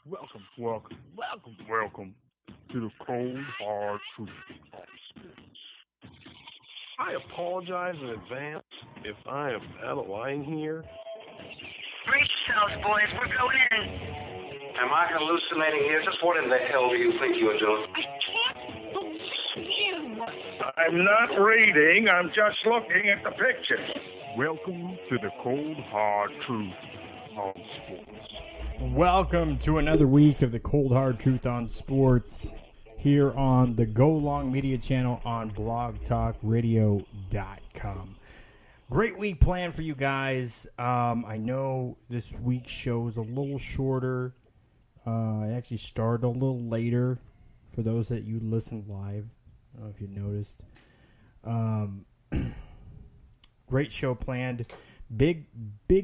Welcome to the cold, hard truth of sports. I apologize in advance if I am out of line here. Brace yourselves, boys. We're going in. Am I hallucinating here? Just what in the hell do you think you are doing? I can't believe you. I'm not reading. I'm just looking at the picture. Welcome to the cold, hard truth of sports. Welcome to another week of the Cold Hard Truth on Sports here on the GoLong Media channel on blogtalkradio.com. Great week planned for you guys. I know this week's show is a little shorter. I actually started a little later for those that you listen live. I don't know if you noticed. Great show planned. Big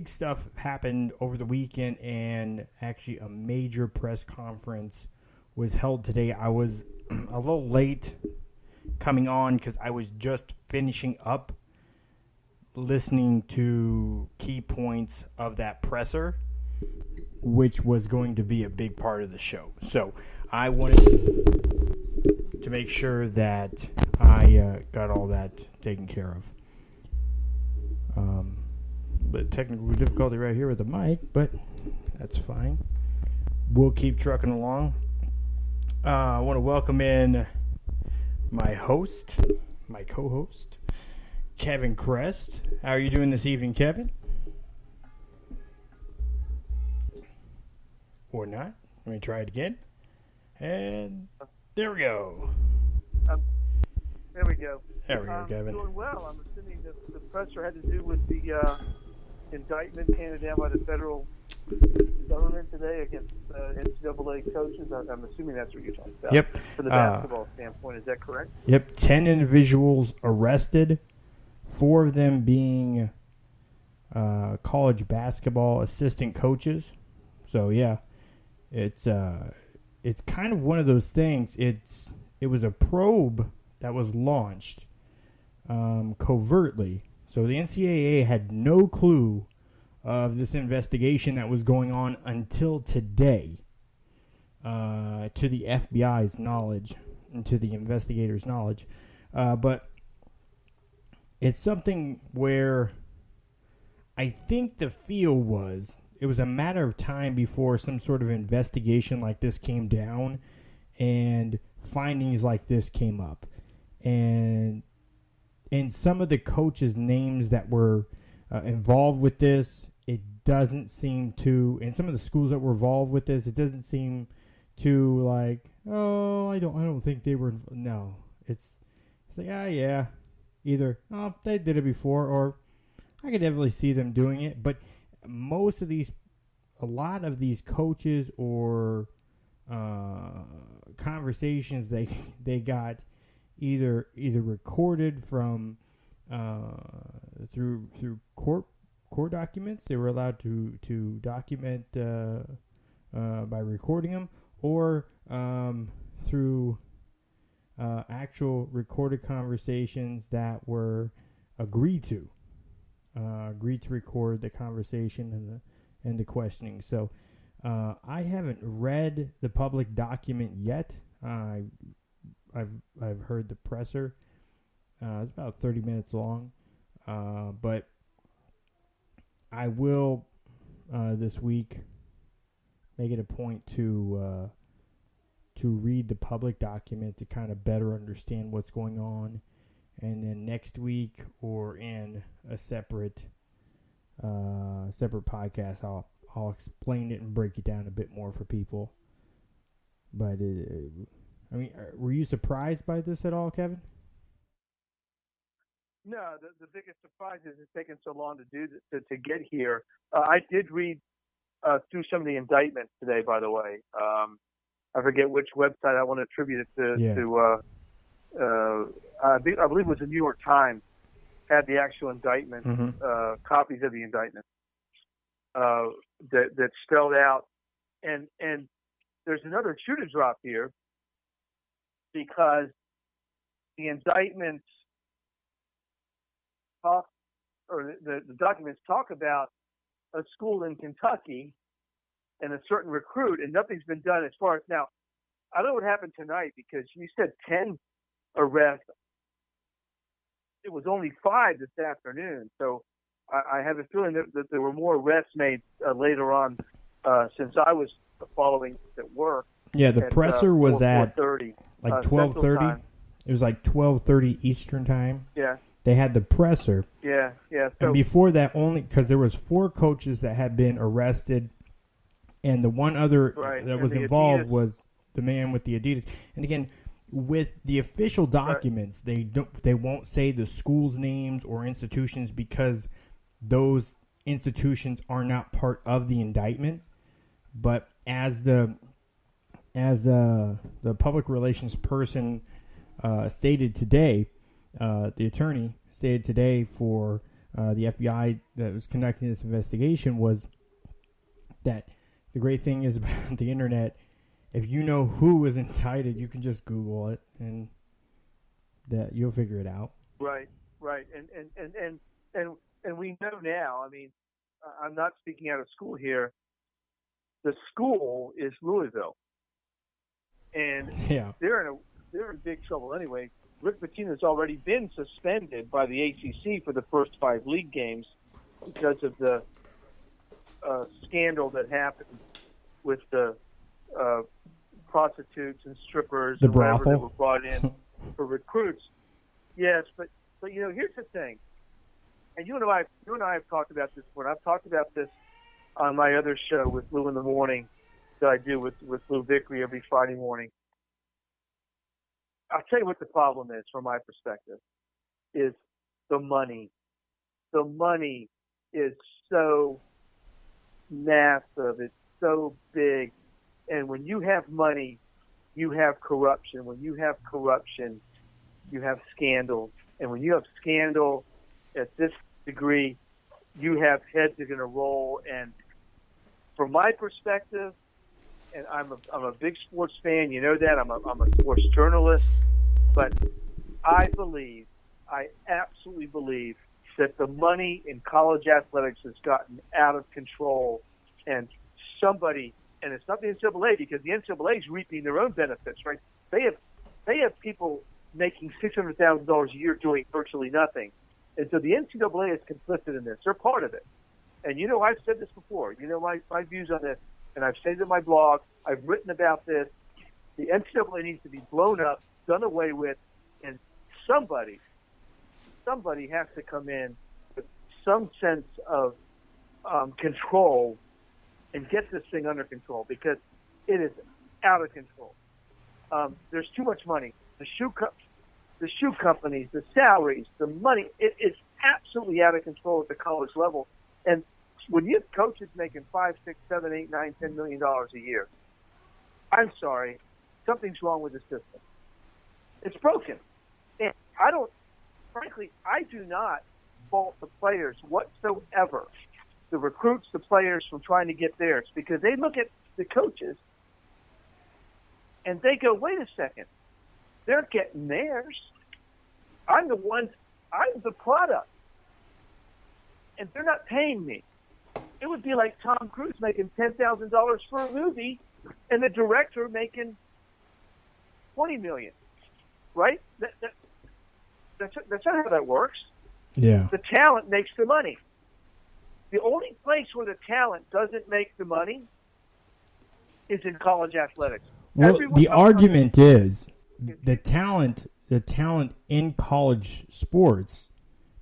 stuff happened over the weekend, and actually a major press conference was held today. I was a little late coming on because I was just finishing up listening to key points of that presser, which was going to be a big part of the show. So I wanted to make sure that I got all that taken care of. But technical difficulty right here with the mic, but that's fine. We'll keep trucking along. I want to welcome in my co-host, Kevin Crest. How are you doing this evening, Kevin? Or not? Let me try it again. And there we go. There we go. There we go, Kevin. Doing well. I'm assuming that the presser had to do with the indictment handed down by the federal government today against NCAA coaches. I'm assuming that's what you're talking about. Yep. From the basketball standpoint, is that correct? Yep. 10 individuals arrested, 4 of them being college basketball assistant coaches. So, yeah, it's kind of one of those things. It was a probe that was launched covertly. So the NCAA had no clue of this investigation that was going on until today, to the FBI's knowledge and to the investigators' knowledge. But it's something where I think the feel was it was a matter of time before some sort of investigation like this came down and findings like this came up. And some of the coaches' names that were involved with this, it doesn't seem to, and some of the schools that were involved with this, it doesn't seem to like, oh, I don't think they were. No, it's like, yeah, either they did it before, or I could definitely see them doing it. But a lot of these coaches or conversations they got either recorded from through court documents. They were allowed to document by recording them, or through actual recorded conversations that were agreed to record the conversation and the questioning. So I haven't read the public document yet. I've heard the presser. It's about 30 minutes long, but I will this week make it a point to read the public document to kind of better understand what's going on, and then next week or in a separate podcast, I'll explain it and break it down a bit more for people. But I mean, were you surprised by this at all, Kevin? No, the biggest surprise is it's taken so long to get here. I did read through some of the indictments today, by the way. I forget which website I want to attribute it to. Yeah. I believe it was the New York Times had the actual indictment, copies of the indictment that spelled out. And there's another shoe to drop here, because the indictments the documents talk about a school in Kentucky and a certain recruit, and nothing's been done as far as now. I don't know what happened tonight because you said 10 arrests. It was only 5 this afternoon, so I have a feeling that there were more arrests made later on since I was following at work. Yeah, the presser was at 4:30, like 12:30. It was like 12:30 Eastern time. Yeah. They had the presser. Yeah. So, and before that, only because there was 4 coaches that had been arrested, and the one other that was involved was the man with the Adidas. And again, with the official documents, they won't say the schools' names or institutions because those institutions are not part of the indictment. But as the public relations person stated today, the attorney stated today for the FBI that was conducting this investigation was that the great thing is about the internet, if you know who was indicted, you can just Google it and that you'll figure it out. Right. And we know now, I mean, I'm not speaking out of school here. The school is Louisville. And they're in big trouble anyway. Rick Pitino's already been suspended by the ACC for the first 5 league games because of the scandal that happened with the prostitutes and strippers the and whatever brothel that were brought in for recruits. Yes, but here's the thing. And you and I have talked about this before. I've talked about this on my other show with Lou in the Morning that I do with Lou Vickery every Friday morning. I'll tell you what the problem is from my perspective is the money. The money is so massive. It's so big. And when you have money, you have corruption. When you have corruption, you have scandal. And when you have scandal at this degree, you have heads that are going to roll. And from my perspective, and I'm a big sports fan, you know that. I'm a sports journalist. But I absolutely believe that the money in college athletics has gotten out of control. And somebody, and it's not the NCAA because the NCAA is reaping their own benefits, right? They have people making $600,000 a year doing virtually nothing. And so the NCAA is complicit in this. They're part of it. And, I've said this before. My views on this, and I've said it in my blog. I've written about this. The NCAA needs to be blown up, done away with, and somebody has to come in with some sense of control and get this thing under control because it is out of control. There's too much money. The shoe companies, the salaries, the money, it is absolutely out of control at the college level. And when you have coaches making $5, $6, $7, $8, $9, $10 million a year, I'm sorry, something's wrong with the system. It's broken. And I do not fault the players whatsoever, the recruits, the players from trying to get theirs, because they look at the coaches and they go, wait a second, they're getting theirs. I'm the product. And they're not paying me. It would be like Tom Cruise making $10,000 for a movie and the director making $20 million. Right? That's not how that works. Yeah. The talent makes the money. The only place where the talent doesn't make the money is in college athletics. Well, the argument is the talent in college sports,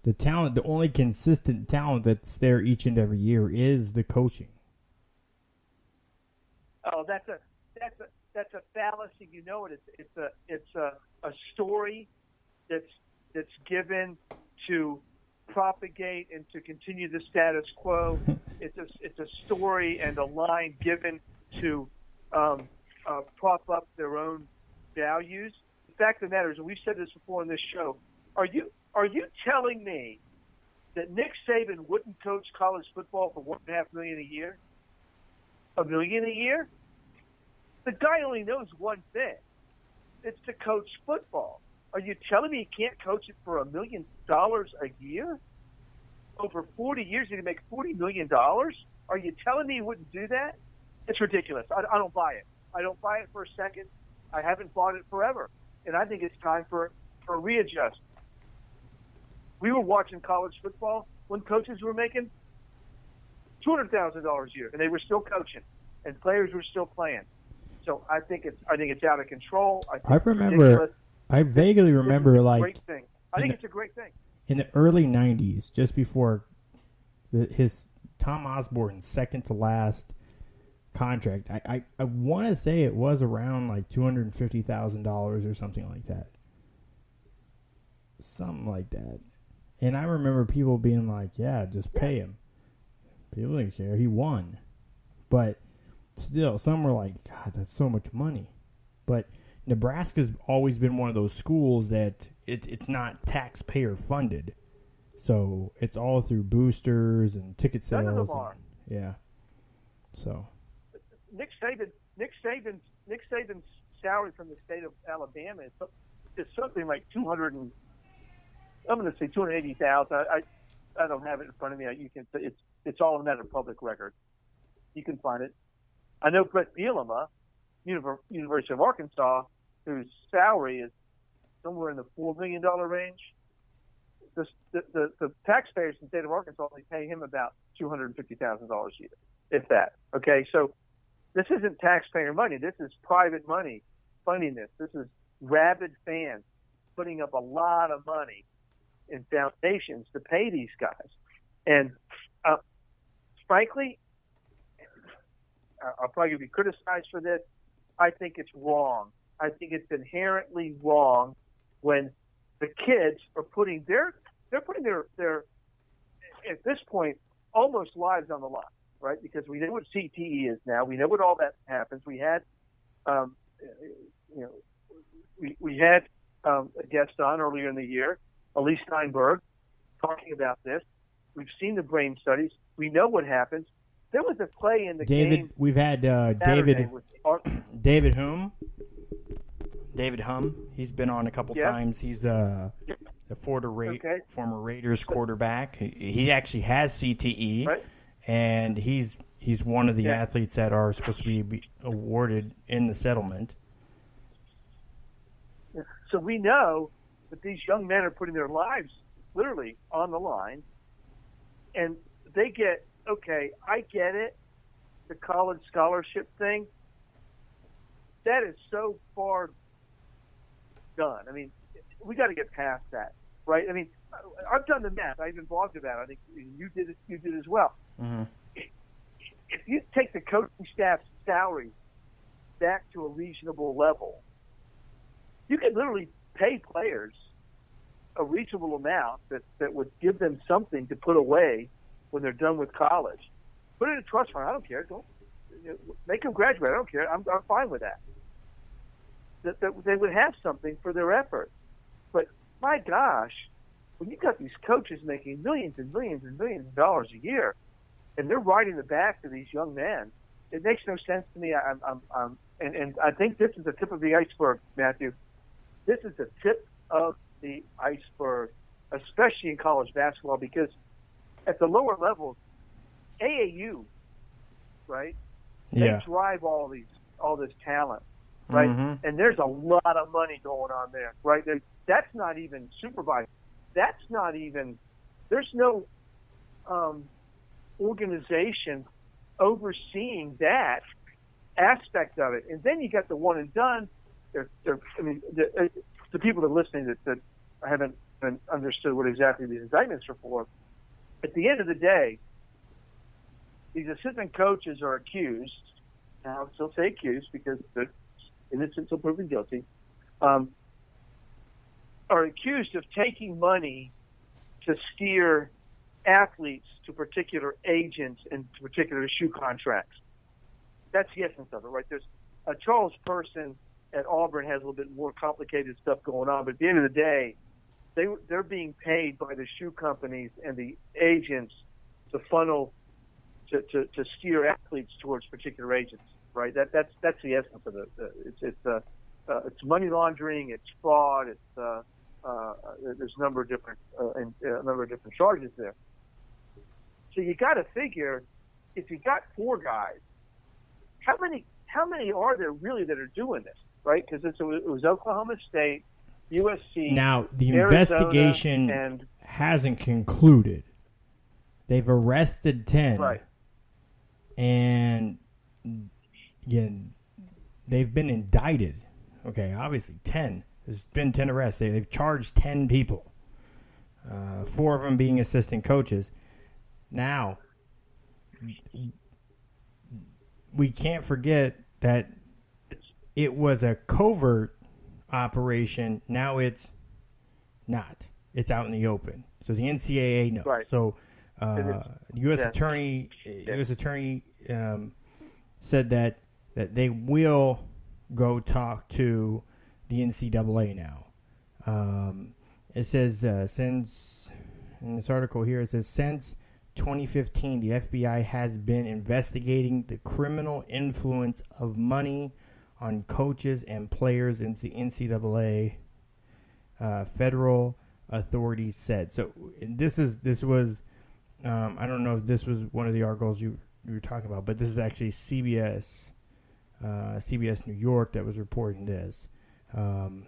the only consistent talent that's there each and every year is the coaching. Oh, that's a fallacy. You know it. It's a story that's given to propagate and to continue the status quo. It's a story and a line given to prop up their own values. The fact of the matter is, and we've said this before on this show, are you telling me that Nick Saban wouldn't coach college football for $1.5 million a year? $1 million a year? The guy only knows one thing. It's to coach football. Are you telling me he can't coach it for $1 million a year? Over 40 years, he can make $40 million? Are you telling me he wouldn't do that? It's ridiculous. I don't buy it. I don't buy it for a second. I haven't bought it forever. And I think it's time for a readjust. We were watching college football when coaches were making $200,000 a year, and they were still coaching, and players were still playing. So I think it's out of control. I vaguely remember it's a like great thing. I think it's a great thing. In the early '90s, just before his Tom Osborne's second to last contract, I want to say it was around like $250,000 or something like that. Something like that. And I remember people being like, yeah, just pay him. People didn't care. He won. But still, some were like, God, that's so much money. But Nebraska's always been one of those schools that it's not taxpayer funded. So it's all through boosters and ticket sales. None of them are. Yeah. So Nick Saban's salary from the state of Alabama is something like $280,000. I don't have it in front of me. You can. It's all in that public record. You can find it. I know Brett Bielema, University of Arkansas, whose salary is somewhere in the $4 million range. The taxpayers in the state of Arkansas only pay him about $250,000 a year, if that. Okay, so this isn't taxpayer money. This is private money funding this. This is rabid fans putting up a lot of money in foundations to pay these guys. And frankly, I'll probably be criticized for this. I think it's wrong. I think it's inherently wrong when the kids are putting their at this point almost lives on the line, right? Because we know what CTE is now. We know what all that happens. We had, we had a guest on earlier in the year, Elise Steinberg, talking about this. We've seen the brain studies. We know what happens. There was a play in the game. We've had David Hum. David Hum. He's been on a couple times. He's a former Raiders quarterback. He actually has CTE, right? And he's one of the athletes that are supposed to be awarded in the settlement. So we know that these young men are putting their lives literally on the line, and they get, okay, I get it, the college scholarship thing, that is so far done. I mean, we got to get past that, right? I mean, I've done the math. I've been blogged about it. I think you did as well. Mm-hmm. If you take the coaching staff's salary back to a reasonable level, you can literally pay players a reasonable amount that would give them something to put away when they're done with college. Put it in a trust fund. I don't care. Don't make them graduate. I don't care. I'm fine with that. That they would have something for their effort. But my gosh, when you got these coaches making millions and millions and millions of dollars a year, and they're riding the back of these young men, it makes no sense to me. And I think this is the tip of the iceberg, Matthew. This is the tip of the iceberg, especially in college basketball, because at the lower levels, AAU, right? Yeah. They drive all this talent, right? Mm-hmm. And there's a lot of money going on there, right? That's not even supervised. That's not even. There's no organization overseeing that aspect of it. And then you got the one and done. The people that are listening that haven't understood what exactly these indictments are for. At the end of the day, these assistant coaches are accused. Now, I'll still say accused because they're innocent until proven guilty. Are accused of taking money to steer athletes to particular agents and to particular shoe contracts. That's the essence of it, right? There's Charles Person at Auburn has a little bit more complicated stuff going on, but at the end of the day, they're being paid by the shoe companies and the agents to funnel to steer athletes towards particular agents, right? That's the essence of it. It's money laundering, it's fraud, there's a number of different charges there. So you got to figure if you got four guys how many are there really that are doing this, right? Because it was Oklahoma State, USC. Now, the Arizona, investigation hasn't concluded. They've arrested 10. Right. And again, they've been indicted. Okay, obviously 10. There's been 10 arrests. They've charged 10 people. 4 of them being assistant coaches. Now, we can't forget that it was a covert operation. Now it's not. It's out in the open. So the NCAA knows. Right. So U.S. Attorney said that they will go talk to the NCAA now. It says since in this article here, it says since 2015, the FBI has been investigating the criminal influence of money on coaches and players in the NCAA. Federal authorities said. So this was I don't know if this was one of the articles you were talking about, but this is actually CBS New York that was reporting this, and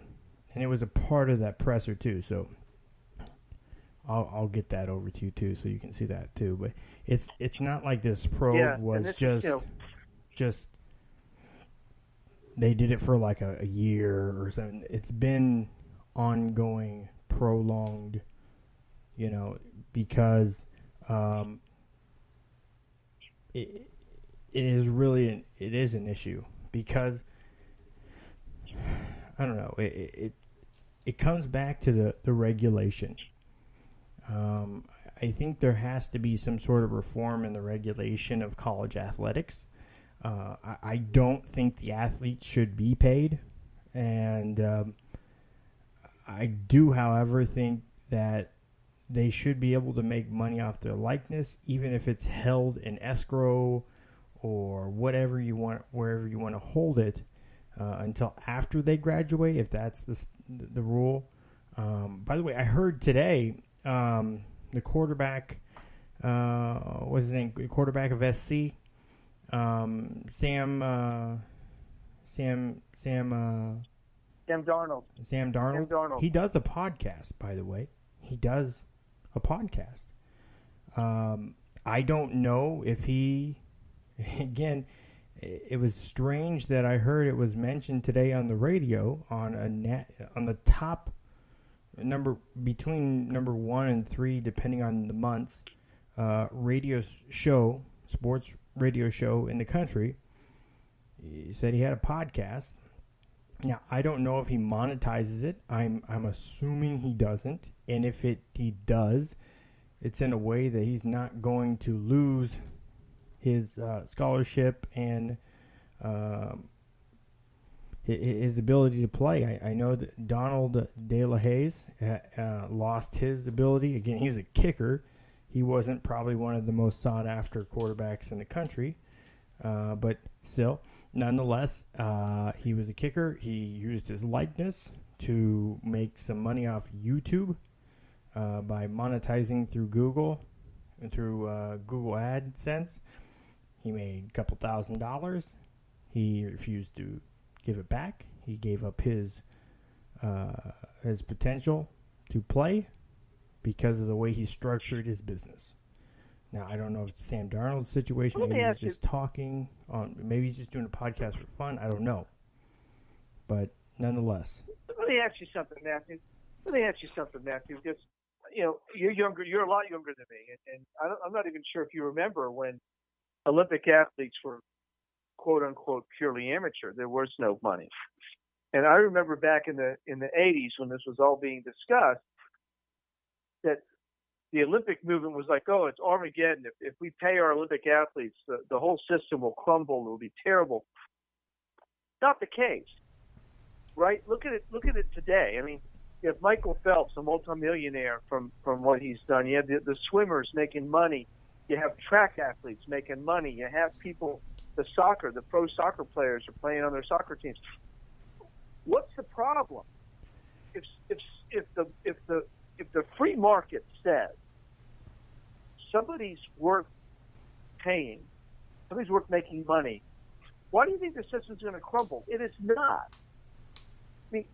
it was a part of that presser too. So I'll get that over to you too, so you can see that too. But it's not like this probe was just they did it for like a year or something. It's been ongoing, prolonged, because it is really it is an issue because I don't know, it comes back to the regulation. I think there has to be some sort of reform in the regulation of college athletics. I don't think the athletes should be paid, and I do, however, think that they should be able to make money off their likeness, even if it's held in escrow or whatever you want, wherever you want to hold it, until after they graduate, if that's the rule. By the way, I heard today the quarterback, what's his name? The quarterback of SC, Sam Darnold. Sam Darnold. He does a podcast, by the way. He does a podcast. I don't know if he, again, it was strange that I heard it was mentioned today on the radio on the top number, between number 1 and 3, depending on the months, sports radio show in the country. He said he had a podcast. Now, I don't know if he monetizes it. I'm assuming he doesn't. And if he does, it's in a way that he's not going to lose his scholarship and his ability to play. I know that Donald De La Hayes lost his ability. Again, he's a kicker. He wasn't probably one of the most sought-after quarterbacks in the country. But still, nonetheless, he was a kicker. He used his likeness to make some money off YouTube by monetizing through Google and through Google AdSense. He made a couple $1,000s. He refused to give it back. He gave up his potential to play because of the way he structured his business. Now, I don't know if it's Sam Darnold's situation. Maybe he's just talking on. Maybe he's just doing a podcast for fun. I don't know. But nonetheless. Let me ask you something, Matthew. Because you're younger. You're a lot younger than me, and I'm not even sure if you remember when Olympic athletes were "quote unquote" purely amateur. There was no money, and I remember back in the 80s when this was all being discussed that the Olympic movement was like, oh, it's Armageddon. If we pay our Olympic athletes, the whole system will crumble. It will be terrible. Not the case, right? Look at it today. I mean, you have Michael Phelps, a multimillionaire from what he's done. You have the swimmers making money. You have track athletes making money. You have people, the pro soccer players are playing on their soccer teams. What's the problem? If the free market says somebody's worth paying, somebody's worth making money, Why do you think the system's going to crumble? It is not. I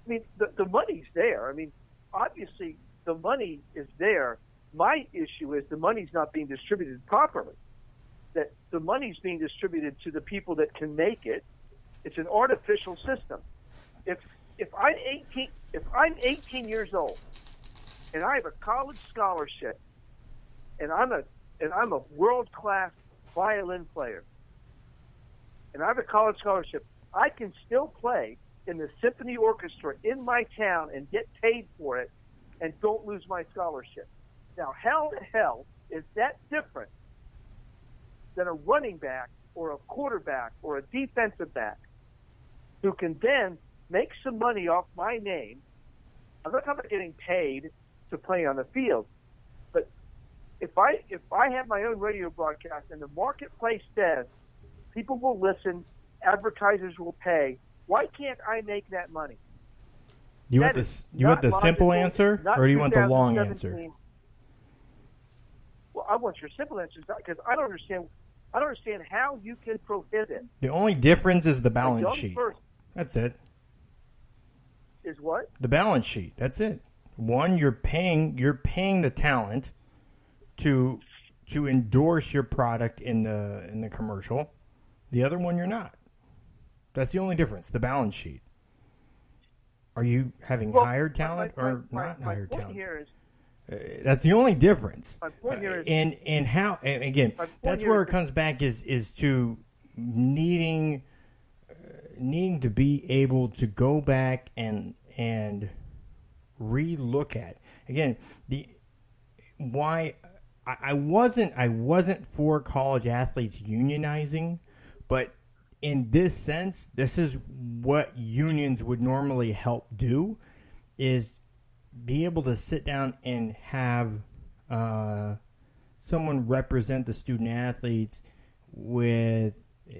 mean, the money's there. I mean, obviously the money is there. My issue is the money's not being distributed properly. That the money's being distributed to the people that can make it. It's an artificial system. If I'm 18 years old and I have a college scholarship and I'm a world-class violin player and I have a college scholarship, I can still play in the symphony orchestra in my town and get paid for it and don't lose my scholarship. Now, how the hell is that different than a running back or a quarterback or a defensive back who can then make some money off my name? I'm not talking about getting paid to play on the field, but if I have my own radio broadcast and the marketplace says people will listen, advertisers will pay, why can't I make that money? You want the simple answer, or do you want the long answer? Well, I want your simple answer because I don't understand how you can prohibit. The only difference is the balance sheet. That's it. Is what? The balance sheet. That's it. One, you're paying the talent to endorse your product in the commercial. The other one, you're not. That's the only difference. The balance sheet. Are you having hired talent or not hired talent? Here is, that's the only difference. My point here is, and how? And again, that's where it comes back is to needing to be able to go back and re-look at again why I wasn't for college athletes unionizing, but in this sense, this is what unions would normally help do, is be able to sit down and have someone represent the student athletes with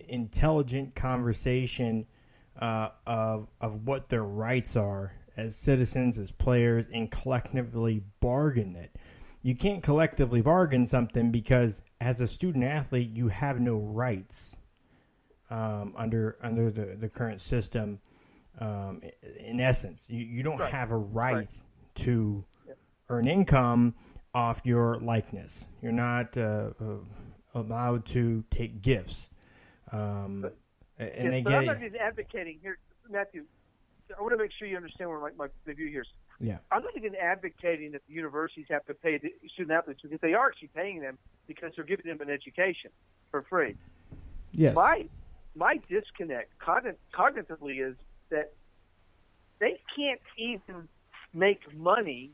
intelligent conversation of what their rights are as citizens, as players, and collectively bargain it. You can't collectively bargain something because as a student athlete, you have no rights. Under the current system, in essence, you don't have a right to earn income off your likeness. You're not allowed to take gifts. I'm not just advocating here, Matthew. I want to make sure you understand where my view here is. Yeah. I'm not even advocating that the universities have to pay the student athletes because they are actually paying them because they're giving them an education for free. Yes. My disconnect cognitively is that they can't even make money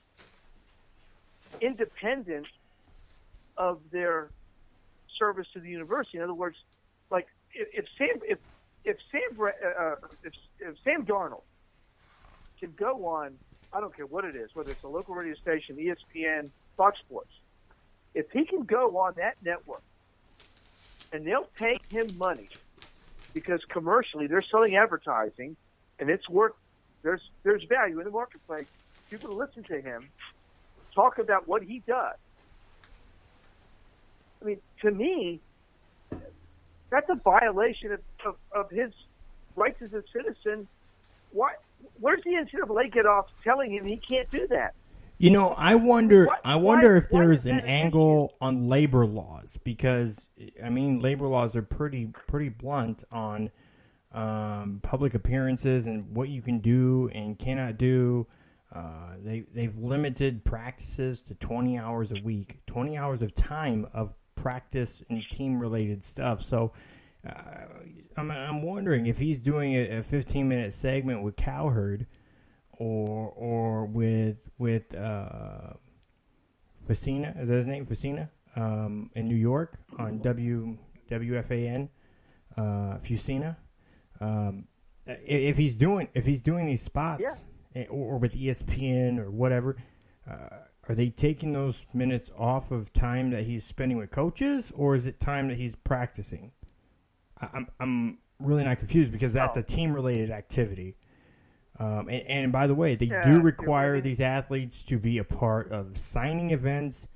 independent of their service to the university. In other words, like if Sam Darnold can go on, I don't care what it is, whether it's a local radio station, ESPN, Fox Sports, if he can go on that network and they'll pay him money because commercially they're selling advertising and it's worth, there's value in the marketplace. People listen to him talk about what he does. I mean, to me, that's a violation of his rights as a citizen. Where's the NCAA get off telling him he can't do that? You know, I wonder if there's an angle on labor laws, because I mean, labor laws are pretty blunt on public appearances and what you can do and cannot do. They've limited practices to 20 hours a week, 20 hours of time of practice and team related stuff. So I'm wondering if he's doing a 15-minute segment with Cowherd or with Facina, is that his name, Facina, in New York on WFAN, Fucina. If he's doing these spots, or with ESPN or whatever, are they taking those minutes off of time that he's spending with coaches, or is it time that he's practicing? I'm really not confused, because that's a team-related activity. And by the way, they do require these athletes to be a part of signing events.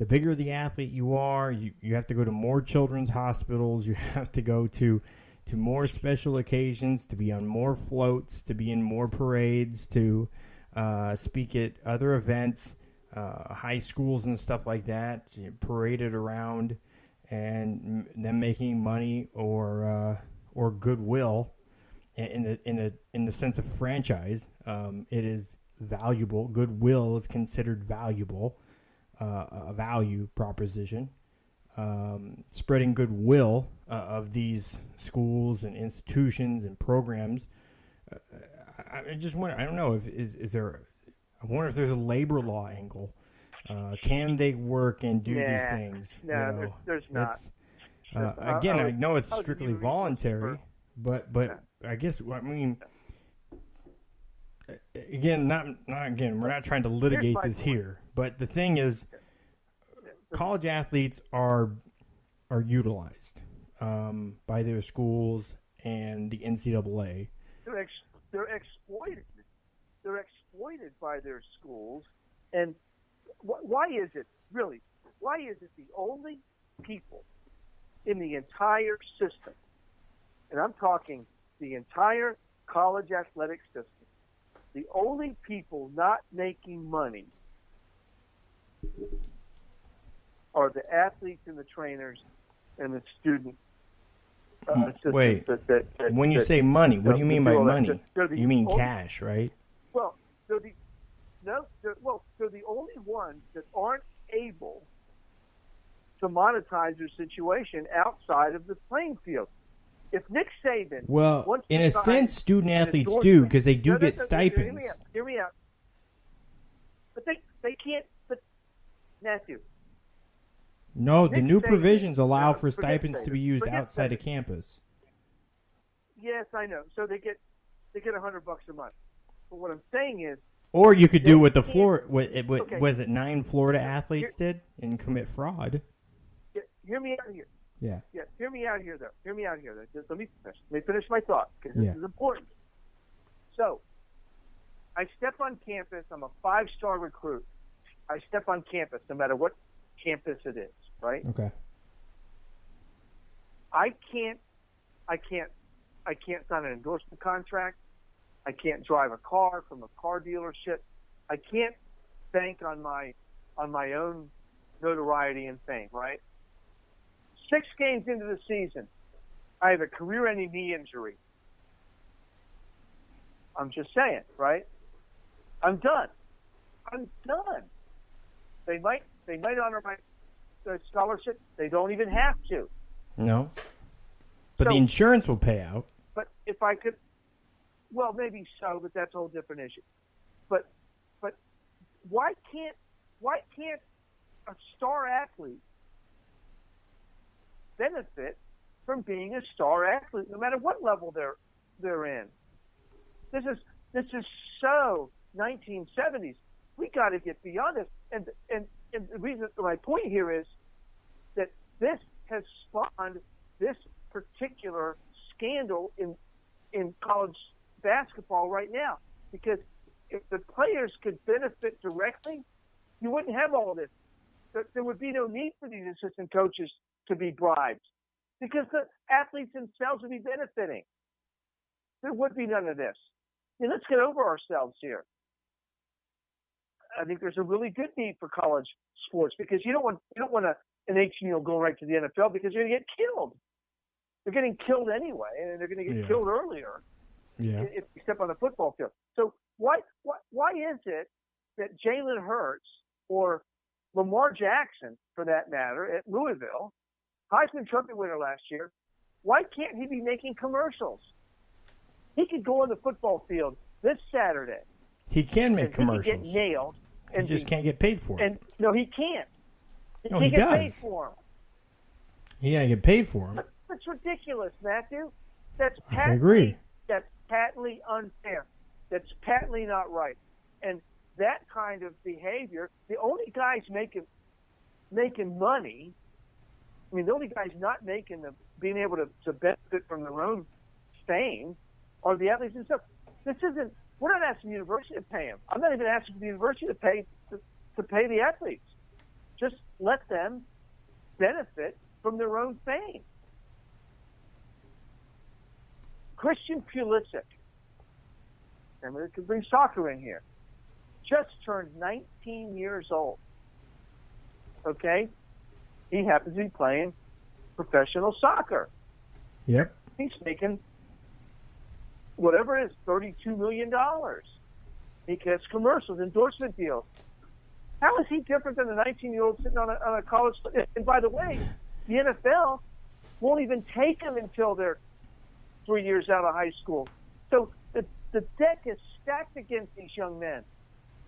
the bigger the athlete you are, you have to go to more children's hospitals. You have to go to more special occasions, to be on more floats, to be in more parades, to speak at other events, high schools and stuff like that, paraded around, and them making money or goodwill in the sense of franchise. It is valuable. Goodwill is considered valuable, a value proposition. Spreading goodwill of these schools and institutions and programs. I just wonder. I don't know if is there. I wonder if there's a labor law angle. Can they work and do these things? No, there's not. Again, I know it's strictly voluntary, but I guess again, not again. We're not trying to litigate this here, but the thing is, college athletes are utilized by their schools and the NCAA. They're exploited. They're exploited by their schools. And why is it, really, why is it the only people in the entire system, and I'm talking the entire college athletic system, the only people not making money are the athletes and the trainers and the student assistants. Wait, when you say money, what do you mean by money? You mean cash, right? Well, they're the only ones that aren't able to monetize their situation outside of the playing field. If Nick Saban, well, in a sense, student athletes do, because they do get stipends. Hear me out. But they can't. But Matthew. No, the new provisions allow for stipends to be used outside of campus. Yes, I know. So they get $100 a month. But what I'm saying is, or you could do what the was it 9 Florida athletes did and commit fraud. Hear me out here. Yeah. Hear me out here, though. Just let me finish my thought, because this is important. So, I step on campus. I'm a 5-star recruit. I step on campus, no matter what campus it is, right? Okay. I can't sign an endorsement contract. I can't drive a car from a car dealership. I can't bank on my own notoriety and fame, right? 6 games into the season, I have a career-ending knee injury. I'm just saying, right? I'm done. They might honor my scholarship. They don't even have to. No. But the insurance will pay out. But if I could, well, maybe so, but that's a whole different issue. But why can't a star athlete benefit from being a star athlete, no matter what level they're in? This is so 1970s. We got to get beyond this. And the reason, my point here is that this has spawned this particular scandal in college basketball right now. Because if the players could benefit directly, you wouldn't have all this. There would be no need for these assistant coaches to be bribed, because the athletes themselves would be benefiting. There would be none of this. Let's get over ourselves here. I think there's a really good need for college sports, because you don't want an 18-year-old going right to the NFL, because you're going to get killed. They're getting killed anyway, and they're going to get killed earlier if you step on the football field. So why is it that Jalen Hurts or Lamar Jackson, for that matter, at Louisville, Heisman Trophy winner last year, why can't he be making commercials? He could go on the football field this Saturday. He can make commercials. He could get nailed. He just can't get paid for it. And no, he can't. He does. get paid for him. He gotta get paid for him. That's ridiculous, Matthew. That's I agree. That's patently unfair. That's patently not right. And that kind of behavior, the only guys making money, I mean, the only guys not being able to benefit from their own fame are the athletes themselves. We're not asking the university to pay them. I'm not even asking the university to pay the athletes. Just let them benefit from their own fame. Christian Pulisic, and we could bring soccer in here, just turned 19 years old. Okay? He happens to be playing professional soccer. Yep. He's making whatever it is, $32 million. He gets commercials, endorsement deals. How is he different than a 19-year-old sitting on a college? And by the way, the NFL won't even take them until they're 3 years out of high school. So the deck is stacked against these young men.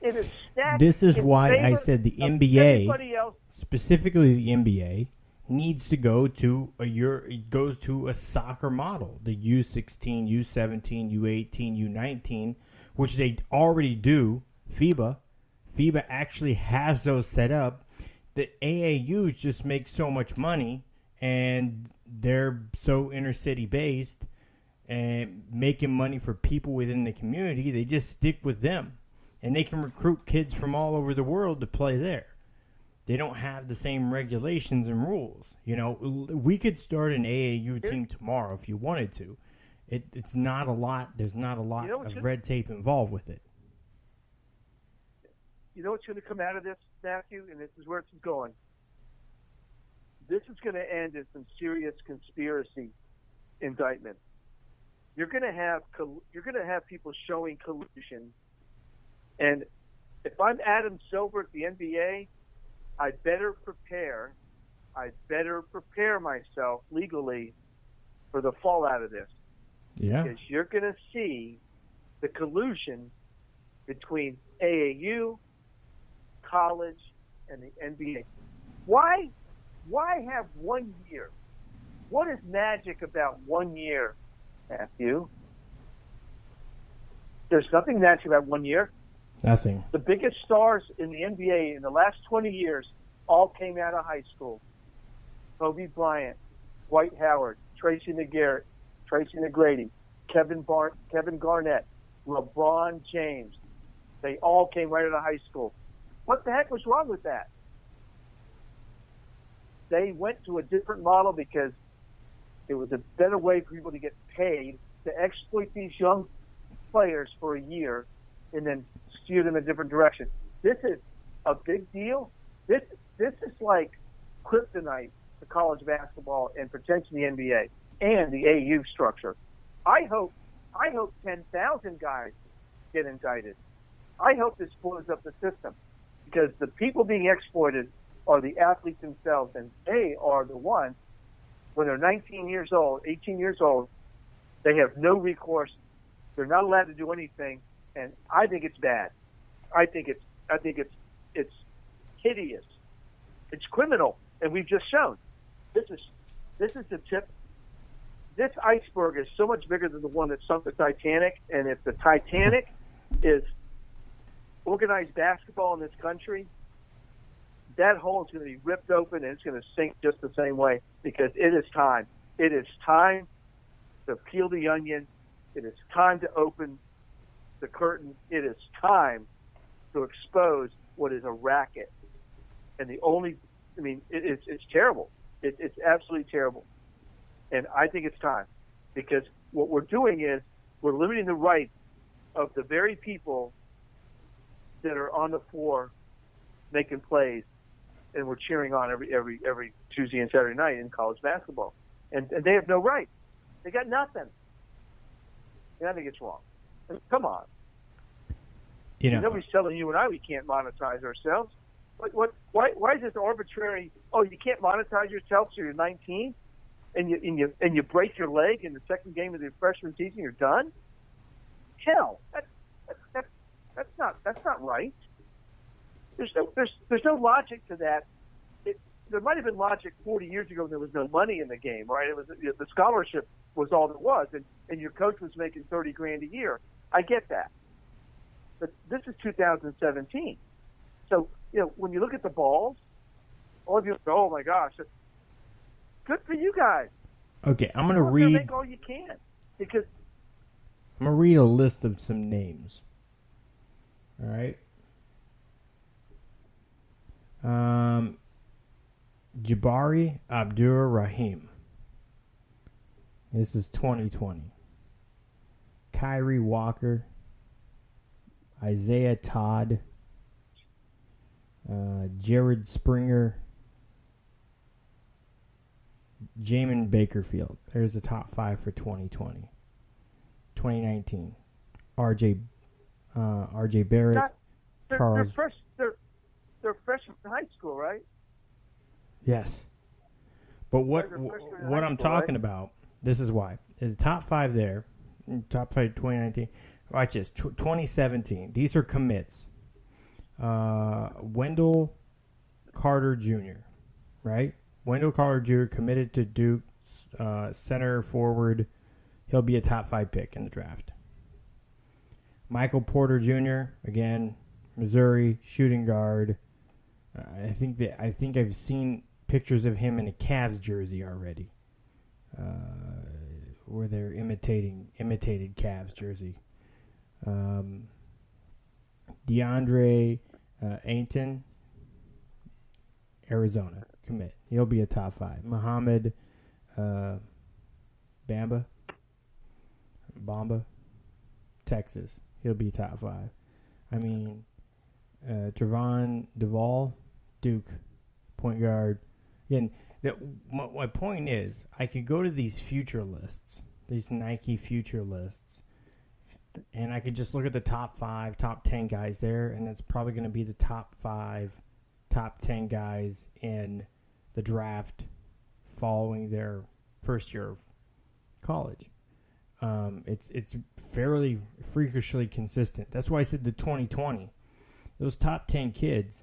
It is stacked. This is why I favor said the of NBA, everybody else. specifically the NBA, needs to go to it goes to a soccer model, the U16, U17, U18, U19, which they already do. FIBA actually has those set up. The AAUs just make so much money, and they're so inner city based and making money for people within the community. They just stick with them, and they can recruit kids from all over the world to play there. They don't have the same regulations and rules. You know, we could start an AAU team tomorrow if you wanted to. It's not a lot. There's not a lot of red tape involved with it. You know what's going to come out of this, Matthew, and this is where it's going. This is going to end in some serious conspiracy indictment. You're going to have people showing collusion, and if I'm Adam Silver at the NBA, I better prepare myself legally for the fallout of this. Yeah. Because you're going to see the collusion between AAU, college, and the NBA. Why have 1 year? What is magic about 1 year, Matthew? There's nothing magic about 1 year. Nothing. The biggest stars in the NBA in the last 20 years all came out of high school. Kobe Bryant, Dwight Howard, Tracy McGarrett, Tracy McGrady, Kevin Garnett, LeBron James. They all came right out of high school. What the heck was wrong with that? They went to a different model because it was a better way for people to get paid to exploit these young players for a year and then steer them in a different direction. This is a big deal. This is like kryptonite to college basketball and potentially the NBA and the AU structure. I hope 10,000 guys get indicted. I hope this blows up the system because the people being exploited are the athletes themselves, and they are the ones, when they're 19 years old, 18 years old, they have no recourse. They're not allowed to do anything, and I think it's bad. I think it's hideous. It's criminal, and we've just shown. This is the tip. This iceberg is so much bigger than the one that sunk the Titanic, and if the Titanic is organized basketball in this country, that hole is going to be ripped open and it's going to sink just the same way because it is time. It is time to peel the onion. It is time to open the curtain. It is time to expose what is a racket. And it's terrible. It's absolutely terrible. And I think it's time because what we're doing is we're limiting the rights of the very people that are on the floor making plays, and we're cheering on every Tuesday and Saturday night in college basketball. And they have no right. They got nothing. And I think it's wrong. Come on. Nobody's telling you and I we can't monetize ourselves. Why is this arbitrary? Oh, you can't monetize yourself till you're 19, and you break your leg in the second game of the freshman season, you're done? Hell, that's not right. There's no logic to that. There might have been logic 40 years ago when there was no money in the game, right? It was the scholarship was all there was, and your coach was making $30,000 a year. I get that, but this is 2017. So when you look at the balls, all of you go, "Oh my gosh, good for you guys." Okay, I'm gonna read. Make all you can because I'm gonna read a list of some names. All right. Jabari Abdur-Rahim. This is 2020. Kyrie Walker. Isaiah Todd. Jared Springer. Jamin Bakerfield. There's the top 5 for 2020. 2019. R.J. Barrett. Charles. They're freshmen in high school, right? Yes. But what I'm talking right? about, this is why. There's the top 5 there. Top 5 2019. Watch this. 2017. These are commits. Wendell Carter Jr., right? Wendell Carter Jr. committed to Duke, center forward. He'll be a top 5 pick in the draft. Michael Porter Jr., again, Missouri, shooting guard. I think I've seen pictures of him in a Cavs jersey already, where they're imitated Cavs jersey. DeAndre Ayton, Arizona, commit. He'll be a top 5. Muhammad Bamba, Texas. He'll be top 5. I mean, Trevon Duvall, Duke, point guard. Again, my point is, I could go to these future lists, these Nike future lists, and I could just look at the top 5, top 10 guys there, and that's probably going to be the top 5, top 10 guys in the draft following their first year of college. It's fairly freakishly consistent. That's why I said the 2020. Those top 10 kids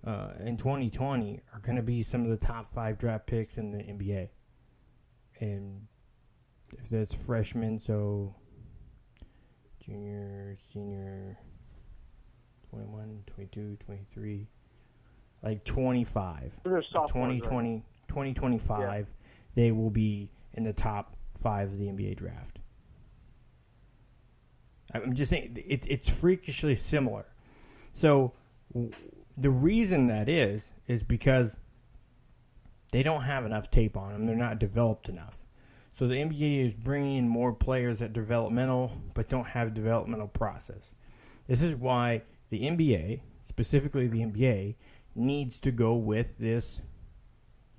in 2020 are going to be some of the top 5 draft picks in the NBA. And if that's freshmen, so junior, senior, 21, 22, 23, like 25. 2020, 2025, they will be in the top 5 of the NBA draft. I'm just saying, it's freakishly similar. So the reason that is because they don't have enough tape on them. They're not developed enough. So the NBA is bringing in more players at developmental, but don't have developmental process. This is why the NBA, specifically the NBA, needs to go with this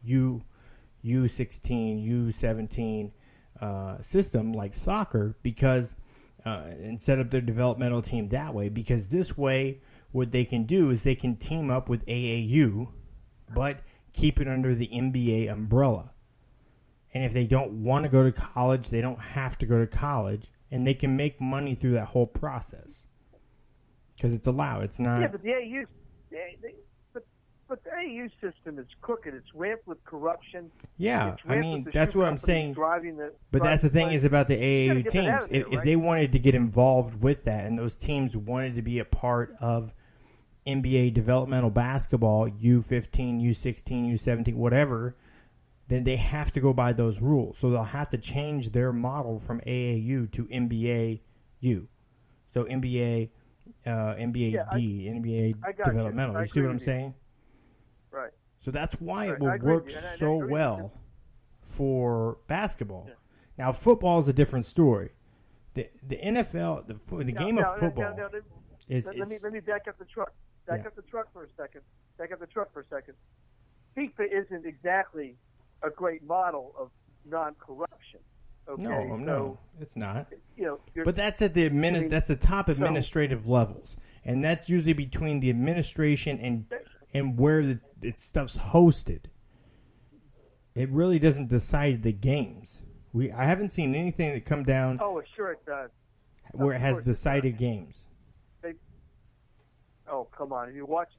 U16, U17 system like soccer, because and set up their developmental team that way, because this way what they can do is they can team up with AAU but keep it under the NBA umbrella. And if they don't want to go to college, they don't have to go to college, and they can make money through that whole process because it's allowed. It's not. Yeah, but the AAU, but the AAU system is crooked. It's ramped with corruption. Yeah, I mean, that's what I'm saying. But that's the thing is about the AAU teams. If they wanted to get involved with that, and those teams wanted to be a part of NBA developmental basketball, U15, U16, U17, whatever, then they have to go by those rules. So they'll have to change their model from AAU to NBA U. So NBA, NBA D, NBA developmental. You see what I'm saying? Right. So that's why it will work so well for basketball. Yeah. Now, football is a different story. The NFL, the game of football is. Let me back up the truck. Back up the truck for a second. FIFA isn't exactly a great model of non-corruption. Okay? No, it's not. But that's at the that's the top administrative levels, and that's usually between the administration and where the stuff's hosted. It really doesn't decide the games. I haven't seen anything that come down. Oh, sure it does. Where it has decided games. Oh, come on! Do you watch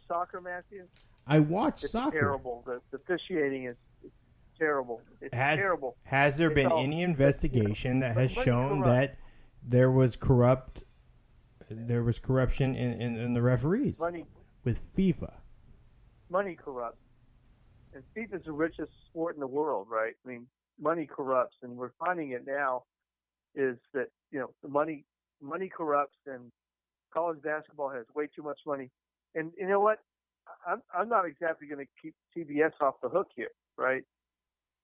soccer, Matthew? I watch it's soccer. Terrible. The officiating is terrible. It's terrible. Has there been any investigation that has shown that there was corruption in the referees with FIFA? Money corrupts, and FIFA is the richest sport in the world, right? I mean, money corrupts, and we're finding it now. Is that the money corrupts, and college basketball has way too much money. And you know what? I'm not exactly going to keep CBS off the hook here, right?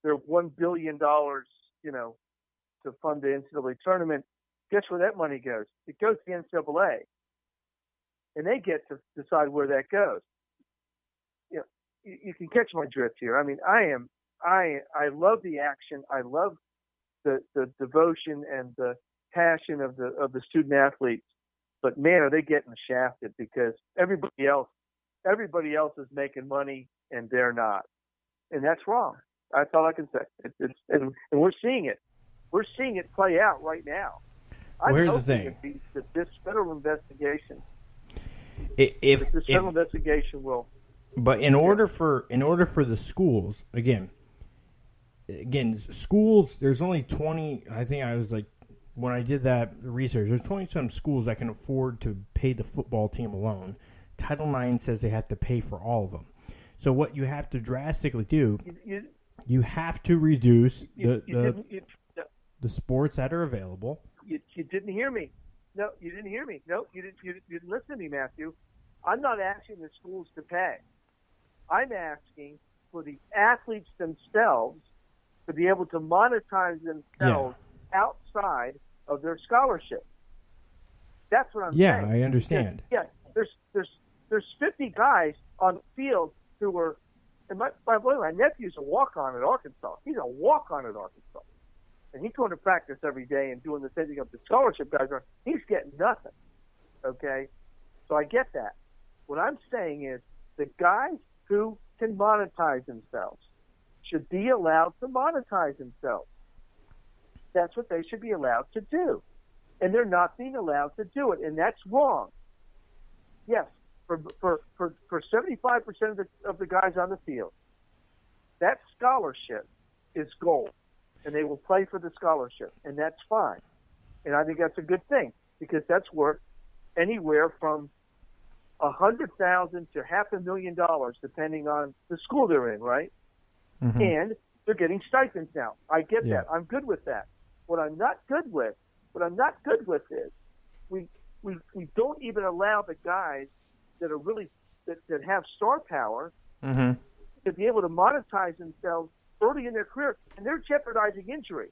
They're $1 billion, to fund the NCAA tournament. Guess where that money goes? It goes to the NCAA, and they get to decide where that goes. You can catch my drift here. I mean, I love the action. I love the devotion and the passion of the student athletes. But man, are they getting shafted because everybody else is making money and they're not, and that's wrong. That's all I can say. And we're seeing it. We're seeing it play out right now. Well, here's the thing: that this federal investigation, investigation will. But in order for the schools, again, schools. There's only 20. I think I was like, when I did that research, there's 20-some schools that can afford to pay the football team alone. Title IX says they have to pay for all of them. So what you have to drastically do, you have to reduce the sports that are available. You didn't hear me. No, you didn't hear me. No, you didn't listen to me, Matthew. I'm not asking the schools to pay. I'm asking for the athletes themselves to be able to monetize themselves outside of their scholarship. That's what I'm saying. Yeah, I understand. Yeah, there's 50 guys on the field who were, and my nephew's a walk-on at Arkansas. He's a walk-on at Arkansas. And he's going to practice every day and doing the same thing up the scholarship guys are. He's getting nothing. Okay? So I get that. What I'm saying is the guys who can monetize themselves should be allowed to monetize themselves. That's what they should be allowed to do. And they're not being allowed to do it, and that's wrong. Yes, for 75% of the guys on the field, that scholarship is gold, and they will play for the scholarship, and that's fine. And I think that's a good thing because that's worth anywhere from $100,000 to $500,000, depending on the school they're in, right? Mm-hmm. And they're getting stipends now. I get that. I'm good with that. What I'm not good with is we don't even allow the guys that are really that have star power to be able to monetize themselves early in their career, and they're jeopardizing injury.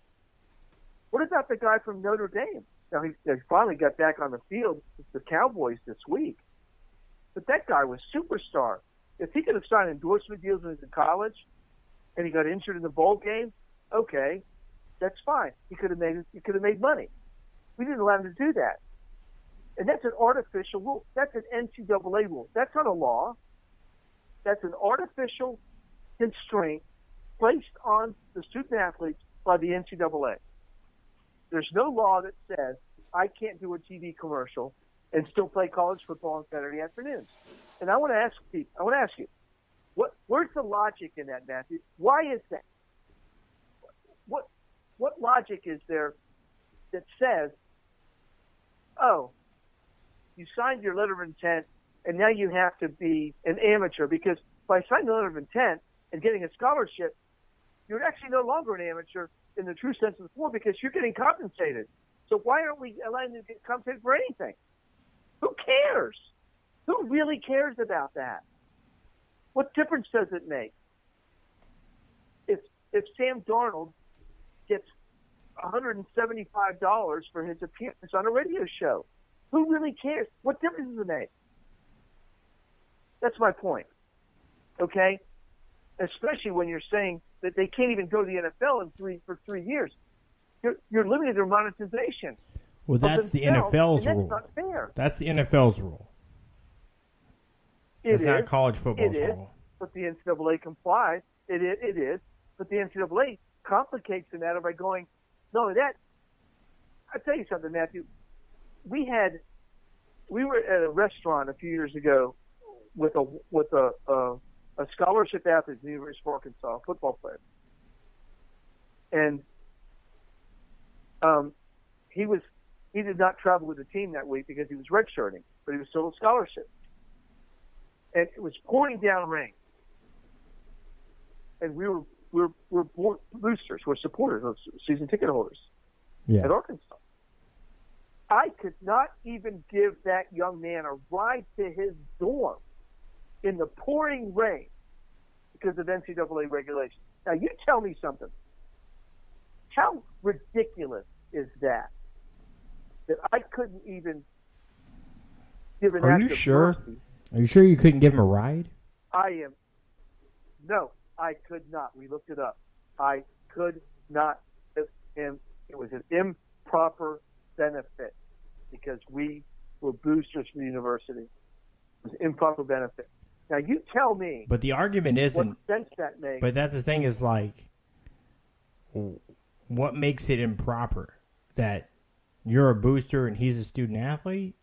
What about the guy from Notre Dame? Now he finally got back on the field with the Cowboys this week, but that guy was superstar. If he could have signed endorsement deals when he was in college, and he got injured in the bowl game, okay, that's fine. He could have made money. We didn't allow him to do that. And that's an artificial rule. That's an NCAA rule. That's not a law. That's an artificial constraint placed on the student athletes by the NCAA. There's no law that says I can't do a TV commercial and still play college football on Saturday afternoons. And I want to ask you, where's the logic in that, Matthew? Why is that? What logic is there that says, oh, you signed your letter of intent and now you have to be an amateur, because by signing the letter of intent and getting a scholarship, you're actually no longer an amateur in the true sense of the word because you're getting compensated. So why aren't we allowing you to get compensated for anything? Who cares? Who really cares about that? What difference does it make? If Sam Darnold gets $175 for his appearance on a radio show, who really cares? What difference does it make? That's my point. Okay? Especially when you're saying that they can't even go to the NFL for 3 years. You're limiting their monetization. Well, that's the NFL's rule. That's not fair. That's the NFL's rule. It's not college football's rule. But the NCAA complies. It is. But the NCAA complicates the matter by going, not only that, I'll tell you something, Matthew. We were at a restaurant a few years ago with a scholarship athlete at the University of Arkansas, a football player. And he did not travel with the team that week because he was redshirting, but he was still a scholarship. And it was pouring down rain. And we're boosters, we're supporters, we're season ticket holders at Arkansas. I could not even give that young man a ride to his dorm in the pouring rain because of NCAA regulations. Now, you tell me something. How ridiculous is that I couldn't even give an Are act you of sure? mercy? Are you sure you couldn't give him a ride? No, I could not. We looked it up. I could not give him. It was an improper benefit because we were boosters for the university. It was an improper benefit. Now, you tell me. But the argument isn't. What sense that makes. But that's the thing is like, what makes it improper? That you're a booster and he's a student athlete?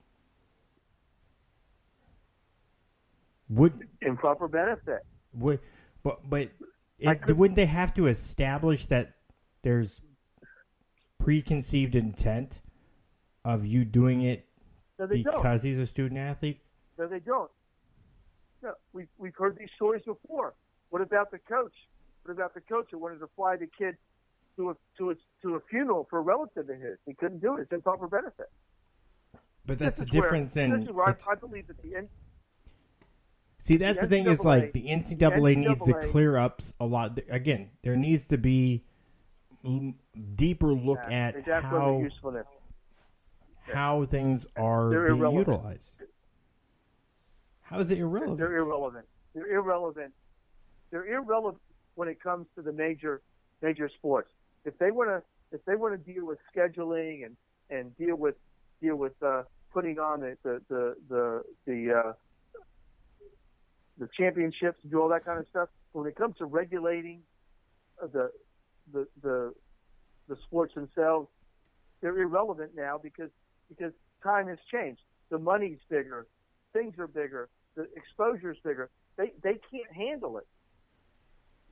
Improper benefit. But wouldn't they have to establish that there's preconceived intent of you doing it because he's a student athlete? No, they don't. No, we've heard these stories before. What about the coach? What about the coach who wanted to fly the kid to a funeral for a relative of his? He couldn't do it. It's improper benefit. But that's different than. This is where I believe that the end. See, that's the thing is like the NCAA needs to clear up a lot. Again, there needs to be deeper look at how things are being utilized. How is it irrelevant? They're irrelevant. They're irrelevant. They're irrelevant when it comes to the major sports. If they want to deal with scheduling and deal with putting on the championships and do all that kind of stuff. When it comes to regulating the sports themselves, they're irrelevant now because time has changed. The money's bigger, things are bigger, the exposure's bigger. They can't handle it.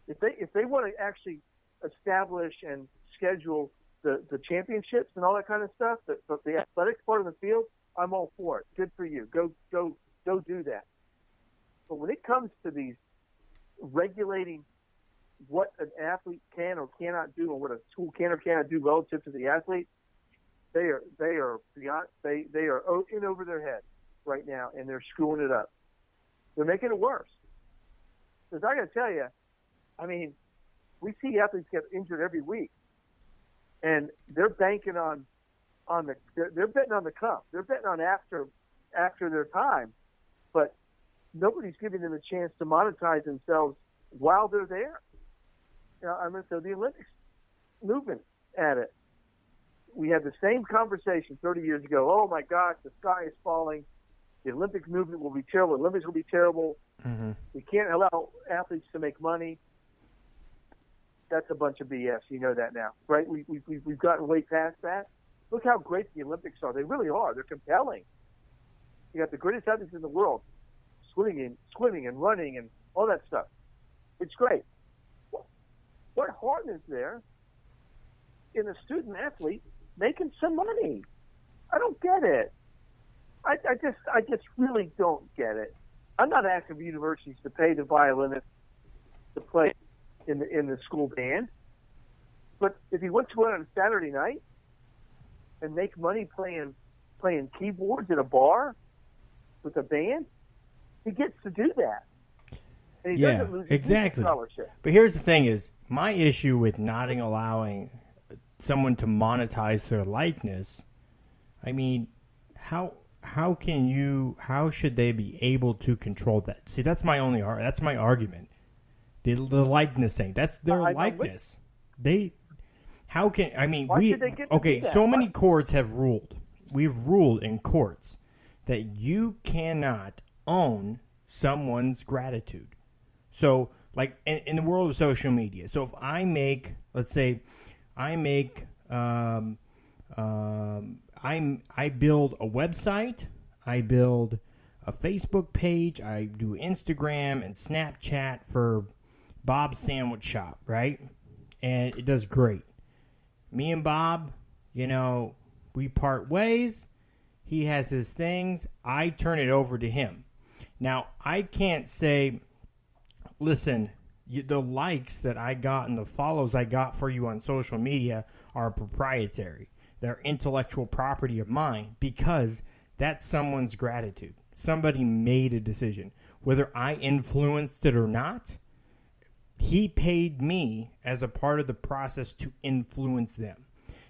If they want to actually establish and schedule the championships and all that kind of stuff, the athletics part of the field, I'm all for it. Good for you. Go do that. But when it comes to these regulating what an athlete can or cannot do, and what a school can or cannot do relative to the athlete, they are beyond. They are in over their head right now, and they're screwing it up. They're making it worse. Because I got to tell you, I mean, we see athletes get injured every week, and they're banking they're betting on the come. They're betting on after their time, but nobody's giving them a chance to monetize themselves while they're there. You know, I mean, so the Olympics movement at it. We had the same conversation 30 years ago. Oh my gosh, the sky is falling. The Olympic movement will be terrible. The Olympics will be terrible. Mm-hmm. We can't allow athletes to make money. That's a bunch of BS. You know that now, right? We've gotten way past that. Look how great the Olympics are. They really are. They're compelling. You got the greatest athletes in the world. Swimming and running and all that stuff. It's great. What harm is there in a student athlete making some money? I don't get it. I just really don't get it. I'm not asking for universities to pay the violinist to play in the school band, but if he went to it on a Saturday night and make money playing keyboards at a bar with a band, he gets to do that. And he doesn't lose his scholarship. But here's the thing is, my issue with not allowing someone to monetize their likeness, I mean, how should they be able to control that? See, that's my argument. The likeness thing. That's their likeness. So many courts have ruled. We've ruled in courts that you cannot own someone's gratitude. So, like in the world of social media, so if I make, let's say, I build a website, I build a Facebook page, I do Instagram and Snapchat for Bob's Sandwich Shop, right? And it does great. Me and Bob, we part ways. He has his things. I turn it over to him. Now, I can't say, listen, the likes that I got and the follows I got for you on social media are proprietary. They're intellectual property of mine because that's someone's gratitude. Somebody made a decision. whether I influenced it or not, he paid me as a part of the process to influence them.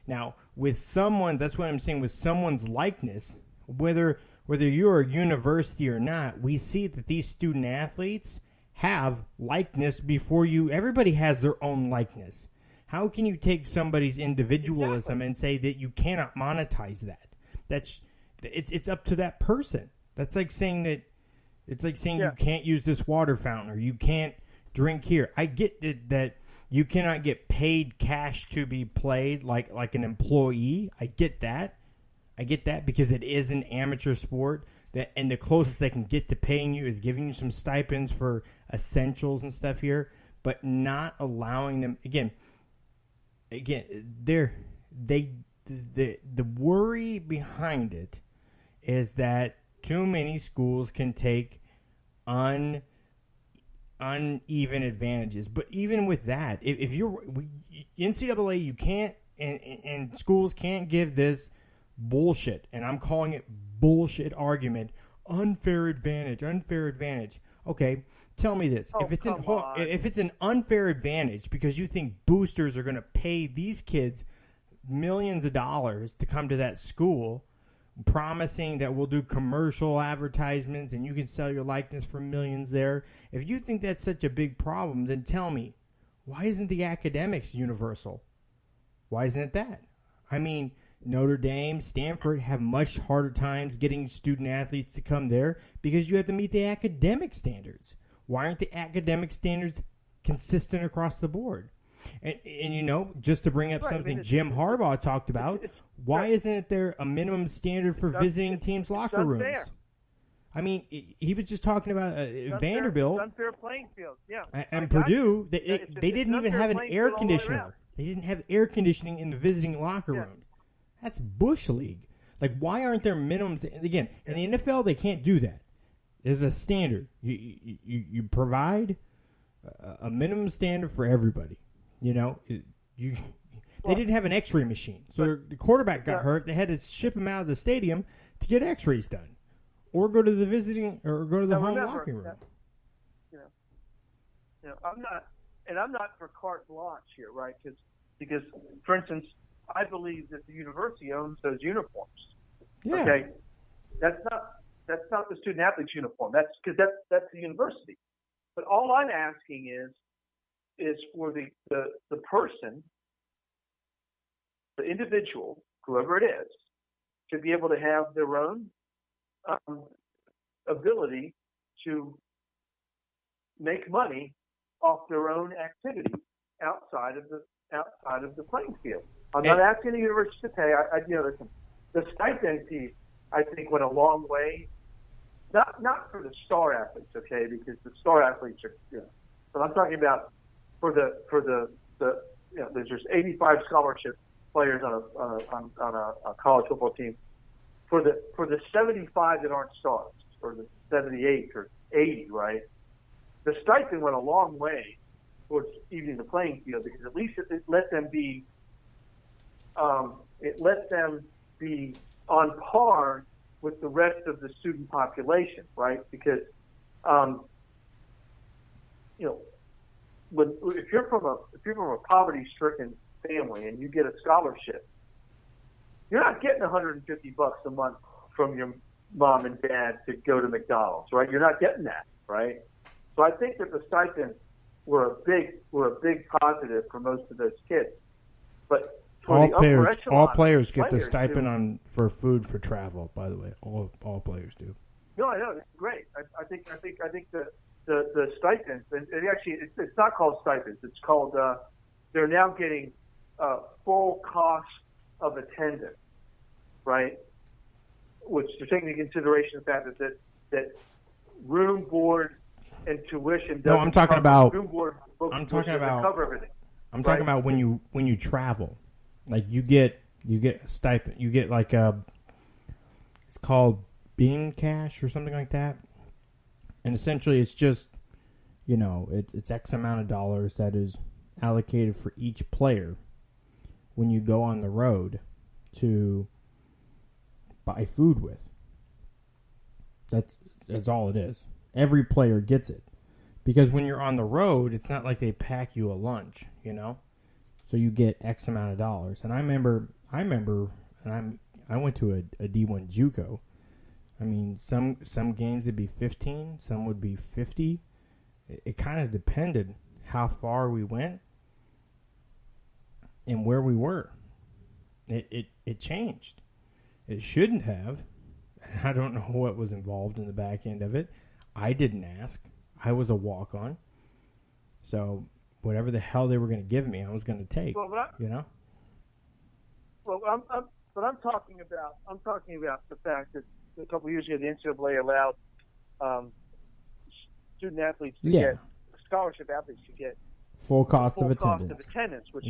Now, with someone, that's what I'm saying, with someone's likeness, whether you're a university or not, we see that these student athletes have likeness before you. Everybody has their own likeness. How can you take somebody's individualism and say that you cannot monetize that? It's up to that person. That's like saying that you can't use this water fountain or you can't drink here. I get that you cannot get paid cash to be played like an employee. I get that because it is an amateur sport, and the closest they can get to paying you is giving you some stipends for essentials and stuff here, but not allowing them again. The worry behind it is that too many schools can take uneven advantages. But even with that, if you're NCAA, you can't, and schools can't give this bullshit, and I'm calling it bullshit argument, unfair advantage. Okay, tell me this. If it's an unfair advantage because you think boosters are going to pay these kids millions of dollars to come to that school, promising that we'll do commercial advertisements and you can sell your likeness for millions there. If you think that's such a big problem, then tell me, why isn't the academics universal? Why isn't it that? I mean, Notre Dame, Stanford have much harder times getting student athletes to come there because you have to meet the academic standards. Why aren't the academic standards consistent across the board? And just to bring up something Jim Harbaugh talked about, why isn't there a minimum standard for visiting teams' locker rooms? I mean, he was just talking about Vanderbilt. It's unfair playing field, yeah. And Purdue, they didn't even have an air conditioner. They didn't have air conditioning in the visiting locker room. That's Bush League. Like, why aren't there minimums? Again, in the NFL, they can't do that. There's a standard. You provide a minimum standard for everybody. They didn't have an X-ray machine, so the quarterback got hurt. They had to ship him out of the stadium to get X-rays done, or go to the home locker room. I'm not for carte blanche here, right? Because, for instance, I believe that the university owns those uniforms. Yeah. Okay, that's not the student athlete's uniform. That's the university. But all I'm asking is for the person, the individual, whoever it is, to be able to have their own ability to make money off their own activity outside of the playing field. I'm not asking the university to pay. The stipend piece, I think, went a long way. Not for the star athletes, okay, because the star athletes are, but I'm talking about for the there's just 85 scholarship players on a college football team. For the 75 that aren't stars, or the 78 or 80, right? The stipend went a long way towards evening the playing field because at least it let them be on par with the rest of the student population, right? Because if you're from a poverty-stricken family and you get a scholarship, you're not getting $150 a month from your mom and dad to go to McDonald's, right? You're not getting that, right? So I think that the stipends were a big positive for most of those kids. But all players get the stipend for food for travel. By the way, all players do. No, I know, it's great. I think the stipends, and actually it's not called stipends. It's called they're now getting full cost of attendance, right? Which they're taking into consideration the fact that room, board, and tuition. No, I'm talking about. Room, board, books, I'm talking about. Cover everything. I'm talking about when you travel, like you get a stipend. You get like it's called bean cash or something like that, and essentially it's just it's X amount of dollars that is allocated for each player when you go on the road to buy food with. That's all it is. Every player gets it. Because when you're on the road, it's not like they pack you a lunch, you know? So you get X amount of dollars. And I remember, and I went to a D1 JUCO. I mean, some games would be 15, some would be 50. It kind of depended how far we went and where we were. It changed. It shouldn't have. I don't know what was involved in the back end of it. I didn't ask. I was a walk-on. So whatever the hell they were going to give me, I was going to take. Well, you know. Well, I'm talking about the fact that a couple of years ago the NCAA allowed student athletes to get scholarship athletes to get full cost of attendance, which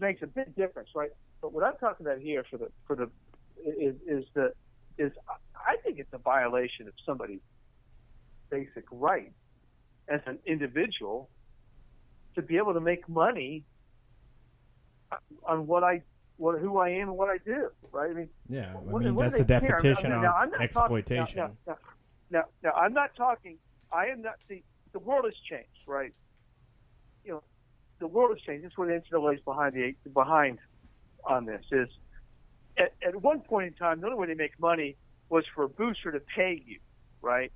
makes a big difference, right? But what I'm talking about here is I think it's a violation of somebody's basic right as an individual to be able to make money on who I am and what I do, right? I mean, that's the definition of exploitation. Now, I'm not talking. I am not. See, the world has changed, right? You know, the world has changed. This is where the NCAA is behind on this. Is at one point in time, the only way to make money was for a booster to pay you, right?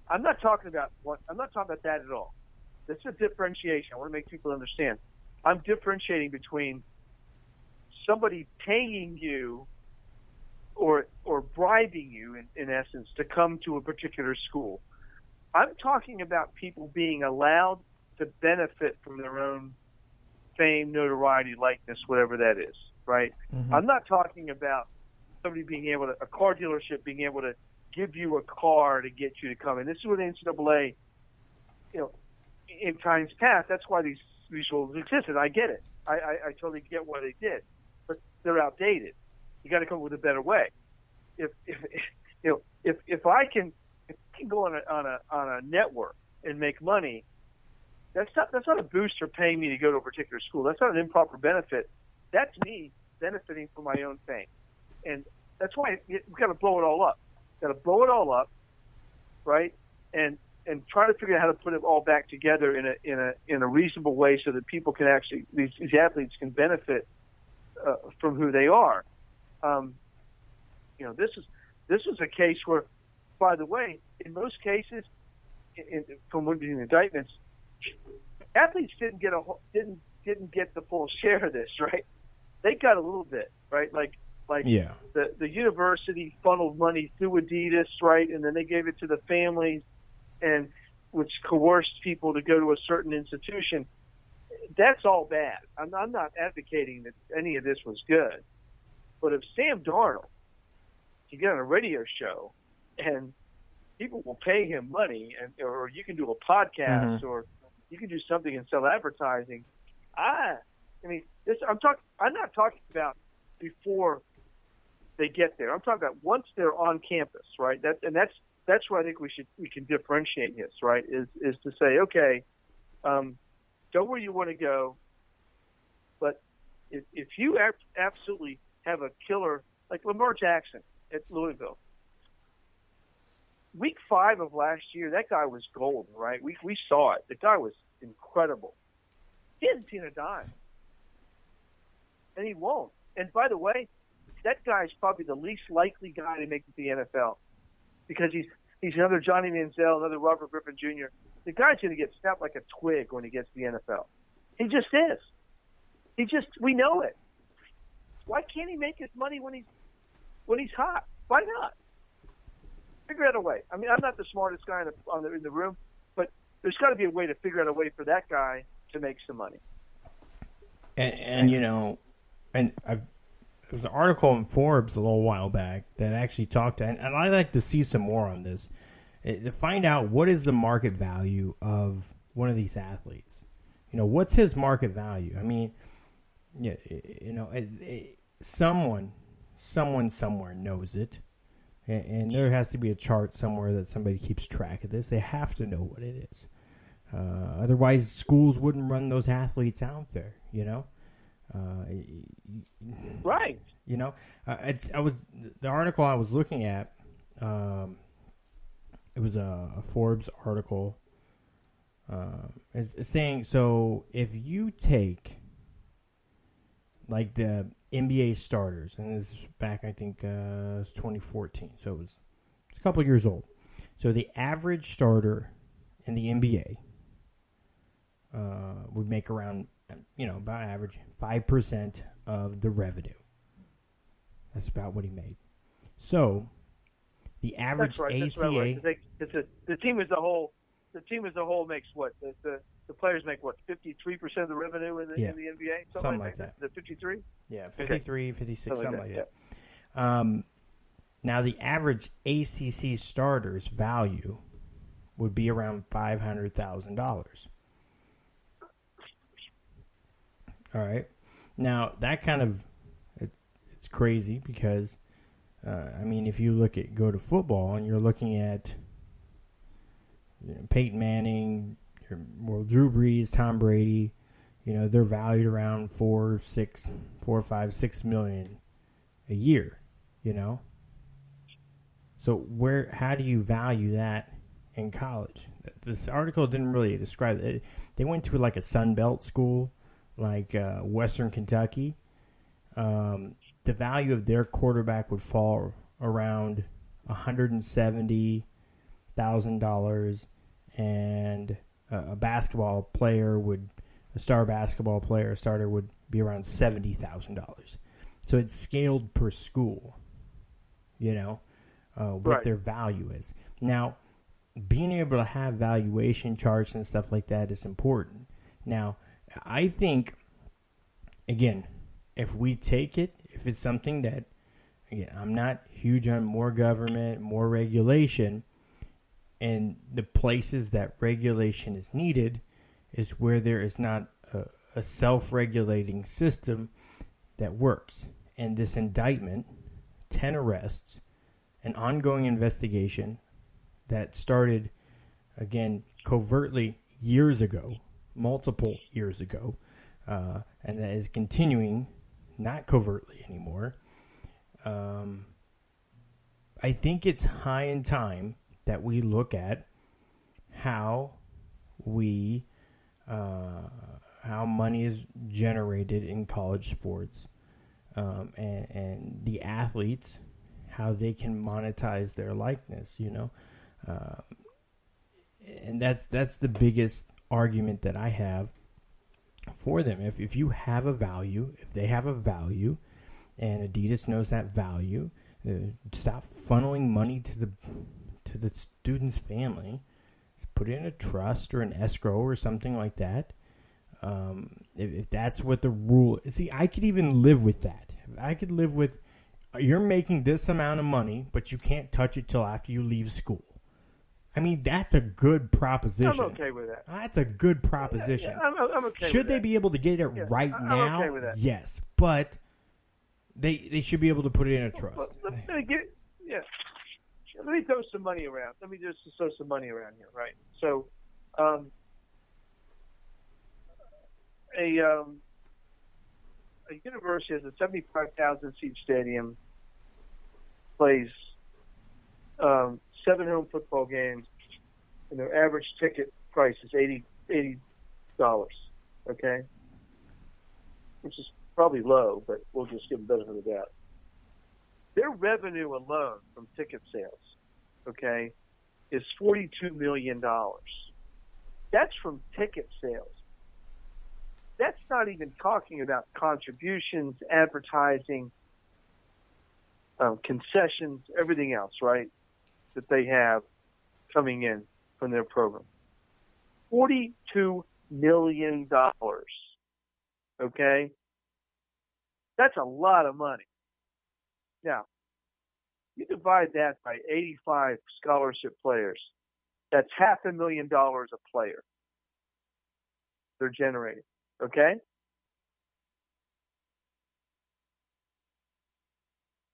I'm not talking about that at all. This is a differentiation. I want to make people understand. I'm differentiating between somebody paying you or bribing you, in essence, to come to a particular school. I'm talking about people being allowed to benefit from their own fame, notoriety, likeness, whatever that is, right? Mm-hmm. I'm not talking about somebody a car dealership being able to give you a car to get you to come in. This is where the NCAA, in times past, that's why these rules existed. I get it. I totally get why they did, but they're outdated. You got to come up with a better way. If I can go on a network and make money, that's not a booster paying me to go to a particular school. That's not an improper benefit. That's me benefiting from my own fame, and that's why we've got to blow it all up. Got to blow it all up, right? And try to figure out how to put it all back together in a reasonable way so that people can actually these athletes can benefit from who they are. This is a case where, by the way, in most cases, from the indictments, athletes didn't get the full share of this, right? They got a little bit, right? The university funneled money through Adidas, right, and then they gave it to the families, and which coerced people to go to a certain institution. That's all bad. I'm not advocating that any of this was good, but if Sam Darnold can get on a radio show and people will pay him money, or you can do a podcast, or you can do something and sell advertising. I'm not talking about before they get there. I'm talking about once they're on campus, right? That's where I think we can differentiate this, right? Is to say, okay, go where you want to go, but if you absolutely have a killer like Lamar Jackson at Louisville, week 5 of last year, that guy was golden, right? We saw it. The guy was incredible. He hasn't seen a dime, and he won't. And by the way, that guy's probably the least likely guy to make it to the NFL because he's another Johnny Manziel, another Robert Griffin Jr. The guy's going to get snapped like a twig when he gets to the NFL. He just is. We know it. Why can't he make his money when he's hot? Why not? Figure out a way. I mean, I'm not the smartest guy in the room, but there's got to be a way to figure out a way for that guy to make some money. There was an article in Forbes a little while back that actually talked to, and I'd like to see some more on this, to find out what is the market value of one of these athletes. What's his market value? I mean, someone somewhere knows it, and there has to be a chart somewhere that somebody keeps track of this. They have to know what it is. Otherwise, schools wouldn't run those athletes out there, right. The article I was looking at it was a Forbes article. It's saying, so if you take like the NBA starters, and this is back, I think, it was 2014, so it's a couple years old. So the average starter in the NBA would make around, about average 5% of the revenue. That's about what he made. So the average ACA, the team as a whole. The team as a whole makes what? The players make what? 53% of the revenue in the NBA? Something like that. The 53? Yeah, 53, okay. 56, something like that. Yeah. Now, the average ACC starter's value would be around $500,000. All right. Now, that kind of, it's crazy because, if you go to football and you're looking at Peyton Manning, Drew Brees, Tom Brady, they're valued around $4, $5, $6 million a year, So how do you value that in college? This article didn't really describe it. They went to like a Sun Belt school, like Western Kentucky. The value of their quarterback would fall around $170,000, and a star basketball player, a starter, would be around $70,000. So it's scaled per school, what their value is. Now, being able to have valuation charts and stuff like that is important. Now, I think, again, if we take it, if it's something that, again, I'm not huge on more government, more regulation, and the places that regulation is needed is where there is not a self-regulating system that works. And this indictment, 10 arrests, an ongoing investigation that started, again, covertly years ago, multiple years ago, and that is continuing not covertly anymore. I think it's high in time that we look at how money is generated in college sports, and the athletes, how they can monetize their likeness, and that's the biggest argument that I have for them. If you have a value, if they have a value, and Adidas knows that value, stop funneling money to the student's family. Put it in a trust or an escrow or something like that. If that's what the rule is. See, I could even live with that. I could live with, you're making this amount of money, but you can't touch it till after you leave school. That's a good proposition. I'm okay with that. That's a good proposition. Yeah, I'm okay Should with they that. be able to get it right now? I'm okay with that. Yes, but they should be able to put it in a trust. Let me throw some money around. Let me just throw some money around here, right? So, a university has a 75,000 seat stadium, plays 7 home football games, and their average ticket price is $80. Okay, which is probably low, but we'll just give them the benefit of the doubt. Their revenue alone from ticket sales, okay, is $42 million. That's from ticket sales. That's not even talking about contributions, advertising, concessions, everything else, right, that they have coming in from their program. $42 million, okay? That's a lot of money. Now, you divide that by 85 scholarship players. That's $500,000 a player they're generating, okay?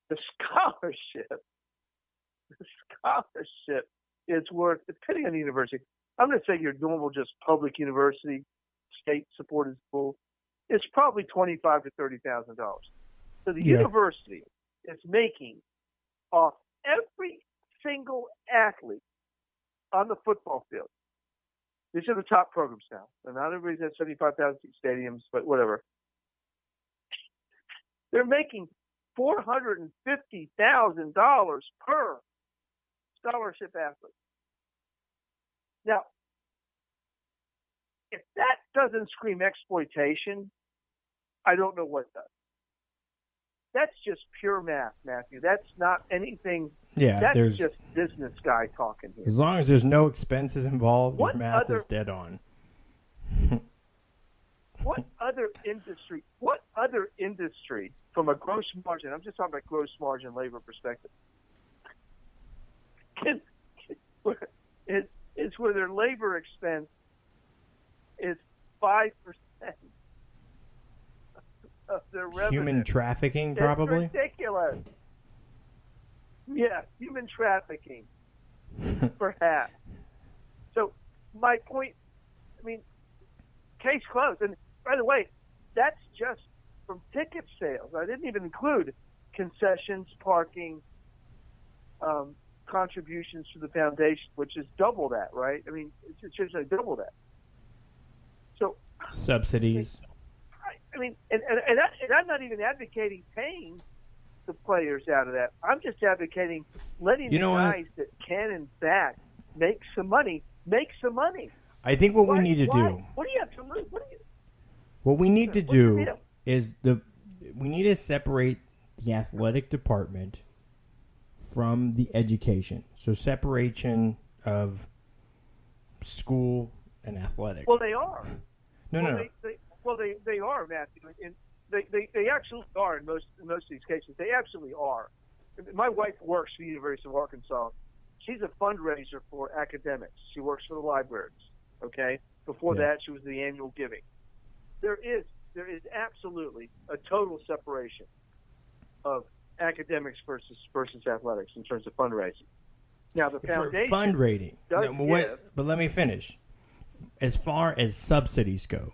The scholarship is worth, depending on the university, I'm going to say your normal just public university, state-supported school, it's probably $25,000 to $30,000. So the university is making off every single athlete on the football field. These are the top programs now. And not everybody's at 75,000 seat stadiums, but whatever. They're making $450,000 per scholarship athlete. Now, if that doesn't scream exploitation, I don't know what does. That's just pure math, Matthew. That's not anything. Yeah, that's just business guy talking here. As long as there's no expenses involved, what your math other, is dead on. What other industry from a gross margin, I'm just talking about gross margin labor perspective, is where their labor expense is 5% of their revenue. Human trafficking, probably? It's ridiculous. Yeah, human trafficking, perhaps. So my point, I mean, case closed. And by the way, that's just from ticket sales. I didn't even include concessions, parking, contributions to the foundation, which is double that, right? I mean, it's just like double that. So subsidies. I mean, and I'm not even advocating paying the players out of that. I'm just advocating letting the guys that can, in fact, make some money. I think what we need to do. What do you have to lose? What we need to do is we need to separate the athletic department from the education. So separation of school and athletic. Well, they are. No. They are, Matthew. And they actually are in most of these cases. They absolutely are. My wife works for the University of Arkansas. She's a fundraiser for academics. She works for the libraries. Okay. Before that, she was the annual giving. There is absolutely a total separation of academics versus athletics in terms of fundraising. Now the foundation fundraising. does but let me finish. As far as subsidies go,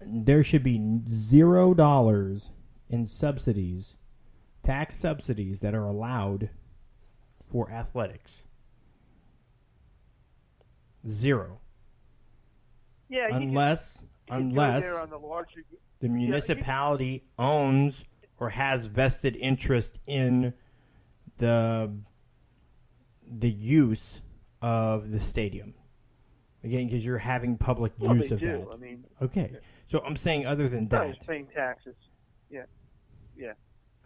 there should be $0 in subsidies, tax subsidies that are allowed for athletics. 0. Yeah, unless the municipality owns or has vested interest in the use of the stadium. Again, because you're having public use of that. I mean, okay. So I'm saying other than that. Paying taxes. Yeah.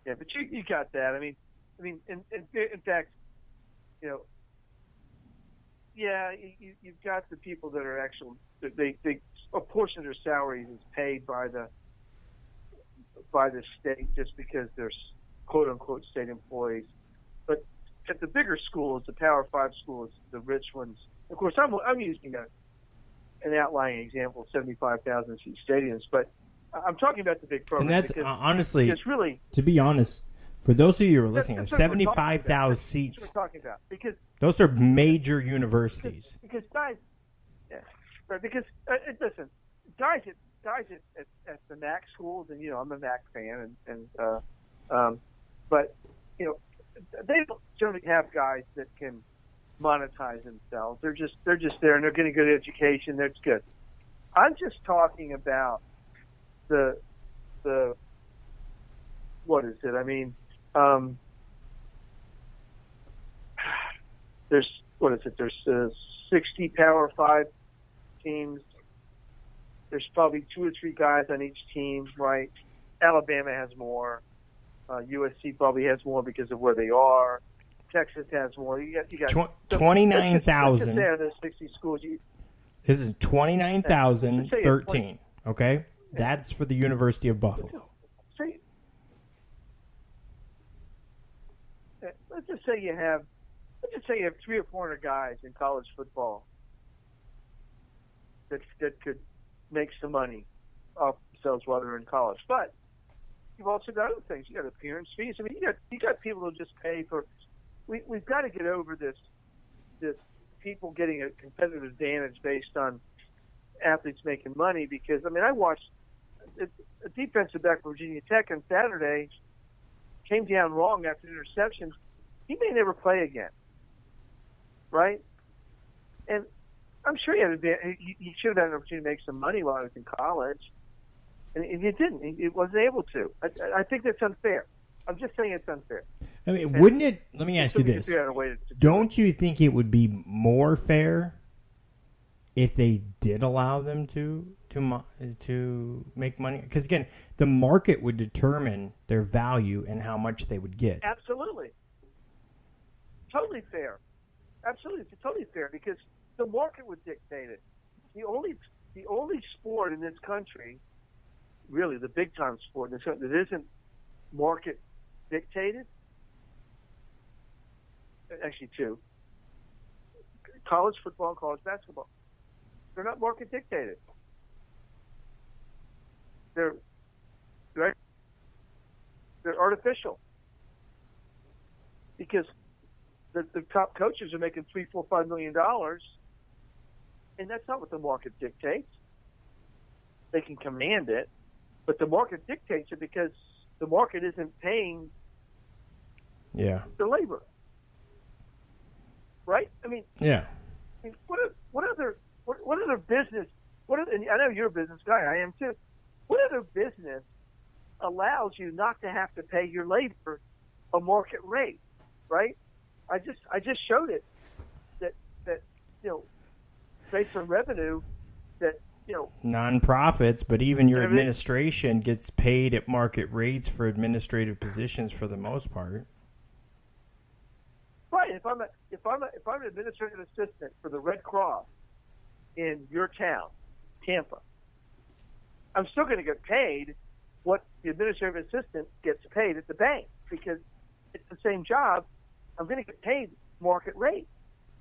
But you got that. I mean, in fact, you know, you've got the people that are actually a portion of their salaries is paid by the state just because they're quote unquote state employees. But at the bigger schools, the Power 5 schools, the rich ones. Of course, I'm using an outlying example of 75,000 seat stadiums, but I'm talking about the big programs. And that's honestly, it's really, to be honest, for those of you who are listening, 75,000 seats. That's what we're talking about because those are major universities. Because guys, because listen, guys at the MAC schools, and I'm a MAC fan, but they don't generally have guys that can monetize themselves. They're just there, and they're getting good education. That's good. I'm just talking about the what is it? I mean, there's 60 Power 5 teams. There's probably 2 or 3 guys on each team, right? Alabama has more. USC probably has more because of where they are. Texas has more. You got 29,000. There, there's 60 schools. This is 29,013. Okay, that's for the University of Buffalo. Let's just say you have 300 or 400 guys in college football that could make some money off themselves while they're in college. But you've also got other things. You got appearance fees. I mean, you got people who just pay for. We've got to get over this people getting a competitive advantage based on athletes making money. Because I mean, I watched a defensive back from Virginia Tech on Saturday came down wrong after an interception. He may never play again, right? And I'm sure he should have had an opportunity to make some money while he was in college. And he didn't. He wasn't able to. I think that's unfair. I'm just saying it's unfair. I mean, wouldn't it? Let me ask you this: don't you think it would be more fair if they did allow them to make money? Because again, the market would determine their value and how much they would get. Absolutely, totally fair. Absolutely, it's totally fair because the market would dictate it. The only sport in this country, really the big time sport in this country, that isn't market dictated. Actually, two: college football and college basketball. They're not market dictated. They're artificial because the top coaches are making $3, $4, $5 million, and that's not what the market dictates. They can command it, but the market dictates it because the market isn't paying the labor. Right? I mean, what other business? And I know you're a business guy. I am too. What other business allows you not to have to pay your labor a market rate? Right? I just showed it that based on revenue that nonprofits, but even your administration gets paid at market rates for administrative positions for the most part. Right. If I'm an administrative assistant for the Red Cross in your town, Tampa, I'm still going to get paid what the administrative assistant gets paid at the bank because it's the same job. I'm going to get paid market rate,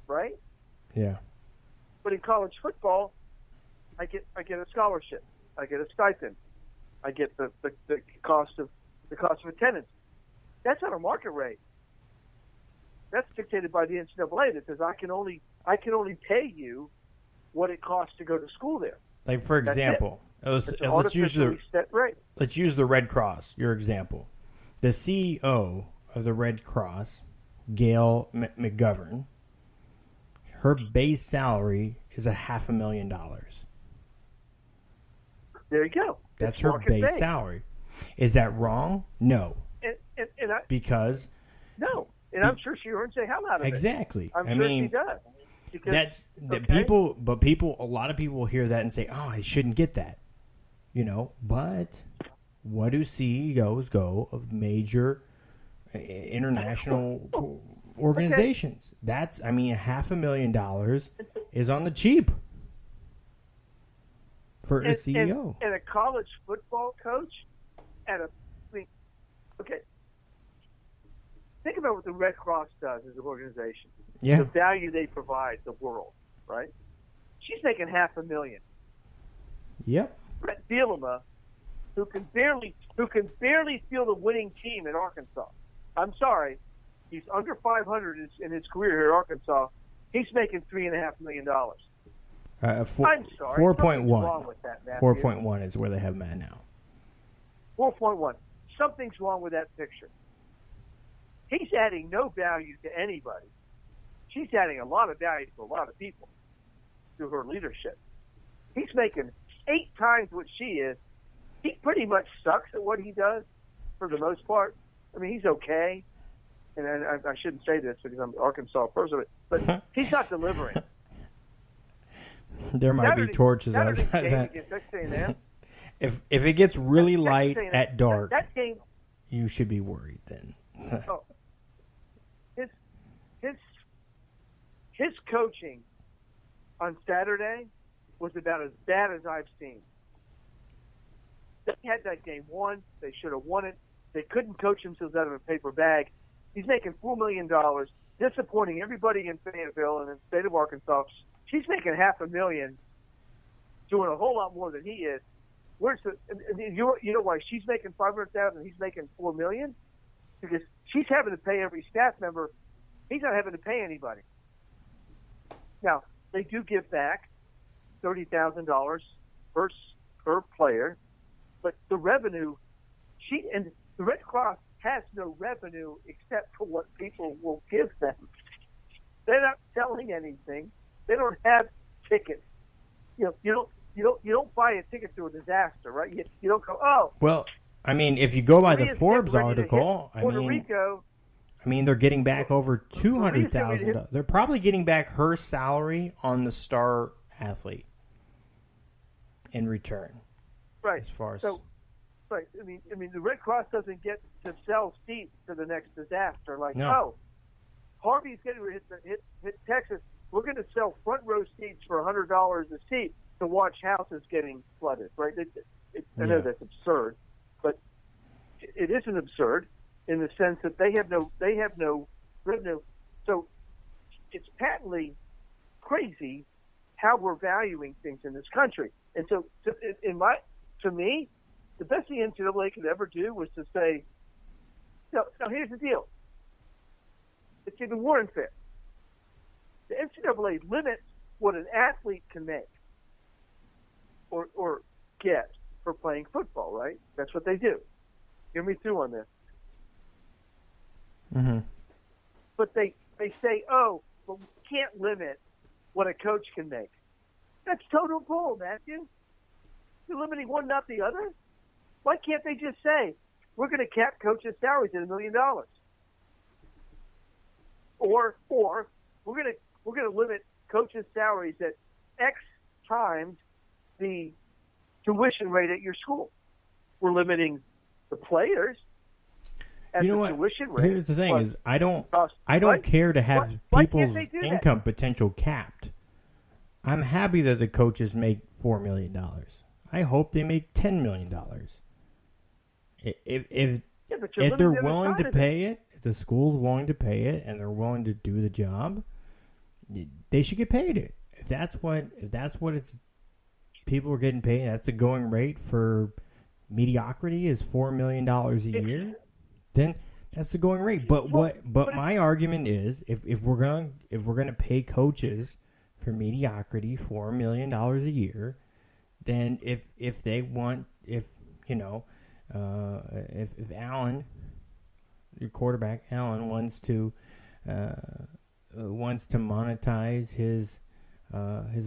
right? Yeah. But in college football, I get a scholarship, I get a stipend, I get the cost of attendance. That's not a market rate. That's dictated by the NCAA that says I can only pay you what it costs to go to school there. Like for example, let's use the Red Cross. Your example, the CEO of the Red Cross, Gail McGovern, her base salary is $500,000. There you go. That's her base salary. Is that wrong? No. Because no. And I'm sure she earns a hell out of it. Exactly. I'm sure she does. Because, people. A lot of people hear that and say, "Oh, I shouldn't get that," But what do CEOs go of major international organizations? That's, $500,000 is on the cheap for a CEO and a college football coach Think about what the Red Cross does as an organization. Yeah. The value they provide the world, right? She's making $500,000. Yep. Brett Bielema, who can barely field a winning team in Arkansas. I'm sorry, he's under 500 in his career here at Arkansas. He's making $3.5 million. I'm sorry. 4.1. Wrong with that, Matthew. 4.1 is where they have him at now. 4.1. Something's wrong with that picture. He's adding no value to anybody. She's adding a lot of value to a lot of people through her leadership. He's making 8 times what she is. He pretty much sucks at what he does for the most part. He's okay. And I shouldn't say this because I'm an Arkansas person, but he's not delivering. There might be torches outside that. If it gets really light at dark, you should be worried then. His coaching on Saturday was about as bad as I've seen. They had that game won. They should have won it. They couldn't coach themselves out of a paper bag. He's making $4 million, disappointing everybody in Fayetteville and in the state of Arkansas. She's making $500,000, doing a whole lot more than he is. You know why she's making $500,000 and he's making $4 million? Because she's having to pay every staff member. He's not having to pay anybody. Now, they do give back $30,000 per player, but the revenue, the Red Cross has no revenue except for what people will give them. They're not selling anything. They don't have tickets. You don't buy a ticket to a disaster, right? You don't go, oh. Well, I mean, if you go by the Korea's Forbes getting ready to hit article, Puerto Rico. I mean, they're getting back over Korea's $200,000. They're probably getting back her salary on the star athlete in return. Right. As far as right. I mean, the Red Cross doesn't get to sell seats to the next disaster. Like, No. oh, Harvey's getting ready to hit Texas. We're going to sell front row seats for $100 a seat to watch houses getting flooded. Right? I know that's absurd, but it isn't absurd in the sense that they have no revenue. So it's patently crazy how we're valuing things in this country. And so, to me, the best the NCAA could ever do was to say, now here's the deal. It's even more unfair. The NCAA limits what an athlete can make or get for playing football, right? That's what they do. Hear me through on this. Mm-hmm. But they say, oh, but we can't limit what a coach can make. That's total bull, Matthew. You're limiting one, not the other. Why can't they just say, we're going to cap coaches' salaries at $1 million? Or we're going to limit coaches' salaries at X times the tuition rate at your school. We're limiting the players at the tuition rate. Here's the thing: is I don't care to have people's income potential capped. I'm happy that the coaches make $4 million. I hope they make $10 million. If they're willing to pay it, if the school's willing to pay it, and they're willing to do the job, they should get paid it. If that's what it's people are getting paid, that's the going rate for mediocrity is $4 million a year. Then that's the going rate. But my argument is if we're gonna pay coaches for mediocrity $4 million a year, then if Allen, your quarterback Allen, wants to monetize his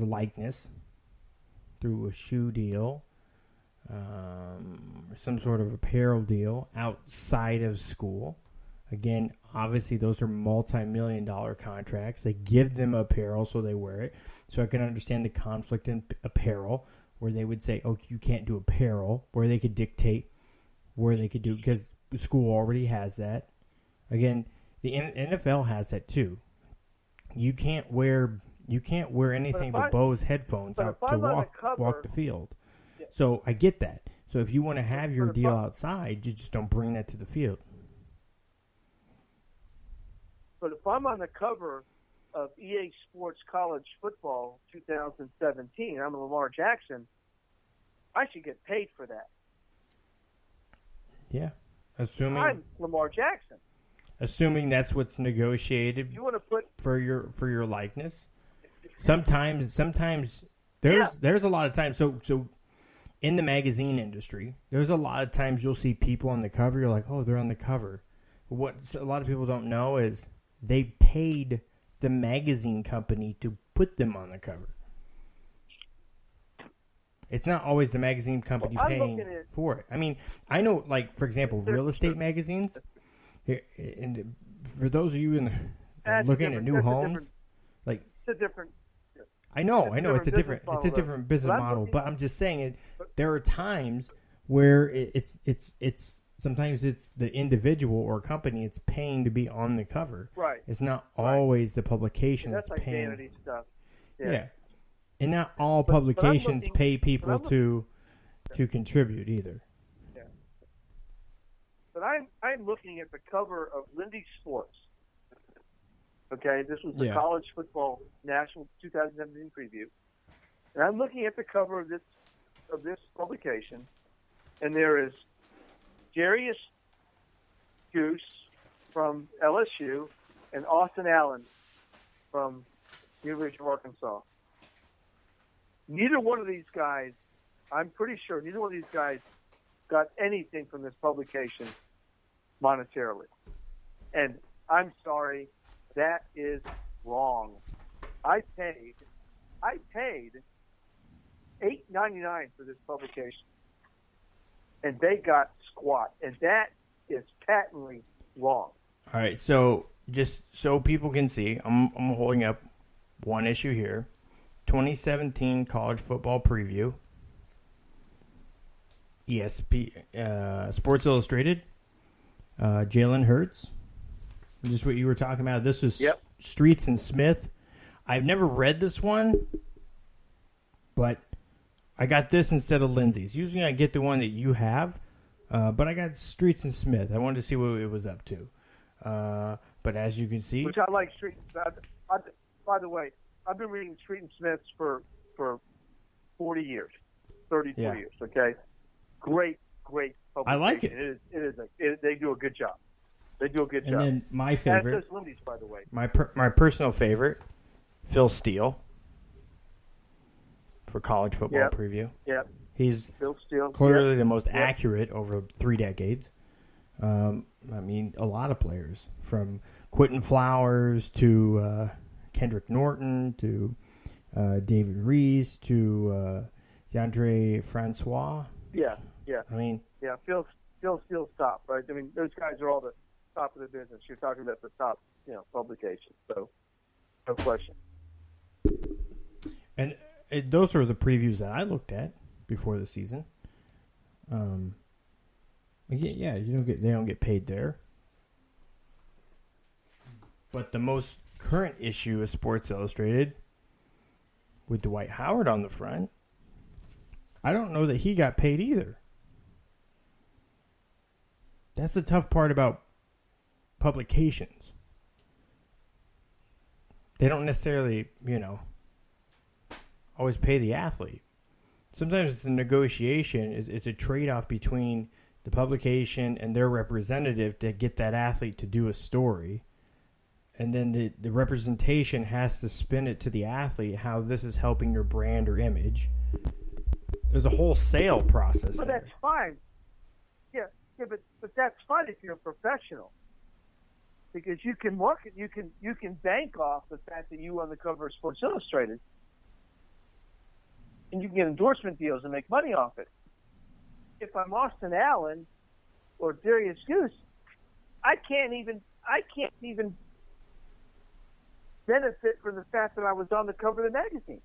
likeness through a shoe deal, some sort of apparel deal outside of school. Again, obviously those are multi-million-dollar contracts. They give them apparel so they wear it. So I can understand the conflict in apparel where they would say, oh, you can't do apparel, where they could dictate where they could do, because the school already has that. Again, the NFL has that too. You can't wear anything but Bose headphones out to walk the field. Yeah. So I get that. So if you want to have your deal outside, you just don't bring that to the field. But if I'm on the cover of EA Sports College Football 2017, I'm Lamar Jackson, I should get paid for that. Yeah, assuming I'm Lamar Jackson. Assuming that's what's negotiated you want to put for your likeness. Sometimes there's a lot of times. So in the magazine industry, there's a lot of times you'll see people on the cover. You're like, oh, they're on the cover. What a lot of people don't know is they paid the magazine company to put them on the cover. It's not always the magazine company paying for it. I mean, I know, like, for example, real estate magazines. And for those of you looking at new homes, like, it's a different. I know, it's a different business model. But I'm just saying, there are times where it's sometimes it's the individual or company it's paying to be on the cover. Right. It's not always the publication that's that's like paying. vanity stuff. Yeah. And not all publications pay people to contribute either. Yeah. But I'm looking at the cover of Lindy Sports. Okay, this was the College Football National 2017 preview, and I'm looking at the cover of this publication, and there is Jarius Goose from LSU and Austin Allen from University of Arkansas. Neither one of these guys, I'm pretty sure, neither one of these guys got anything from this publication monetarily. And I'm sorry, that is wrong. I paid I paid $8.99 for this publication, and they got squat, and that is patently wrong. All right, so just so people can see, I'm holding up one issue here. 2017 College Football Preview. Sports Illustrated. Jalen Hurts. Just what you were talking about. This is Streets and Smith. I've never read this one, but I got this instead of Lindsay's. Usually I get the one that you have, but I got Streets and Smith. I wanted to see what it was up to. But as you can see... Which I like Street and Smith. By the way, I've been reading Street and Smiths for 40 years. 40 years, okay? Great publication. I like it. They do a good job. They do a good job. And then my favorite... That's Lindy's, by the way. My personal favorite, Phil Steele, for College Football Preview. Yeah. He's Phil Steele. clearly the most accurate over 3 decades. I mean, a lot of players, from Quentin Flowers to Kendrick Norton to David Reese to DeAndre Francois. Yeah. I mean... Yeah, Phil Steele's top, right? I mean, those guys are all the top of the business. You're talking about the top, publications. So, no question. And those are the previews that I looked at before the season. They don't get paid there. But the most current issue of Sports Illustrated, with Dwight Howard on the front, I don't know that he got paid either. That's the tough part about publications. They don't necessarily, always pay the athlete. Sometimes it's a negotiation. It's a trade-off between the publication and their representative to get that athlete to do a story. And then the representation has to spin it to the athlete how this is helping your brand or image. There's a whole sale process. But that's fine. Yeah, but that's fine if you're a professional, because you can market, you can bank off the fact that you on the cover of Sports Illustrated, and you can get endorsement deals and make money off it. If I'm Austin Allen or Darius Goose, I can't even benefit from the fact that I was on the cover of the magazine.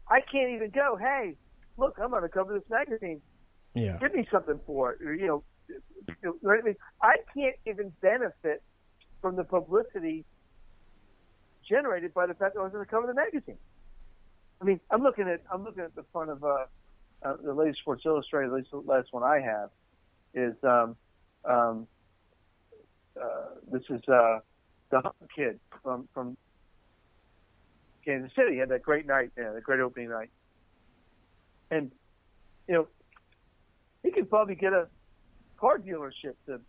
I can't even go, hey, look, I'm on the cover of this magazine. Yeah. Give me something for it. Or, I can't even benefit from the publicity generated by the fact that I was on the cover of the magazine. I mean, I'm looking at the front of the latest Sports Illustrated. At least the last one I have is this is the Hunt kid from Kansas City. He had that great night, that great opening night, and he could probably get a car dealership to,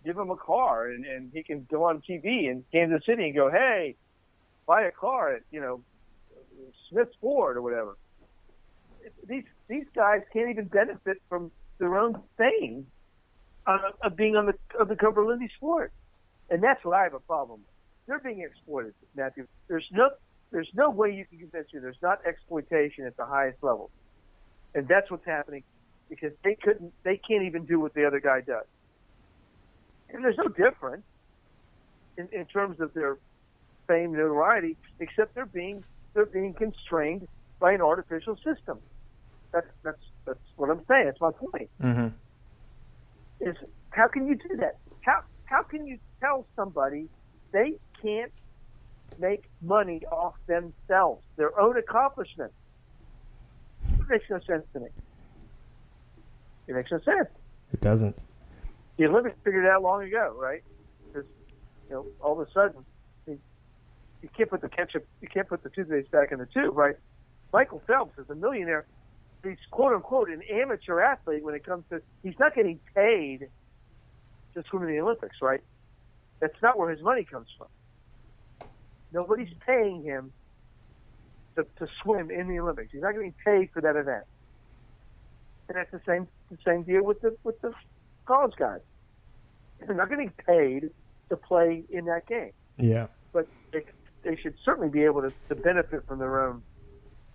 give him a car, and he can go on TV in Kansas City and go, hey, buy a car at, Smith Ford or whatever. These guys can't even benefit from their own fame of being on the cover of Lindy Sport. And that's what I have a problem with. They're being exploited, Matthew. There's no way you can convince me there's not exploitation at the highest level. And that's what's happening, because they can't even do what the other guy does. And there's no difference in terms of their fame, notoriety, except they're being constrained by an artificial system. That's what I'm saying. That's my point. Mm-hmm. Is how can you do that? How can you tell somebody they can't make money off themselves, their own accomplishments? It makes no sense to me. It makes no sense. It doesn't. The Olympics figured it out long ago, right? Because all of a sudden, you can't put the toothpaste back in the tube, right? Michael Phelps is a millionaire. He's quote unquote an amateur athlete when it comes to. He's not getting paid to swim in the Olympics, right? That's not where his money comes from. Nobody's paying him to swim in the Olympics. He's not getting paid for that event. And that's the same deal with the college guys. They're not getting paid to play in that game. Yeah. But should certainly be able to benefit from their own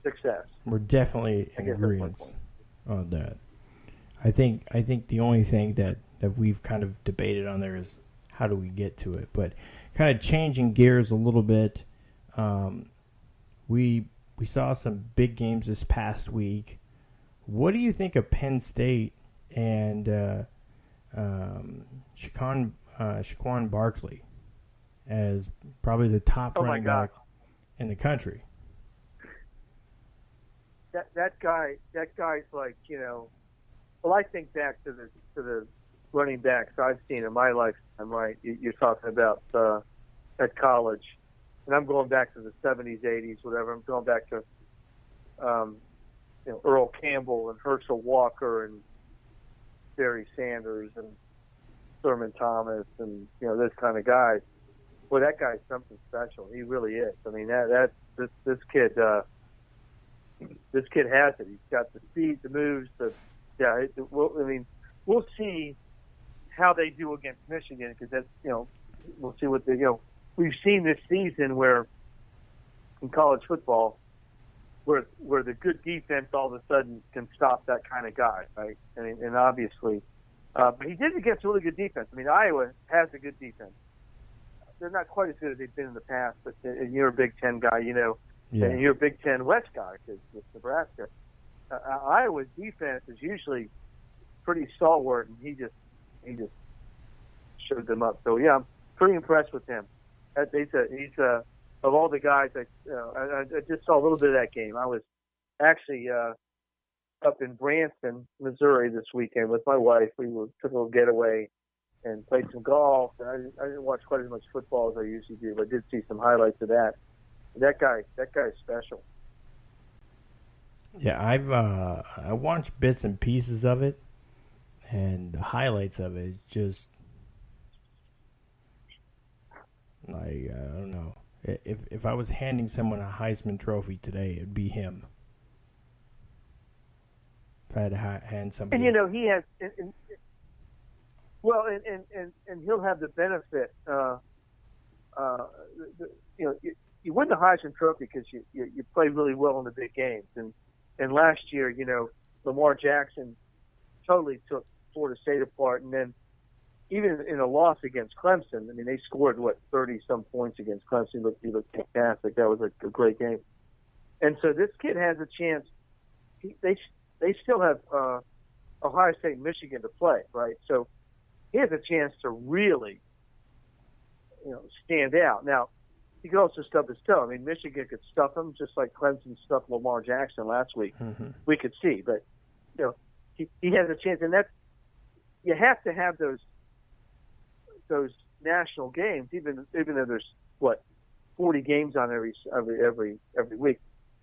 success. We're definitely in agreement on that. I think the only thing that we've kind of debated on there is how do we get to it. But kind of changing gears a little bit, we saw some big games this past week. What do you think of Penn State and Shaquan Barkley as probably the top running back in the country? That guy's like, well, I think back to the running backs I've seen in my lifetime, right? You're talking about at college, and I'm going back to the 70s, 80s, whatever. I'm going back to Earl Campbell and Herschel Walker and Barry Sanders and Thurman Thomas and those kind of guys. Well, that guy's something special. He really is. I mean, this kid has it. He's got the speed, the moves, we'll see how they do against Michigan because that's we'll see what we've seen this season where in college football where the good defense all of a sudden can stop that kind of guy, right? I mean, and obviously, but he did it against a really good defense. I mean, Iowa has a good defense. They're not quite as good as they've been in the past, but and you're a Big Ten guy, Yeah. and you're a Big Ten West guy because with Nebraska. Iowa's defense is usually pretty stalwart, and he just showed them up. So yeah, I'm pretty impressed with him. He's of all the guys. I just saw a little bit of that game. I was actually up in Branson, Missouri this weekend with my wife. We took a little getaway and played some golf. And I didn't watch quite as much football as I usually do, but I did see some highlights of that. That guy's special. Yeah, I watched bits and pieces of it, and the highlights of it is just like I don't know. If I was handing someone a Heisman Trophy today, it'd be him. If I had to hand somebody, and he has, and he'll have the benefit. You win the Heisman Trophy because you play really well in the big games, and last year, Lamar Jackson totally took Florida State apart, and then even in a loss against Clemson, I mean, they scored 30-some points against Clemson. He looked fantastic. That was a great game, and so this kid has a chance. They still have Ohio State and Michigan to play, right? So he has a chance to really, stand out. Now, he could also stub his toe. I mean, Michigan could stuff him just like Clemson stuffed Lamar Jackson last week. Mm-hmm. We could see, but he has a chance, and that's you have to have those national games, even though there's 40 games on every week.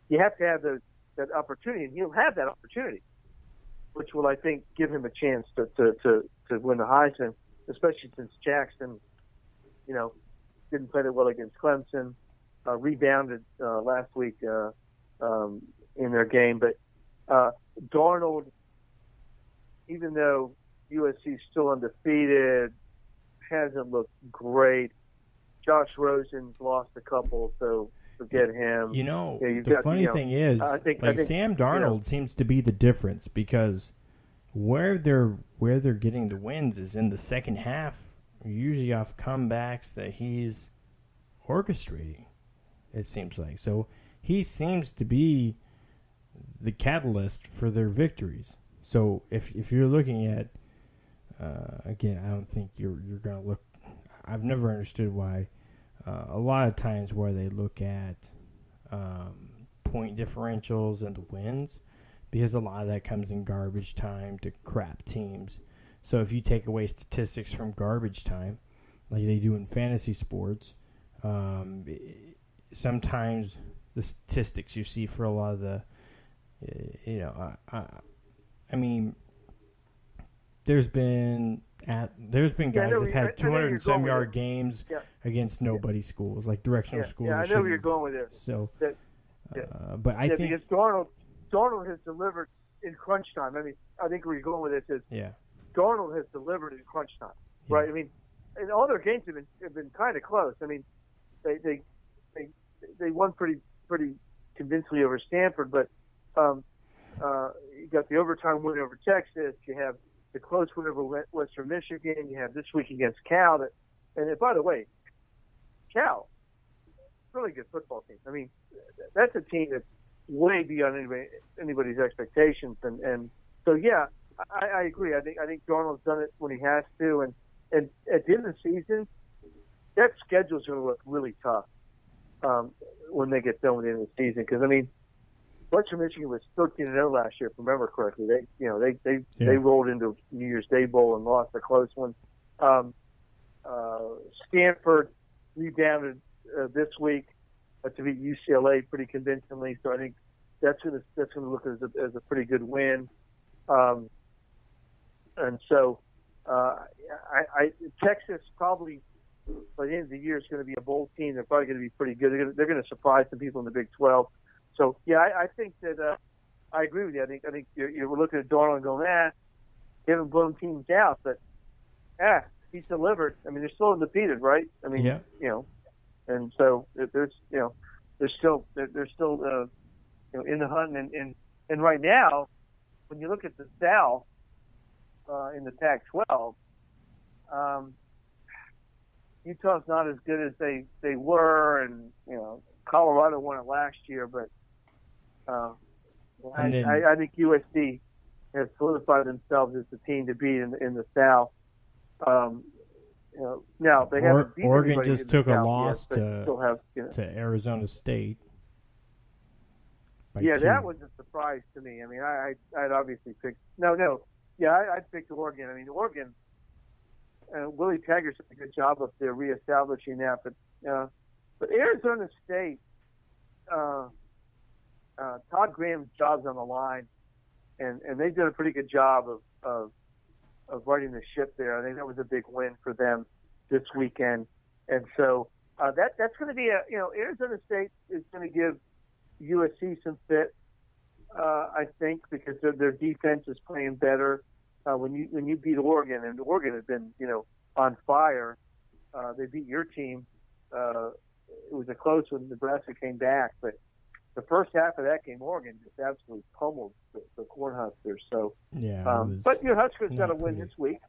You have to have that opportunity, and he'll have that opportunity, which will, I think, give him a chance to win the Heisman, especially since Jackson, didn't play that well against Clemson, rebounded last week in their game. But Darnold, even though USC is still undefeated, hasn't looked great. Josh Rosen's lost a couple, so forget him. The funny thing is, Sam Darnold seems to be the difference because where they're getting the wins is in the second half. Usually off comebacks that he's orchestrating, it seems like. So he seems to be the catalyst for their victories. So if you're looking at, again, I don't think you're going to look. I've never understood why a lot of times where they look at point differentials and the wins, because a lot of that comes in garbage time to crap teams. So if you take away statistics from garbage time, like they do in fantasy sports, sometimes the statistics you see for a lot of the, I mean, there's been guys that had 200-some yard games against nobody schools, like directional schools. Yeah, I know where you're going with this. So, but I think because Darnold has delivered in crunch time. I mean, I think where you're going with this is Darnold has delivered in crunch time, right? I mean, and all their games have been kind of close. I mean, they they won pretty convincingly over Stanford, but you got the overtime win over Texas. You have the close win over Western Michigan. You have this week against Cal. And by the way, Cal, really good football team. I mean, that's a team that's way beyond anybody's expectations. And so, yeah, I agree. I think Darnold's done it when he has to. And at the end of the season, that schedule's going to look really tough when they get done with the end of the season. Because, I mean, Western Michigan was 13-0 last year, if I remember correctly. They rolled into New Year's Day Bowl and lost a close one. Stanford rebounded this week to beat UCLA pretty convincingly. So I think that's going to look as a pretty good win. And so Texas probably by the end of the year is going to be a bowl team. They're probably going to be pretty good. They're going to surprise some people in the Big 12. So yeah, I think that I agree with you. I think we're looking at Darnold and going, they haven't blown teams out, but he's delivered. I mean, they're still undefeated, right? I mean, and so they're still in the hunt. And right now, when you look at the South in the Pac-12, Utah's not as good as they were, and Colorado won it last year, but I think USC has solidified themselves as the team to beat in the South. Now they haven't beat Oregon just took a loss yet, to Arizona State. Yeah, that was a surprise to me. I mean, I'd obviously picked I'd picked Oregon. I mean, Oregon. Willie Taggart's did a good job up there reestablishing that, but Arizona State, Todd Graham's job's on the line, and they've done a pretty good job of righting the ship there. I think that was a big win for them this weekend, and so that's going to be Arizona State is going to give USC some fit, I think, because their defense is playing better. When you beat Oregon, and Oregon has been on fire, they beat your team. It was a close when Nebraska came back, but the first half of that game, Oregon just absolutely pummeled the Cornhuskers. So but Huskers got to win this week.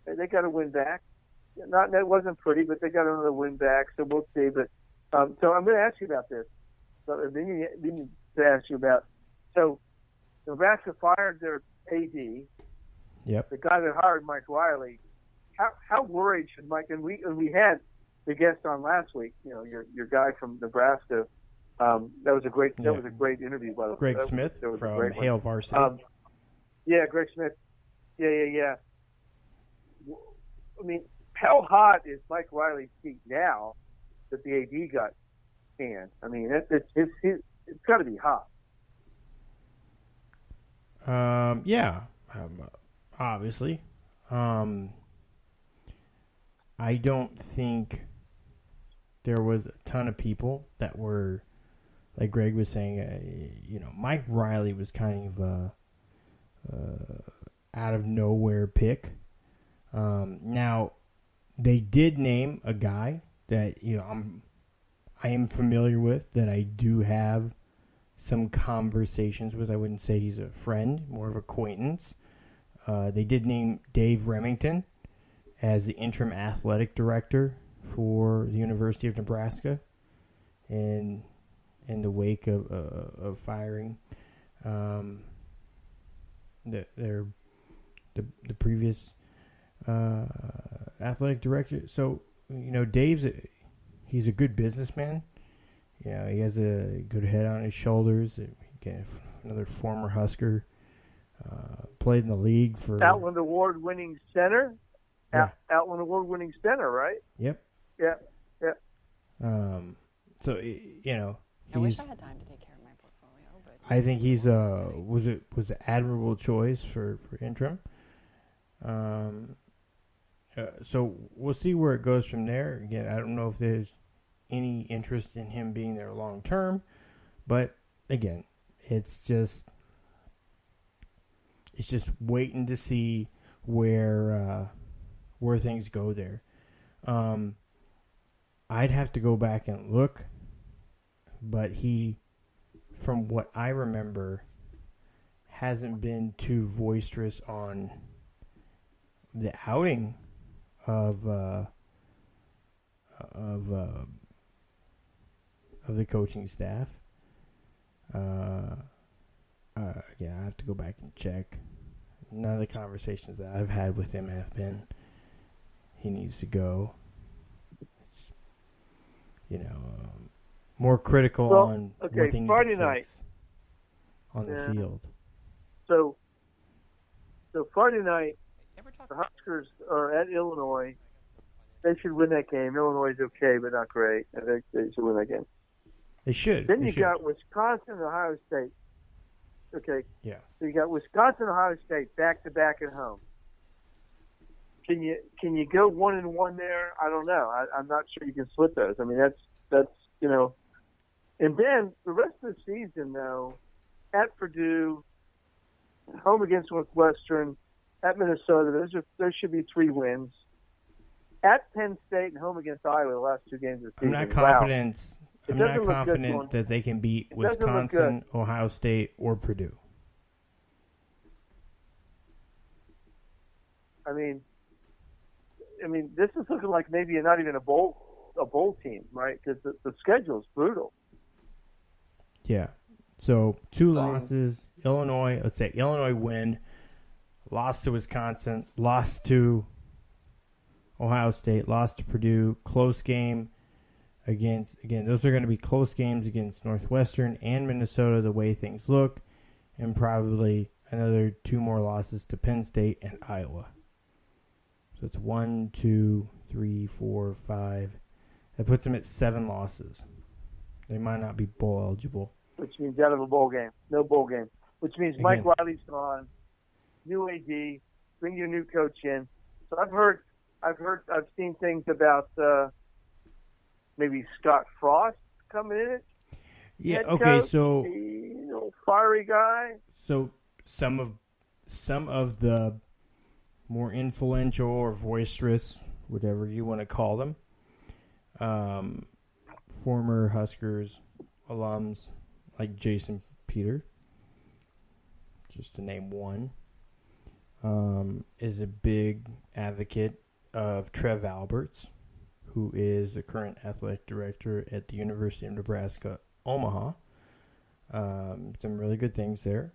They got to win back. That wasn't pretty, but they got another win back. So we'll see. But so I'm going to ask you about this. So then you need to ask you about. So Nebraska fired their AD. Yep. The guy that hired Mike Riley, how worried should Mike? And we had the guest on last week. Your guy from Nebraska. That was a great interview, by the way. Greg Smith from Hale Varsity. Greg Smith. Yeah. I mean, how hot is Mike Riley's seat now that the AD got canned? I mean, it's got to be hot. Obviously. I don't think there was a ton of people that were, like Greg was saying, Mike Riley was kind of a out of nowhere pick. Now, they did name a guy that I am familiar with, that I do have some conversations with. I wouldn't say he's a friend, more of acquaintance. They did name Dave Remington as the interim athletic director for the University of Nebraska in the wake of firing the previous athletic director. So he's a good businessman. He has a good head on his shoulders. Again, another former Husker. Played in the league for Outland Award-winning center. Yeah. Outland Award-winning center, right? Yep. Yeah. So I wish I had time to take care of my portfolio, but I think he's was an admirable choice for interim. So we'll see where it goes from there. Again, I don't know if there's any interest in him being there long term, but again, it's just waiting to see where things go there. I'd have to go back and look but he, from what I remember, hasn't been too boisterous on the outing of the coaching staff. Yeah, I have to go back and check. None of the conversations that I've had with him have been he needs to go. It's, more critical on what they need Friday to night fix on the field. So Friday night, the Huskers are at Illinois. They should win that game. Illinois is okay, but not great. I think they should win that game. They should. Then you got Wisconsin and Ohio State. Okay. Yeah. So you got Wisconsin and Ohio State back to back at home. Can you go 1-1 there? I don't know. I'm not sure you can split those. I mean, that's And then the rest of the season, though, at Purdue, home against Northwestern, at Minnesota, there should be 3 wins. At Penn State and home against Iowa, the last 2 games of the season. I'm not confident that they can beat Wisconsin, Ohio State, or Purdue. I mean, this is looking like maybe not even a bowl team, right? Because the schedule is brutal. Yeah. So 2 losses. Illinois. Let's say Illinois win. Lost to Wisconsin. Lost to Ohio State. Lost to Purdue. Close game against, again, those are going to be close games against Northwestern and Minnesota the way things look. And probably another 2 more losses to Penn State and Iowa. So it's 1, 2, 3, 4, 5. That puts them at 7 losses. They might not be bowl eligible. Which means out of a bowl game. No bowl game. Which means Mike Riley's gone. New AD. Bring your new coach in. So I've seen things about maybe Scott Frost coming in. Yeah. Okay. Coach, so fiery guy. So some of the more influential or boisterous, whatever you want to call them, former Huskers alums like Jason Peter, just to name one, is a big advocate of Trev Alberts, who is the current athletic director at the University of Nebraska, Omaha. Some really good things there.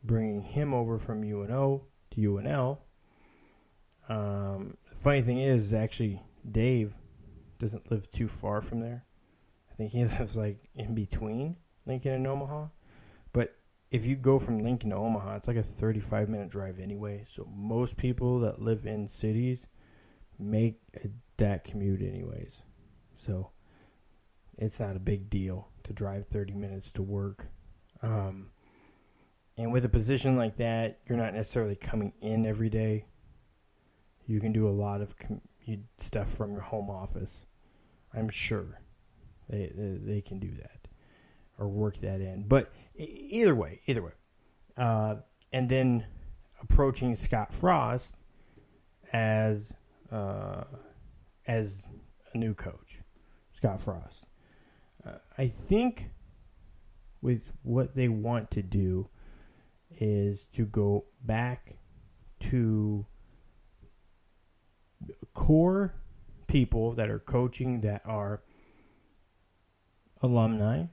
Bringing him over from UNO to UNL. The funny thing is, actually, Dave doesn't live too far from there. I think he lives like in between Lincoln and Omaha. But if you go from Lincoln to Omaha, it's like a 35-minute drive anyway. So most people that live in cities make that commute anyways. So it's not a big deal to drive 30 minutes to work. And with a position like that, you're not necessarily coming in every day. You can do a lot of stuff from your home office. I'm sure they can do that or work that in. But either way. And then approaching Scott Frost as a new coach, Scott Frost. I think with what they want to do is to go back to core people that are coaching that are alumni,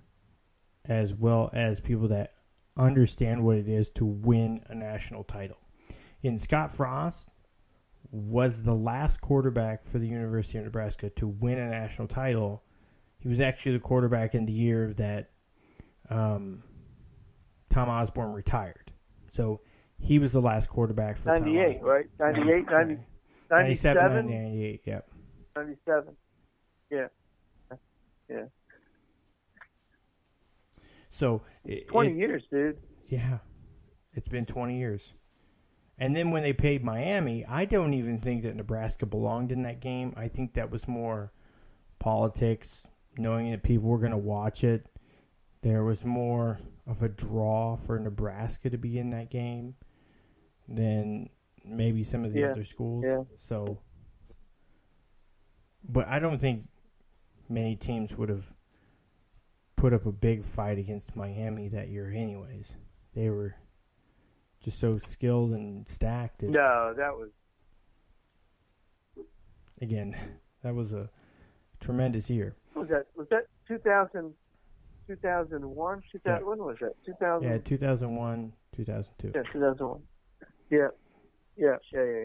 as well as people that understand what it is to win a national title. And Scott Frost was the last quarterback for the University of Nebraska to win a national title. He was actually the quarterback in the year that Tom Osborne retired. So he was the last quarterback for 98, Tom right? 98, 97, 98, yep. 97. Yeah. So 20 years, dude. Yeah. It's been 20 years. And then when they played Miami, I don't even think that Nebraska belonged in that game. I think that was more politics, knowing that people were going to watch it. There was more of a draw for Nebraska to be in that game than maybe some of the other schools. Yeah. So, but I don't think many teams would have put up a big fight against Miami that year anyways. They were just so skilled and stacked. No, that was... Again, that was a tremendous year. What was that? Was that 2001? Yeah. When was that? 2000? Yeah, 2001, 2002. Yeah, 2001. Yeah.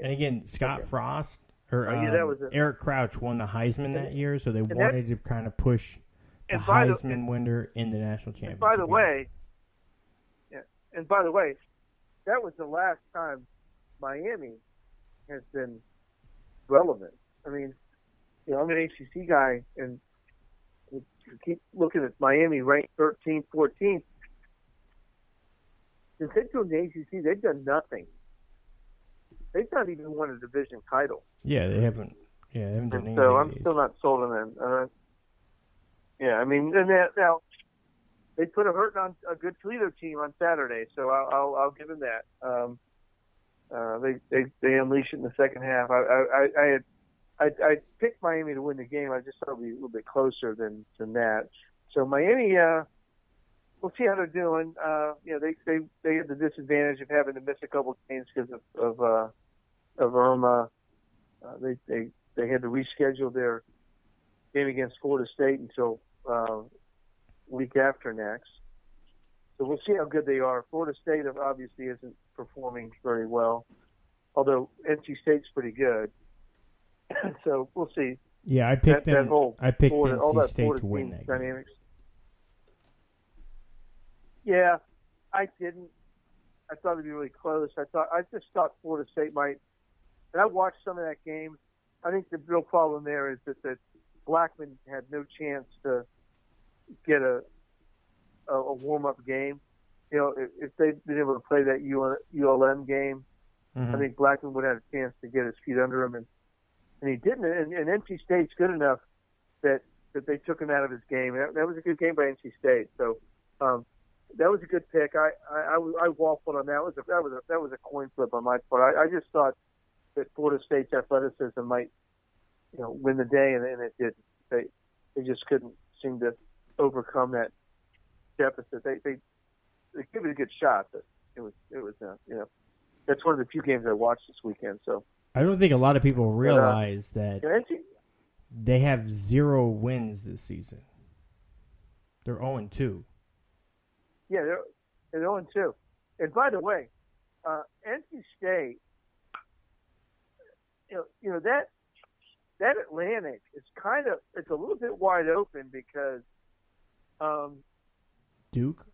And again, Scott Frost or that was Eric Crouch won the Heisman that year, so they wanted to kind of push the and by Heisman winner in the national championship. And by the way, that was the last time Miami has been relevant. I mean, I'm an ACC guy, and you keep looking at Miami ranked 13th, 14th. Since they've joined the ACC, they've done nothing. They've not even won a division title. Yeah, they haven't. Yeah, they haven't done anything. So I'm still not sold on them. I mean, and now they put a hurt on a good Toledo team on Saturday, so I'll give them that. They unleashed it in the second half. I picked Miami to win the game. I just thought it would be a little bit closer than that. So Miami, we'll see how they're doing. They had the disadvantage of having to miss a couple of games because of Irma. They had to reschedule their game against Florida State until week after next. So we'll see how good they are. Florida State obviously isn't performing very well, although NC State's pretty good. So we'll see. Yeah, I picked them. I picked Florida, NC State to win that game. Dynamics. Yeah, I didn't. I thought it'd be really close. I just thought Florida State might. And I watched some of that game. I think the real problem there is that Blackman had no chance to get a warm-up game. If they'd been able to play that ULM game, I think Blackman would have a chance to get his feet under him, and he didn't. And NC State's good enough that they took him out of his game. That was a good game by NC State. So that was a good pick. I waffled on that. That was a coin flip on my part. I just thought that Florida State's athleticism might win the day, and it didn't. They just couldn't seem to overcome that deficit. They give it a good shot, but it was that's one of the few games I watched this weekend. So I don't think a lot of people realize that they have 0 wins this season. They're 0-2. Yeah, they're 0-2. And by the way, NC State, that Atlantic is it's a little bit wide open because Duke.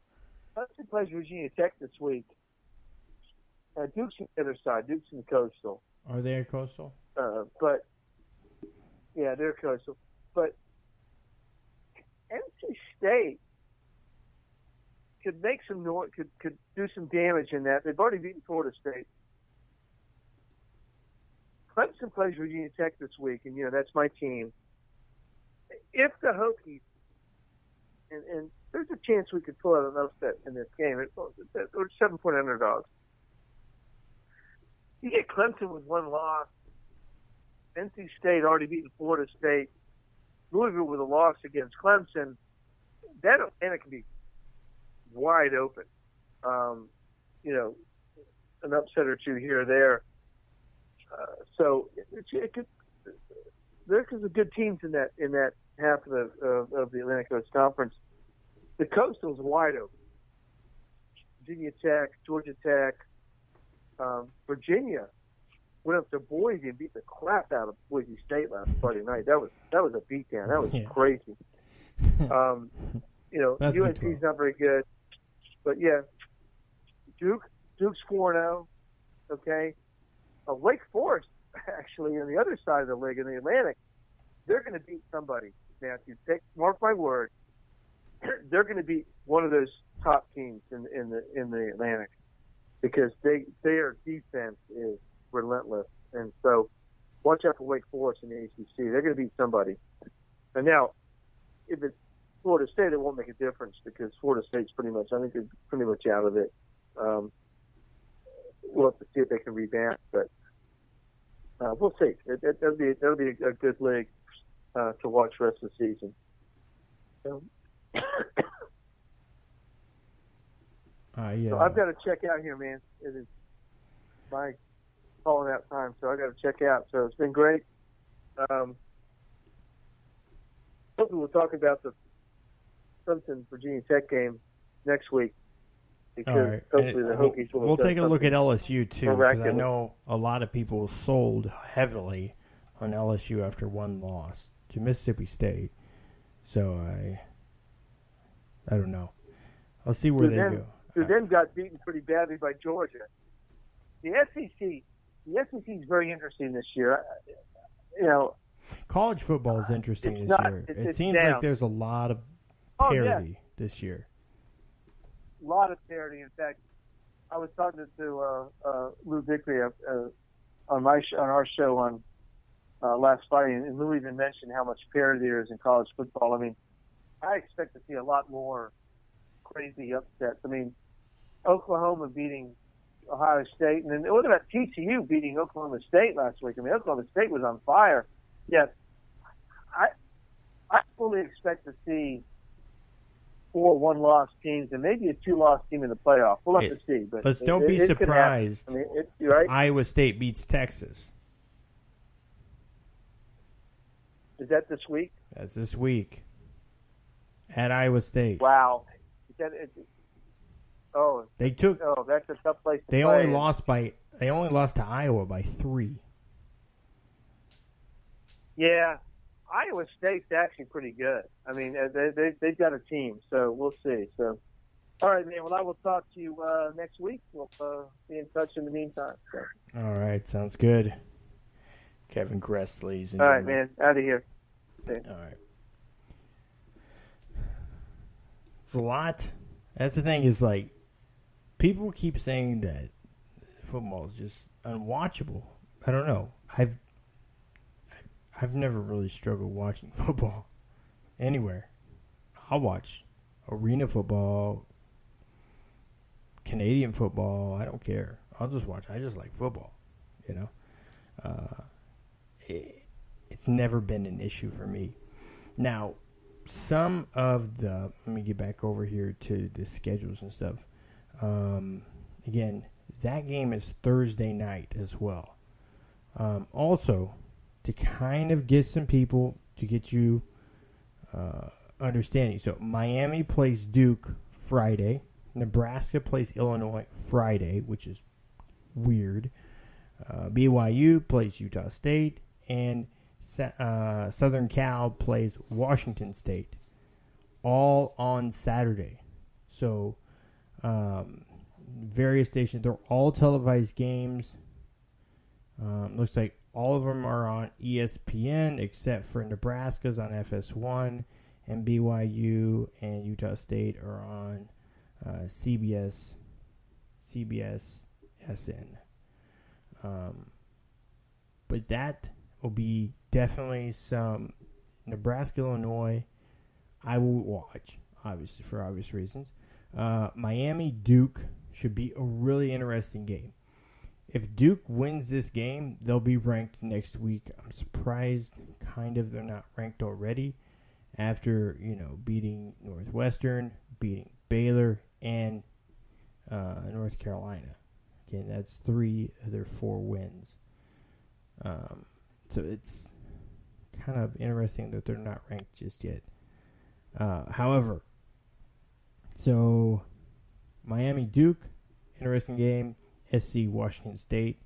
Clemson plays Virginia Tech this week. Duke's on the other side. Duke's in the Coastal. Are they a Coastal? But yeah, they're Coastal. But NC State could make some noise, could do some damage in that. They've already beaten Florida State. Clemson plays Virginia Tech this week, and that's my team. If the Hokies, and there's a chance we could pull out an upset in this game. We're 7-point underdogs. You get Clemson with 1 loss. NC State already beaten Florida State. Louisville with a loss against Clemson. That Atlantic can be wide open. An upset or two here or there. So there's some good teams in that half of the Atlantic Coast Conference. The Coastal's wide open. Virginia Tech, Georgia Tech, Virginia went up to Boise and beat the crap out of Boise State last Friday night. That was a beatdown. That was crazy. UNC's not very good, but yeah, Duke's 4-0. Okay. Wake Forest, actually, on the other side of the league in the Atlantic, they're going to beat somebody. Matthew, mark my word, they're going to beat one of those top teams in the Atlantic because their defense is relentless, and so watch out for Wake Forest in the ACC. They're going to beat somebody. And now, if it's Florida State, it won't make a difference because Florida State's pretty much out of it. We'll have to see if they can rebound, but we'll see. That'll be a good league to watch the rest of the season. So I've got to check out here, man. It is my calling out time, so I got to check out. So it's been great. Hopefully we'll talk about the Clemson Virginia Tech game next week. Because hopefully the Hokies will. We'll take a look at LSU too, because I know a lot of people sold heavily on LSU after one loss to Mississippi State. So I don't know. I'll see where they go. Who then got beaten pretty badly by Georgia. The SEC is very interesting this year. College football is interesting this year. It seems like there's a lot of parity this year. A lot of parity. In fact, I was talking to Lou Vickery on our show on last Friday, and Lou even mentioned how much parity there is in college football. I mean, I expect to see a lot more crazy upsets. I mean, Oklahoma beating Ohio State, and then what about TCU beating Oklahoma State last week? I mean, Oklahoma State was on fire. Yes, I fully expect to see 4 one-loss teams and maybe a 2-loss team in the playoff. We'll have to see. But don't be surprised right? if Iowa State beats Texas. Is that this week? That's this week at Iowa State. Wow. That's a tough place to play. They only lost to Iowa by 3. Yeah, Iowa State's actually pretty good. I mean, they've got a team, so we'll see. So, all right, man. Well, I will talk to you next week. We'll be in touch in the meantime. So. All right, sounds good. Kevin Gress, ladies and all gentlemen. right, man. Out of here. Okay. All right. It's a lot. That's the thing is, like, people keep saying that football is just unwatchable. I don't know. I've never really struggled watching football anywhere. I'll watch arena football, Canadian football. I don't care. I'll just watch. I just like football, you know. It's never been an issue for me. Now, some of the – let me get back over here to the schedules and stuff. Again, that game is Thursday night as well. Also, to kind of get some people to get you understanding. So, Miami plays Duke Friday. Nebraska plays Illinois Friday, which is weird. BYU plays Utah State. And Southern Cal plays Washington State. All on Saturday. So, various stations. They're all televised games. Looks like all of them are on ESPN except for Nebraska's on FS1, and BYU and Utah State are on CBS SN. But that will be definitely some Nebraska, Illinois. I will watch, obviously, for obvious reasons. Miami Duke should be a really interesting game. If Duke wins this game, they'll be ranked next week. I'm surprised, kind of, they're not ranked already after, beating Northwestern, beating Baylor, and North Carolina. Again, that's 3 of their 4 wins. So it's kind of interesting that they're not ranked just yet. However, so Miami Duke, interesting game. SC Washington State.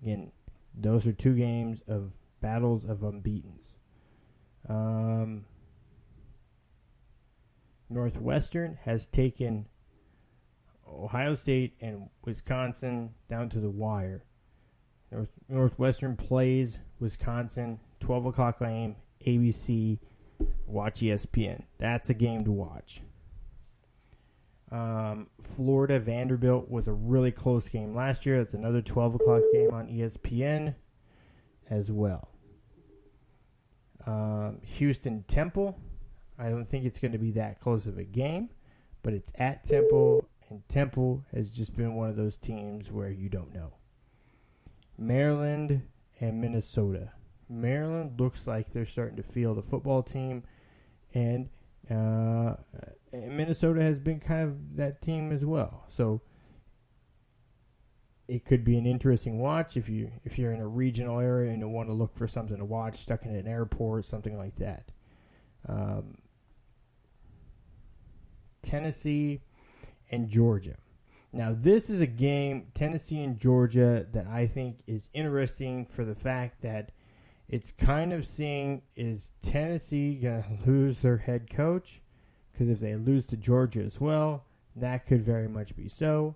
Again, those are 2 games of battles of unbeatens. Northwestern has taken Ohio State and Wisconsin down to the wire. Northwestern plays Wisconsin, 12 o'clock game, ABC, watch ESPN. That's a game to watch. Florida Vanderbilt was a really close game last year. That's another 12 o'clock game on ESPN as well. Houston Temple. I don't think it's going to be that close of a game, but it's at Temple, and Temple has just been one of those teams where you don't know. Maryland and Minnesota. Maryland looks like they're starting to field a football team, and Minnesota has been kind of that team as well. So it could be an interesting watch if you're in a regional area and you want to look for something to watch, stuck in an airport, something like that. Tennessee and Georgia. Now, this is a game, Tennessee and Georgia, that I think is interesting for the fact that it's kind of seeing, is Tennessee going to lose their head coach? Because if they lose to Georgia as well, that could very much be so.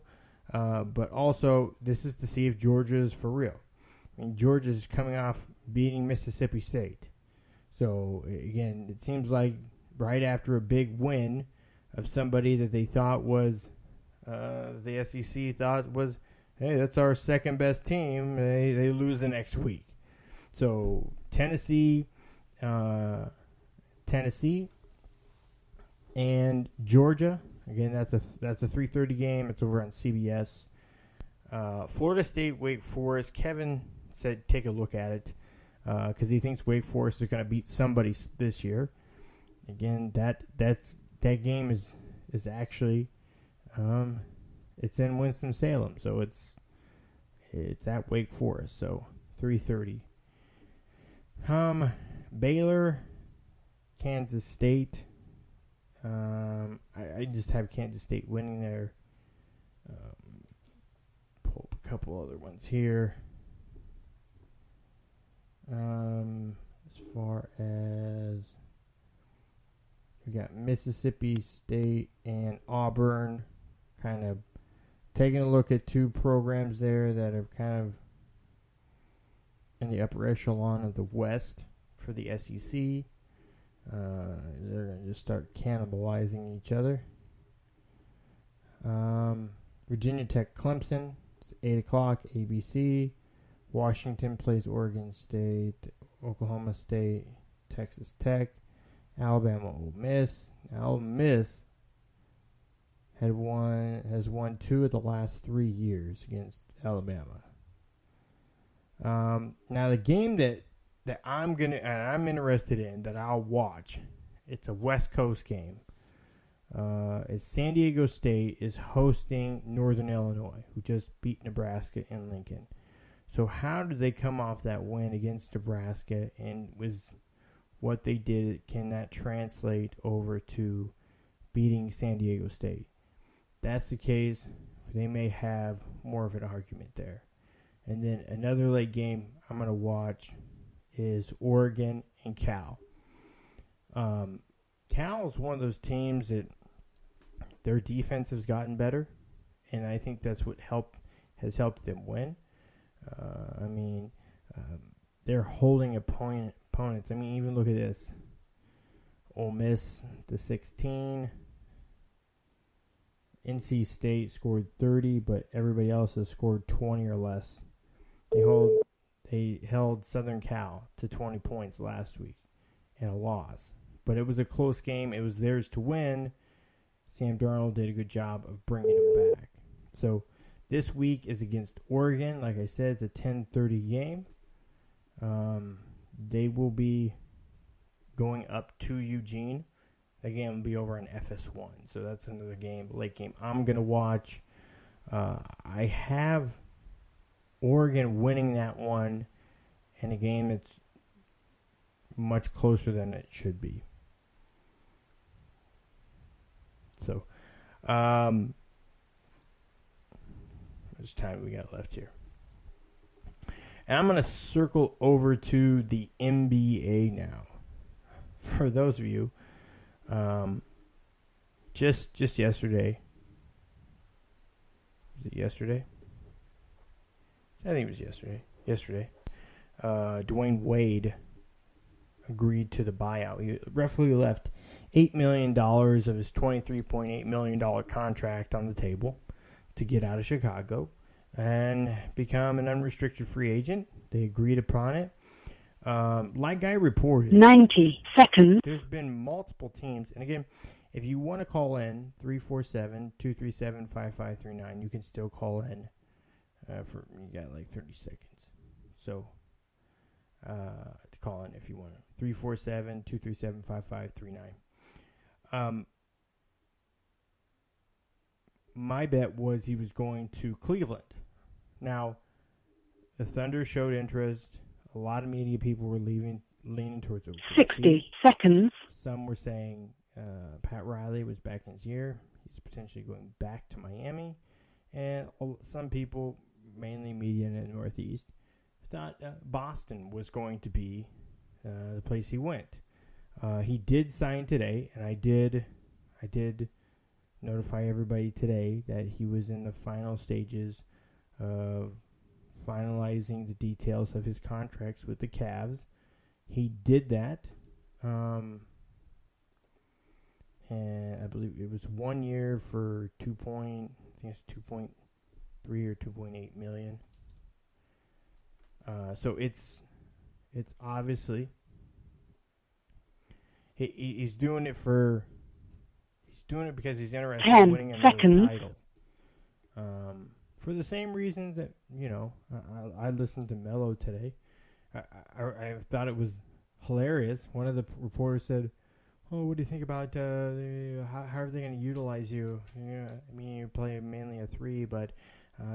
But also, this is to see if Georgia is for real. I mean, Georgia is coming off beating Mississippi State. So, again, it seems like right after a big win of somebody that they thought was, the SEC thought was, hey, that's our second best team, they lose the next week. So, Tennessee and Georgia. Again, that's a 3:30 game. It's over on CBS. Florida State, Wake Forest. Kevin said take a look at it because he thinks Wake Forest is going to beat somebody this year. Again, that game is actually it's in Winston-Salem, so it's at Wake Forest. So 3:30. Baylor, Kansas State. I just have Kansas State winning there. Pull up a couple other ones here. As far as we got Mississippi State and Auburn, kind of taking a look at two programs there that are kind of in the upper echelon of the West for the SEC. They're going to just start cannibalizing each other. Virginia Tech, Clemson. It's 8 o'clock, ABC. Washington plays Oregon State. Oklahoma State, Texas Tech. Alabama, Ole Miss. Now, Ole Miss has won 2 of the last 3 years against Alabama. Now, the game that I'm interested in, that I'll watch, it's a West Coast game. It's San Diego State is hosting Northern Illinois, who just beat Nebraska in Lincoln. So how did they come off that win against Nebraska, and was what they did, can that translate over to beating San Diego State? That's the case, they may have more of an argument there. And then another late game I'm going to watch is Oregon and Cal. Cal is one of those teams that their defense has gotten better, and I think that's what has helped them win. They're holding opponents. I mean, even look at this. Ole Miss, the 16. NC State scored 30, but everybody else has scored 20 or less. They held Southern Cal to 20 points last week in a loss. But it was a close game. It was theirs to win. Sam Darnold did a good job of bringing them back. So this week is against Oregon. Like I said, it's a 10:30 game. They will be going up to Eugene. The game will be over on FS1. So that's another game, late game I'm going to watch. I have Oregon winning that one in a game that's much closer than it should be. So, how much time we got left here? And I'm going to circle over to the NBA now. For those of you, just yesterday. Was it yesterday? I think it was yesterday. Dwayne Wade agreed to the buyout. He roughly left $8 million of his $23.8 million contract on the table to get out of Chicago and become an unrestricted free agent. They agreed upon it. Like I reported, 90 seconds. There's been multiple teams. And again, if you want to call in, 347-237-5539, you can still call in. You got like 30 seconds. So, to call in if you want. 347-237-5539. My bet was he was going to Cleveland. Now, the Thunder showed interest. A lot of media people were leaning towards OKC. 60 seconds. Some were saying Pat Riley was back in his year. He's potentially going back to Miami. And some people, mainly media in the Northeast, thought Boston was going to be the place he went. He did sign today, and I did notify everybody today that he was in the final stages of finalizing the details of his contracts with the Cavs. He did that, and I believe it was 1 year for 2.3 or 2.8 million. So it's obviously he's doing it because he's interested in winning another title. For the same reasons that, I listened to Melo today. I thought it was hilarious. One of the reporters said, "Oh, what do you think about how are they going to utilize you? You play mainly a 3, but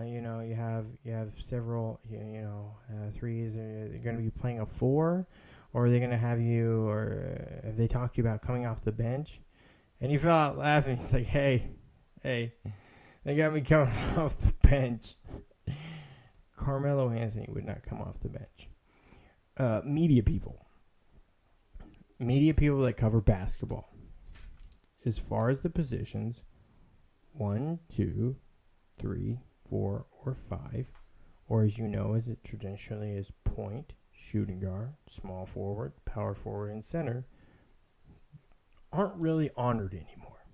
you have several threes. Are you going to be playing a 4, or are they going to have you? Or have they talked to you about coming off the bench?" And he fell out laughing. He's like, "Hey, they got me coming off the bench." Carmelo Anthony would not come off the bench. Media people that cover basketball, as far as the positions, 1, 2, 3, 4, or 5, or as you know, as it traditionally is point, shooting guard, small forward, power forward, and center, aren't really honored anymore.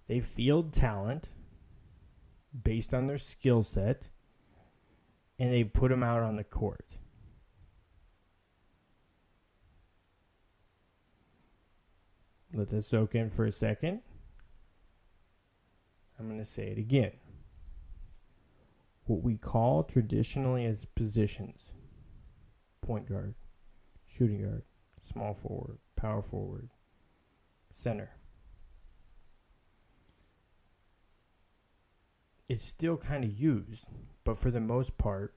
They field talent based on their skill set, and they put them out on the court. Let that soak in for a second. I'm going to say it again. What we call traditionally as positions: point guard, shooting guard, small forward, power forward, center. It's still kind of used, but for the most part,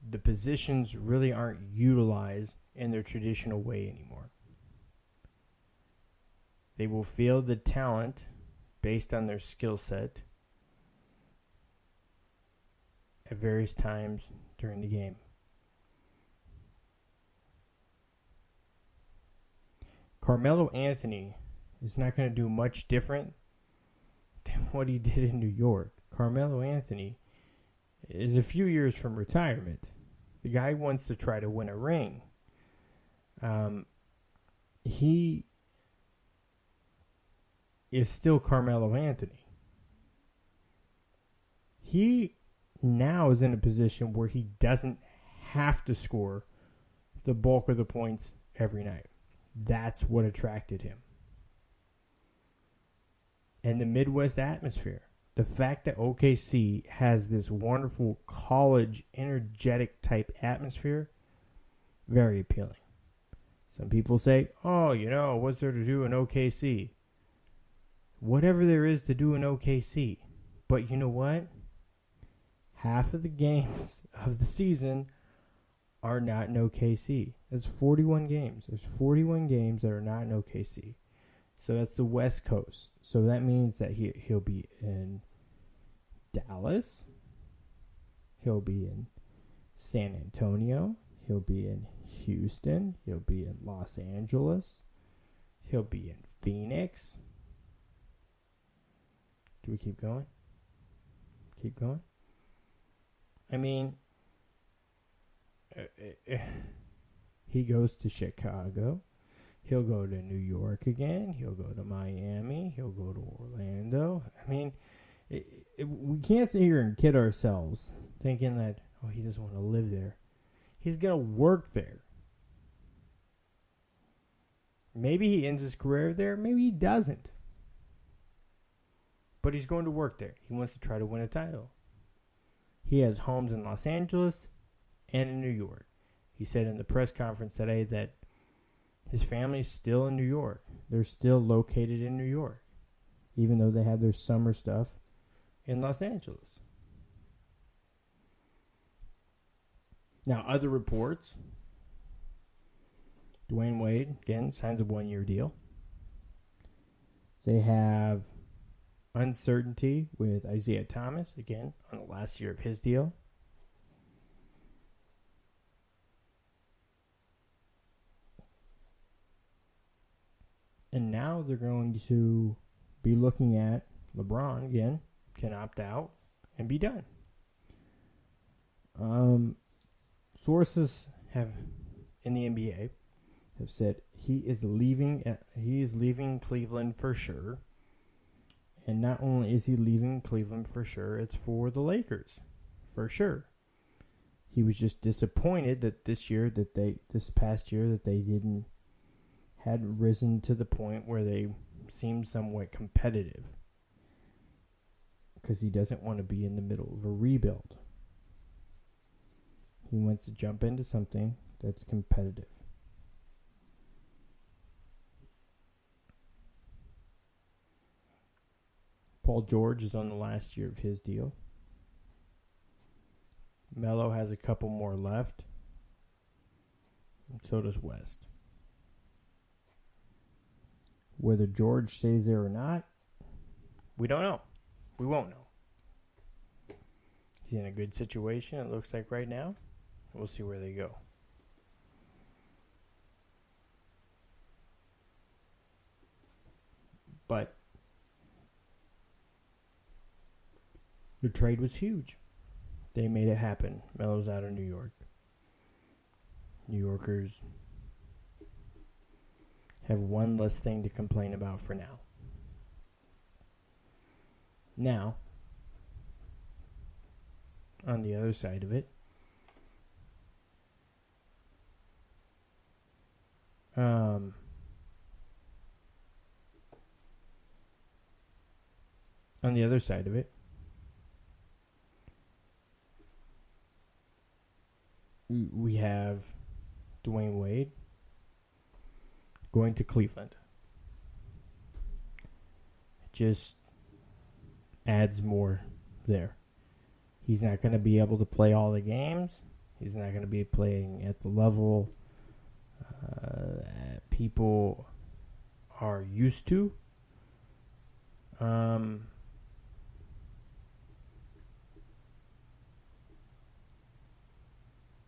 the positions really aren't utilized in their traditional way anymore. They will field the talent based on their skill set at various times during the game. Carmelo Anthony is not going to do much different than what he did in New York. Carmelo Anthony is a few years from retirement. The guy wants to try to win a ring. He is still Carmelo Anthony. He now is in a position where he doesn't have to score the bulk of the points every night. That's what attracted him. And the Midwest atmosphere. The fact that OKC has this wonderful college, energetic type atmosphere, very appealing. Some people say, what's there to do in OKC? Whatever there is to do in OKC. But you know what? Half of the games of the season are not in OKC. That's 41 games. There's 41 games that are not in OKC. So that's the West Coast. So that means that he'll be in Dallas. He'll be in San Antonio. He'll be in Houston. He'll be in Los Angeles. He'll be in Phoenix. Do we keep going? Keep going? I mean, he goes to Chicago. He'll go to New York again. He'll go to Miami. He'll go to Orlando. I mean, we can't sit here and kid ourselves thinking that, he doesn't want to live there. He's going to work there. Maybe he ends his career there. Maybe he doesn't. But he's going to work there. He wants to try to win a title. He has homes in Los Angeles and in New York. He said in the press conference today that His family's still in New York. They're still located in New York, even though they have their summer stuff in Los Angeles. Now, other reports. Dwayne Wade, again, signs a 1-year deal. They have uncertainty with Isaiah Thomas, again, on the last year of his deal. And now they're going to be looking at LeBron, again, can opt out and be done. Sources have in the NBA have said he is leaving Cleveland for sure. And not only is he leaving Cleveland for sure, it's for the Lakers for sure. He was just disappointed that this past year that they hadn't risen to the point where they seemed somewhat competitive, because he doesn't want to be in the middle of a rebuild. He wants to jump into something that's competitive. Paul George is on the last year of his deal. Melo has a couple more left. And so does West. Whether George stays there or not, we don't know. We won't know. He's in a good situation, it looks like right now. We'll see where they go. But the trade was huge. They made it happen. Melo's out of New York. New Yorkers have one less thing to complain about for now. Now, on the other side of it, we have Dwayne Wade going to Cleveland. It just adds more there. He's not going to be able to play all the games. He's not going to be playing at the level people are used to.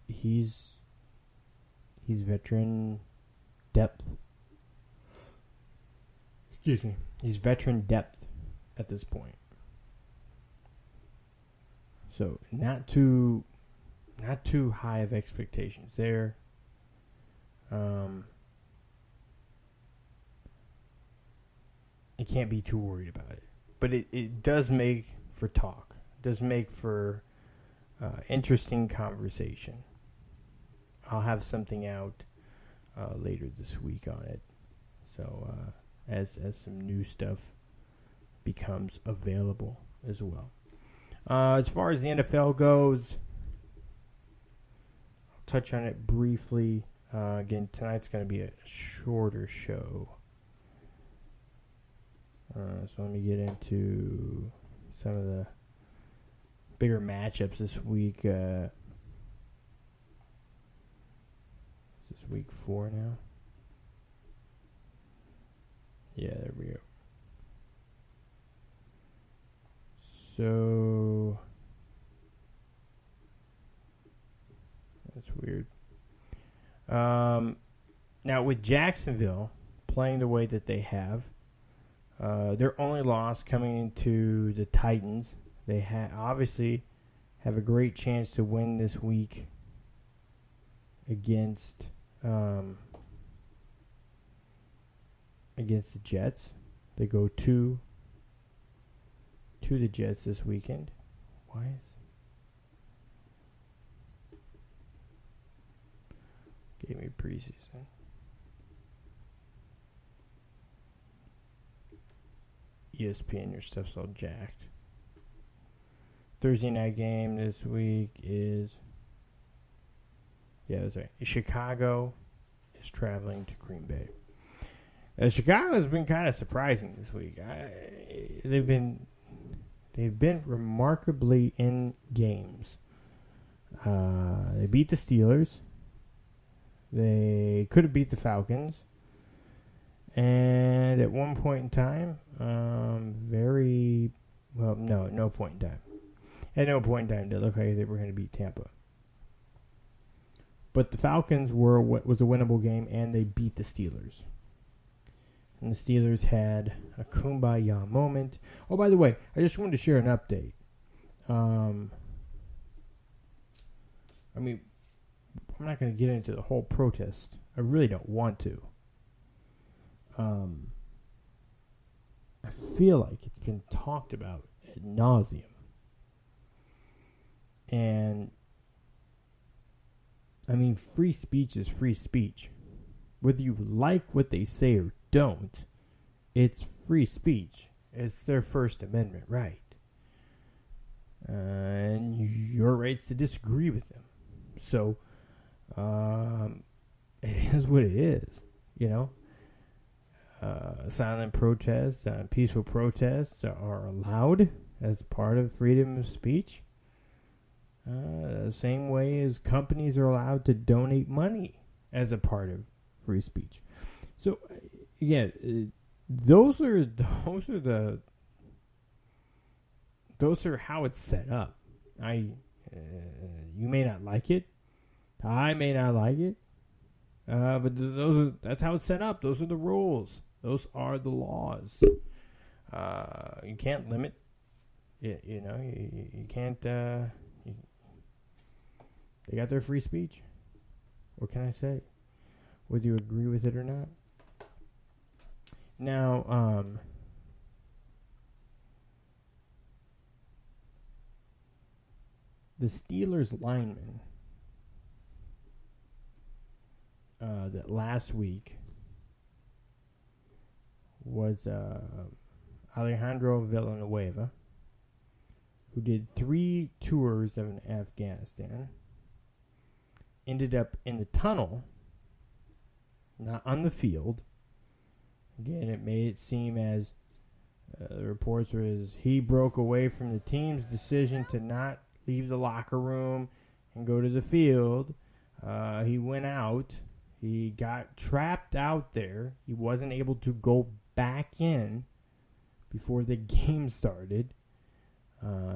He's veteran depth. Excuse me. He's veteran depth at this point. So not too high of expectations there. You can't be too worried about it. But it does make for talk. It does make for interesting conversation. I'll have something out later this week on it. So as some new stuff becomes available as well. As far as the NFL goes, I'll touch on it briefly. Again, tonight's going to be a shorter show. So let me get into some of the bigger matchups this week. Is this week 4 now? Yeah, there we go. So that's weird. Now with Jacksonville playing the way that they have, their only loss coming into the Titans, they obviously have a great chance to win this week against the Jets. They go to the Jets this weekend. Why is gave me preseason. ESPN, your stuff's all jacked. Thursday night game this week is, yeah, that's right. Chicago is traveling to Green Bay. Chicago has been kind of surprising this week. They've been remarkably in games. They beat the Steelers. They could have beat the Falcons. And at one point in time, no point in time. At no point in time did it look like they were going to beat Tampa. But the Falcons was a winnable game, and they beat the Steelers. And the Steelers had a kumbaya moment. Oh, by the way, I just wanted to share an update. I'm not going to get into the whole protest. I really don't want to. I feel like it's been talked about ad nauseum. And, free speech is free speech. Whether you like what they say or don't, it's free speech. It's their First Amendment right. And your rights to disagree with them. So, it is what it is, Silent protests, peaceful protests are allowed as part of freedom of speech. The same way as companies are allowed to donate money as a part of free speech. So, again, those are how it's set up. You may not like it. I may not like it. But that's how it's set up. Those are the rules. Those are the laws. You can't limit. You can't. They got their free speech. What can I say? Whether you agree with it or not. Now, the Steelers lineman that last week was Alejandro Villanueva, who did 3 tours of Afghanistan, ended up in the tunnel, not on the field. Again, it made it seem as the reports were as he broke away from the team's decision to not leave the locker room and go to the field. He went out. He got trapped out there. He wasn't able to go back in before the game started.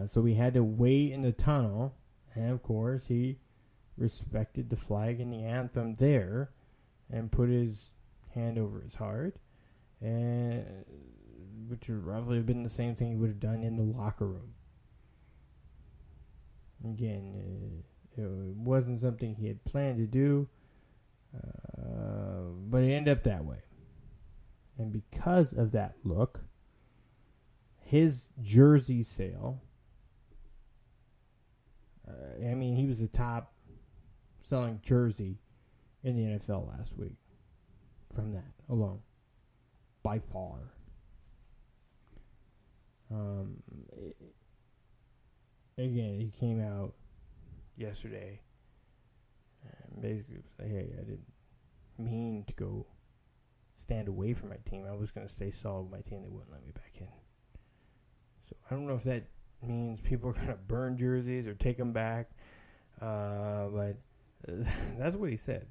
So he had to wait in the tunnel. And, of course, he respected the flag and the anthem there and put his hand over his heart, which would roughly have been the same thing he would have done in the locker room. Again, it wasn't something he had planned to do, but it ended up that way. And because of that look, his jersey sale, he was the top selling jersey in the NFL last week from that alone, by far. Again, he came out yesterday and basically was like, hey, I didn't mean to go stand away from my team. I was going to stay solid with my team. They wouldn't let me back in. So I don't know if that means people are going to burn jerseys or take them back. But that's what he said.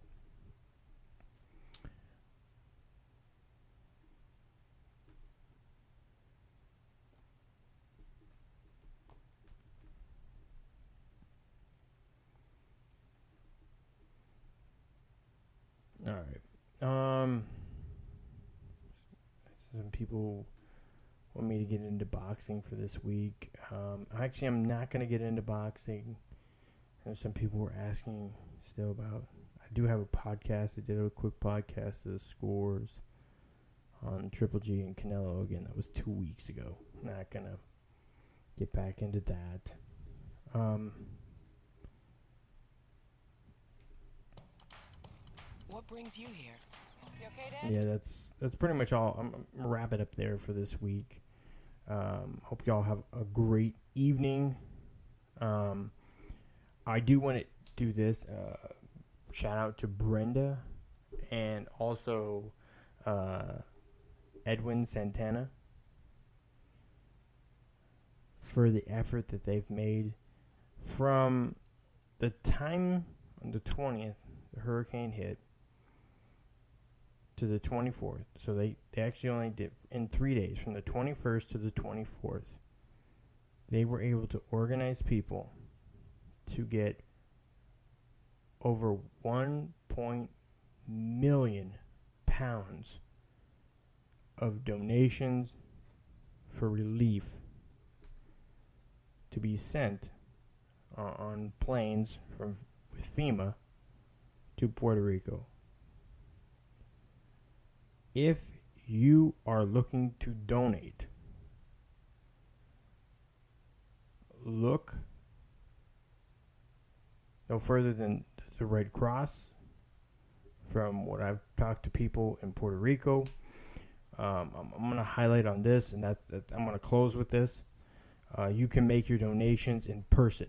All right. Some people want me to get into boxing for this week. Actually, I'm not going to get into boxing. And some people were asking still about. I do have a podcast. I did a quick podcast of the scores on Triple G and Canelo. Again, that was 2 weeks ago. Not going to get back into that. What brings you here? You okay, Dad? Yeah, that's pretty much all. I'm going to wrap it up there for this week. Hope y'all have a great evening. I do want to do this. Shout out to Brenda and also Edwin Santana for the effort that they've made from the time on the 20th the hurricane hit to the 24th. So they actually only did in 3 days, from the 21st to the 24th. They were able to organize people to get over 1 million pounds of donations for relief to be sent on planes with FEMA to Puerto Rico. If you are looking to donate, look no further than the Red Cross. From what I've talked to people in Puerto Rico, I'm going to highlight on this, and I'm going to close with this. You can make your donations in person.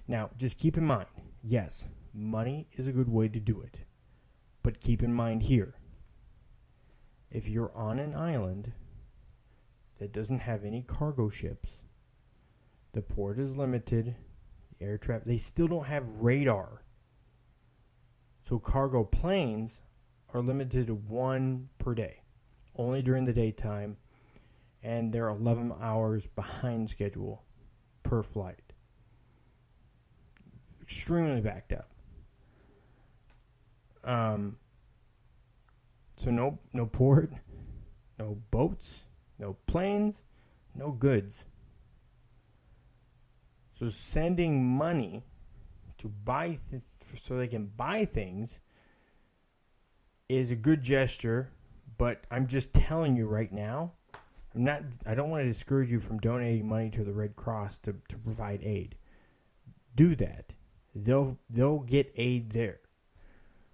Now, just keep in mind, yes, money is a good way to do it. But keep in mind here, if you're on an island that doesn't have any cargo ships, the port is limited, the air traffic, they still don't have radar. So cargo planes are limited to 1 per day, only during the daytime, and they're 11 hours behind schedule per flight. Extremely backed up. So no port, no boats, no planes, no goods. So sending money to buy so they can buy things is a good gesture, but I'm just telling you right now, I don't want to discourage you from donating money to the Red Cross to provide aid. Do that. They'll get aid there.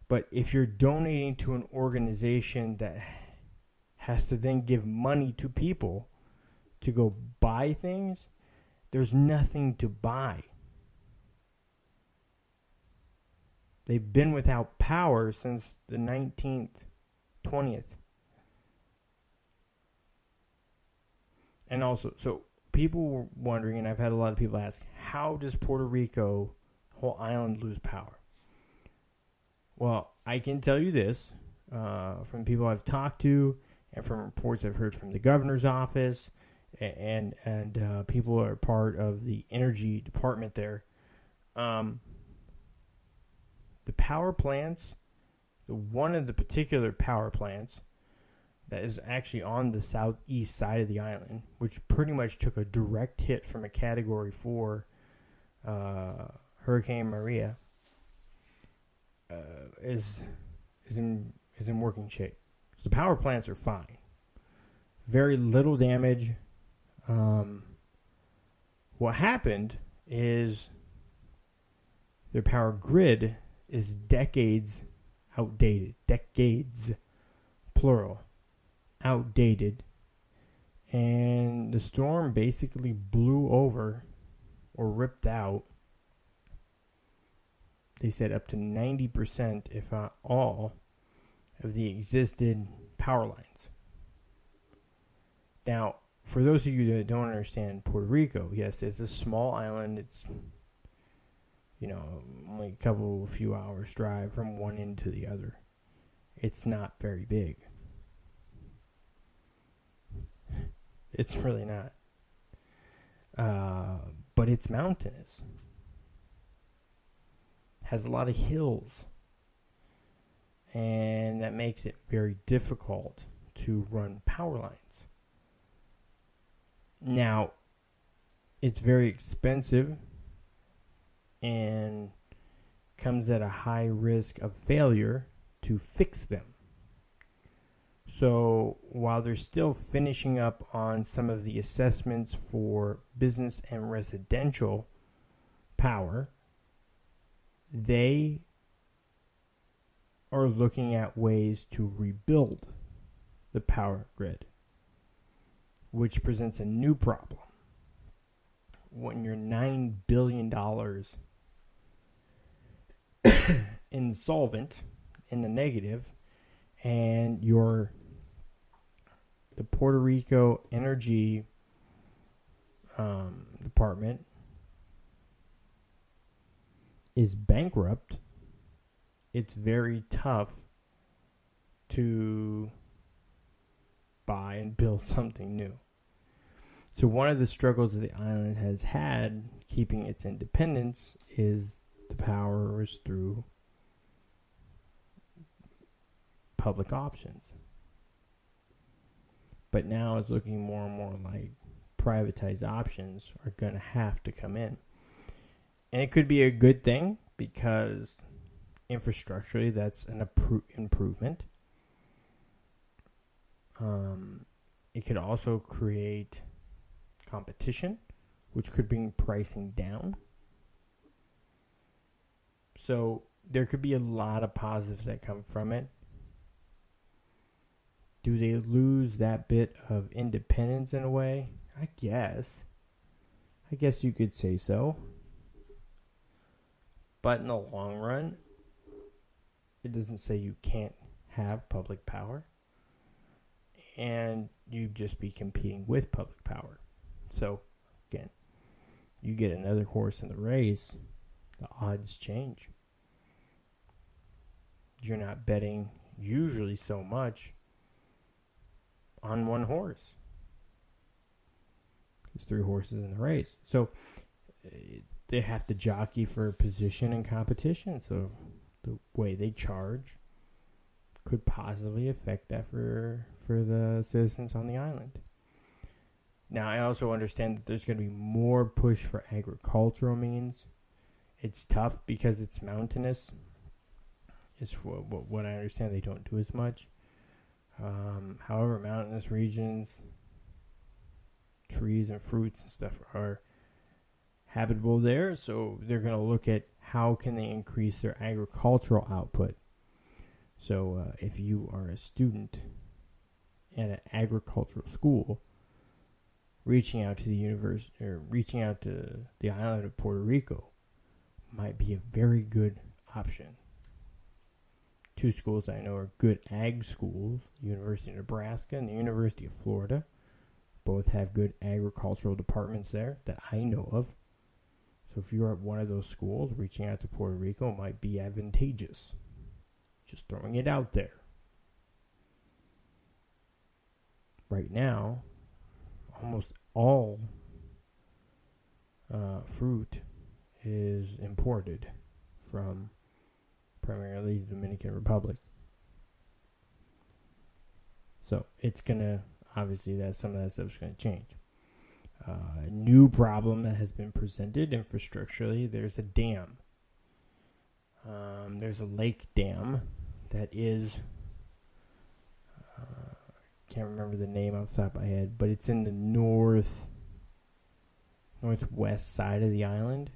But if you're donating to an organization that has to then give money to people to go buy things, there's nothing to buy. They've been without power since the 19th, 20th. And also, so people were wondering, and I've had a lot of people ask, how does Puerto Rico, whole island, lose power? Well, I can tell you this from people I've talked to and from reports I've heard from the governor's office and people who are part of the energy department there. The power plants, one of the particular power plants that is actually on the southeast side of the island, which pretty much took a direct hit from a Category 4 Hurricane Maria, is in working shape. So the power plants are fine. Very little damage. What happened is their power grid is decades outdated. Decades, plural, outdated. And the storm basically blew over or ripped out, they said, up to 90%, if not all, of the existed power lines. Now, for those of you that don't understand Puerto Rico, yes, it's a small island. It's, only a few hours drive from one end to the other. It's not very big. It's really not. But it's mountainous. Has a lot of hills. And that makes it very difficult to run power lines. Now, it's very expensive and comes at a high risk of failure to fix them. So while they're still finishing up on some of the assessments for business and residential power, they are looking at ways to rebuild the power grid, which presents a new problem. When you're $9 billion insolvent, in the negative, and the Puerto Rico Energy Department is bankrupt, it's very tough to buy and build something new. So one of the struggles that the island has had keeping its independence is the power is through public options. But now it's looking more and more like privatized options are going to have to come in. And it could be a good thing because infrastructurally that's an improvement. It could also create competition, which could bring pricing down. So there could be a lot of positives that come from it. Do they lose that bit of independence in a way? I guess you could say so. But in the long run, it doesn't say you can't have public power. And you'd just be competing with public power. So, again, you get another horse in the race, the odds change. You're not betting usually so much on one horse. There's 3 horses in the race. So, they have to jockey for position and competition. So, the way they charge could possibly affect that for the citizens on the island. Now, I also understand that there's going to be more push for agricultural means. It's tough because it's mountainous. It's what I understand, they don't do as much. However, mountainous regions, trees and fruits and stuff are habitable there, so they're going to look at how can they increase their agricultural output. So if you are a student at an agricultural school, reaching out to the university or reaching out to the island of Puerto Rico might be a very good option. 2 schools I know are good ag schools, the University of Nebraska and the University of Florida. Both have good agricultural departments there that I know of. So if you're at one of those schools, reaching out to Puerto Rico might be advantageous. Just throwing it out there. Right now, almost all fruit is imported from primarily the Dominican Republic. So it's going to, obviously, some of that stuff is going to change. A new problem that has been presented infrastructurally, there's a dam. There's a lake dam that is, can't remember the name off the top of my head, but it's in the northwest side of the island.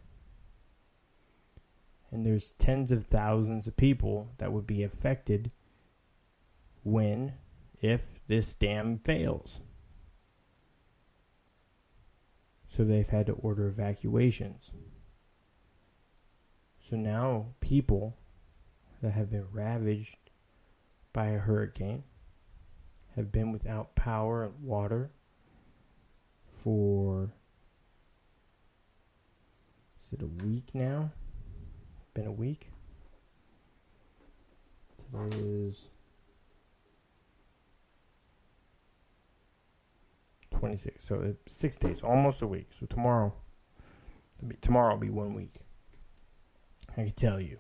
And there's tens of thousands of people that would be affected if this dam fails. So they've had to order evacuations. So now people that have been ravaged by a hurricane have been without power and water for, is it a week now? Been a week? Today is 26, so 6 days, almost a week. So tomorrow will be 1 week. I can tell you.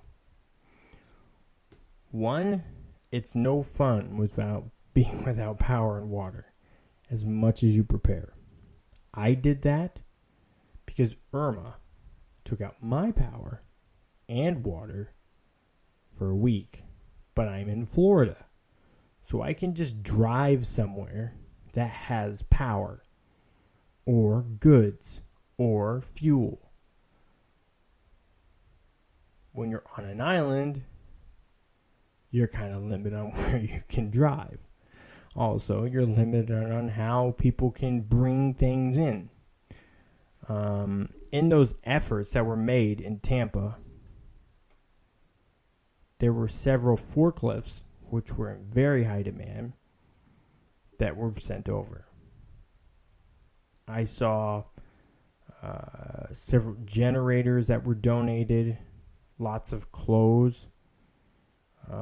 1, it's no fun without being without power and water, as much as you prepare. I did that because Irma took out my power and water for a week, but I'm in Florida, so I can just drive somewhere that has power or goods or fuel. When you're on an island, you're kind of limited on where you can drive. Also, you're limited on how people can bring things in. In those efforts that were made in Tampa, there were several forklifts which were in very high demand, that were sent over. I saw several generators that were donated, lots of clothes. They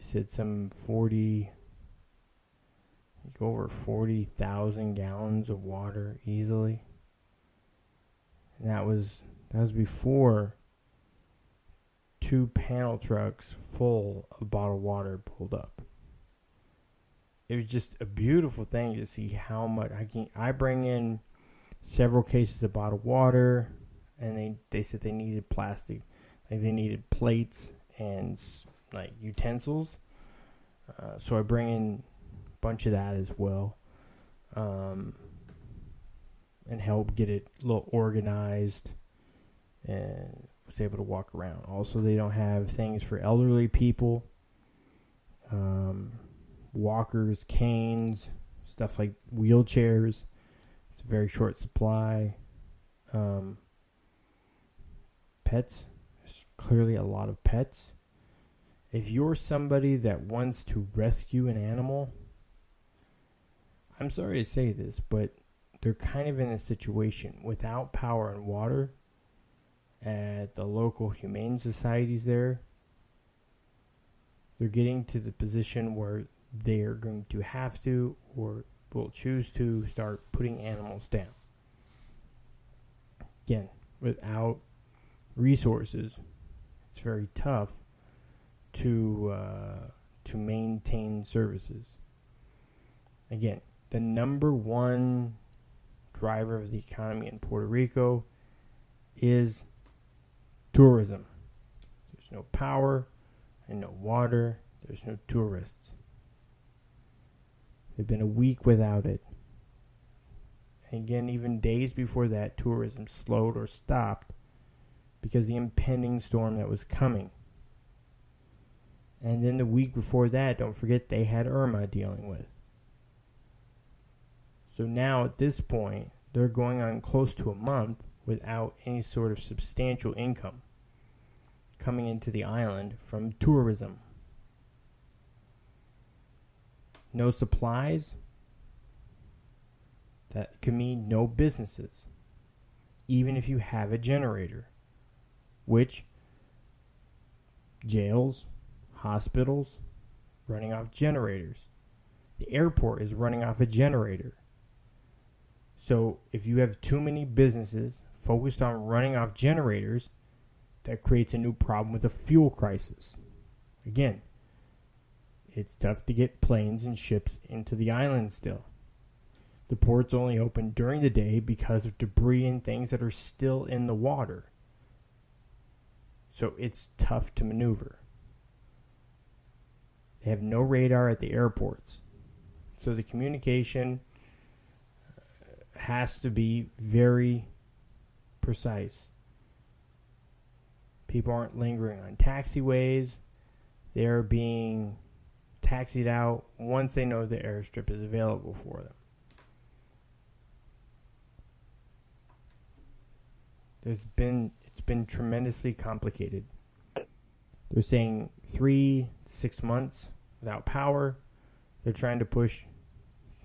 said over 40,000 gallons of water easily. And that was before 2 panel trucks full of bottled water pulled up. It was just a beautiful thing to see how much I bring in several cases of bottled water, and they said they needed plastic, like they needed plates and like utensils. So I bring in a bunch of that as well, and help get it a little organized, and was able to walk around. Also, they don't have things for elderly people. Walkers, canes, stuff like wheelchairs. It's a very short supply. Pets. There's clearly a lot of pets. If you're somebody that wants to rescue an animal, I'm sorry to say this, but they're kind of in a situation without power and water at the local humane societies there. They're getting to the position where they are going to have to, or will choose to, start putting animals down. Again, without resources, it's very tough to maintain services. Again, the number one driver of the economy in Puerto Rico is tourism. There's no power and no water. There's no tourists. They've been a week without it. And again, even days before that, tourism slowed or stopped because of the impending storm that was coming. And then the week before that, don't forget, they had Irma dealing with. So now at this point, they're going on close to a month without any sort of substantial income coming into the island from tourism. No supplies. That could mean no businesses, even if you have a generator, which jails, hospitals, running off generators. The airport is running off a generator. So if you have too many businesses focused on running off generators, that creates a new problem with a fuel crisis. Again, it's tough to get planes and ships into the island still. The port's only open during the day because of debris and things that are still in the water. So it's tough to maneuver. They have no radar at the airports. So the communication has to be very precise. People aren't lingering on taxiways. They're being taxied out once they know the airstrip is available for them. It's been tremendously complicated. They're saying 3 to 6 months without power. They're trying to push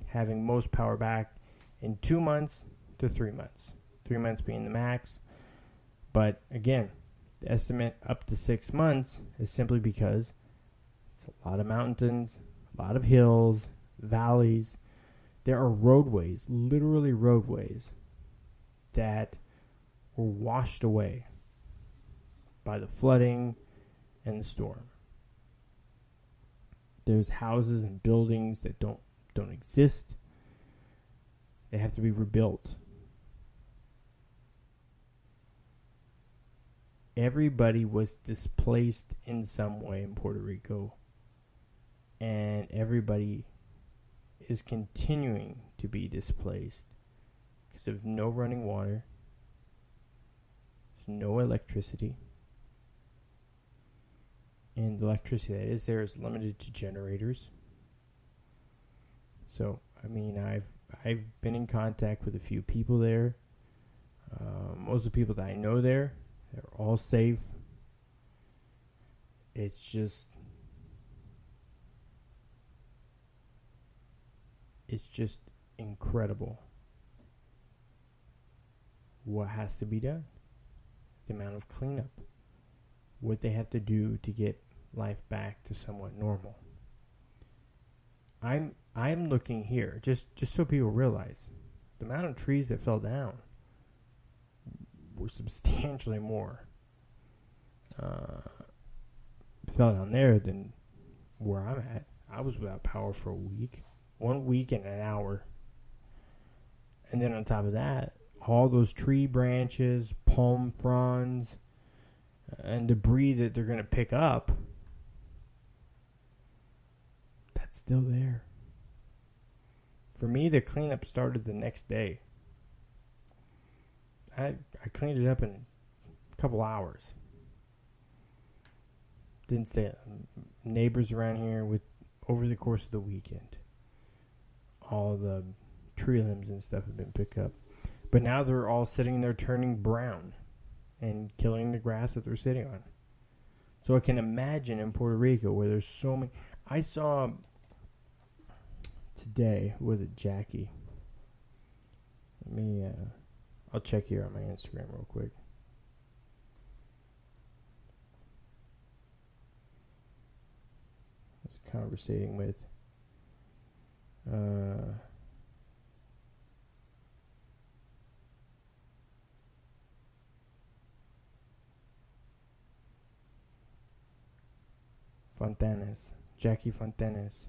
having most power back in 2 months to 3 months. 3 months being the max. But again, the estimate up to 6 months is simply because it's a lot of mountains, a lot of hills, valleys. There are roadways, literally roadways, that were washed away by the flooding and the storm. There's houses and buildings that don't exist. They have to be rebuilt. Everybody was displaced in some way in Puerto Rico, and everybody is continuing to be displaced because of no running water. There's no electricity. And the electricity that is there is limited to generators. So, I mean, I've been in contact with a few people there. Most of the people that I know there, they're all safe. it's just incredible what has to be done. The amount of cleanup, what they have to do to get life back to somewhat normal. I'm looking here just so people realize the amount of trees that fell down were substantially more fell down there than where I'm at. I was without power for 1 week and an hour. And then on top of that, all those tree branches, palm fronds, and debris that they're going to pick up, that's still there. For me, the cleanup started the next day. I cleaned it up in a couple hours. Didn't stay. Neighbors around here over the course of the weekend, all the tree limbs and stuff have been picked up. But now they're all sitting there turning brown and killing the grass that they're sitting on. So I can imagine in Puerto Rico where there's so many. I saw today, was it Jackie? I'll check here on my Instagram real quick. I was conversating with Jackie Fontanes,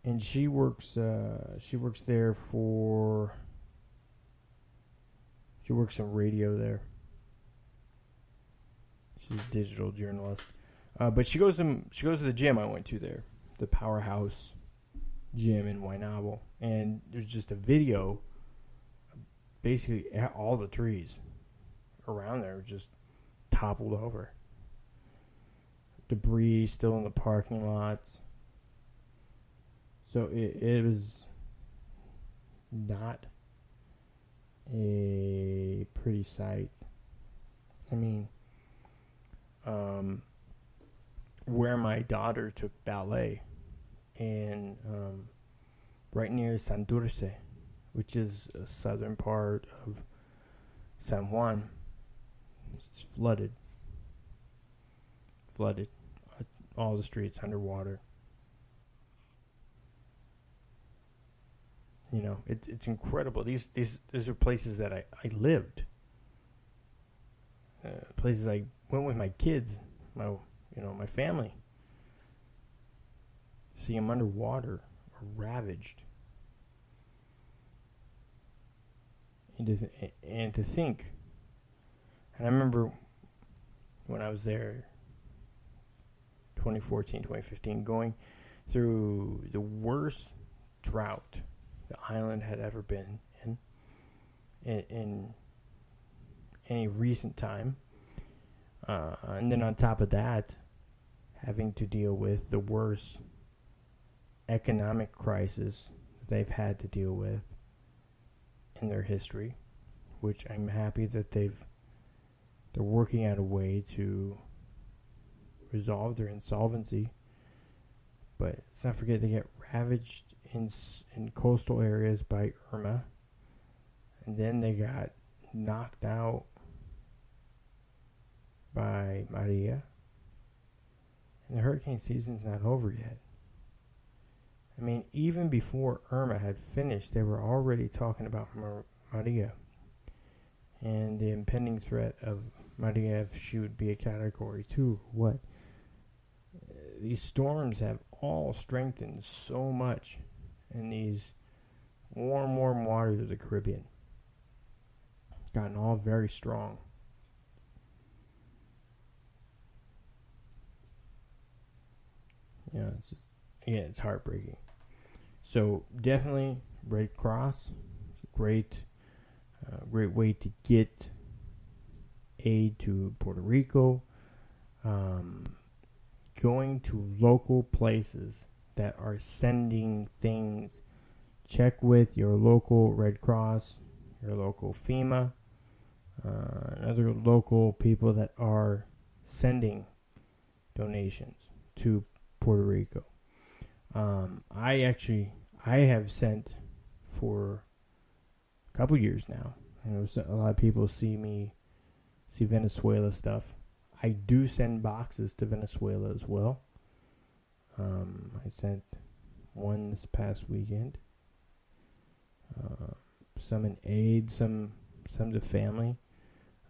and she works there for. She works in radio there. She's a digital journalist, but she goes to the gym I went to there, the Powerhouse Gym in Guaynabo, and there's just a video. Basically, all the trees around there just toppled over. Debris still in the parking lots. So it was not a pretty sight. I mean, where my daughter took ballet in right near Santurce, which is a southern part of San Juan, it's flooded. All the streets underwater. You know, it's incredible. These are places that I lived. Places I went with my kids, my family. See them underwater or ravaged. And to think, and I remember when I was there, 2014, 2015, going through the worst drought the island had ever been in any recent time. And then on top of that, having to deal with the worst economic crisis that they've had to deal with in their history, which I'm happy that they're working out a way to resolve their insolvency. But let's not forget they get ravaged in coastal areas by Irma, and then they got knocked out by Maria, and the hurricane season's not over yet. I mean, even before Irma had finished, they were already talking about Maria and the impending threat of Maria if she would be a Category 2 or what. These storms have all strengthened so much in these warm waters of the Caribbean. Gotten all very strong. Yeah, it's just, again, it's heartbreaking. So definitely Red Cross, great way to get aid to Puerto Rico. Going to local places that are sending things. Check with your local Red Cross, your local FEMA, and other local people that are sending donations to Puerto Rico. I have sent for a couple years now. A lot of people see Venezuela stuff. I do send boxes to Venezuela as well. I sent one this past weekend. Some in aid, some to family.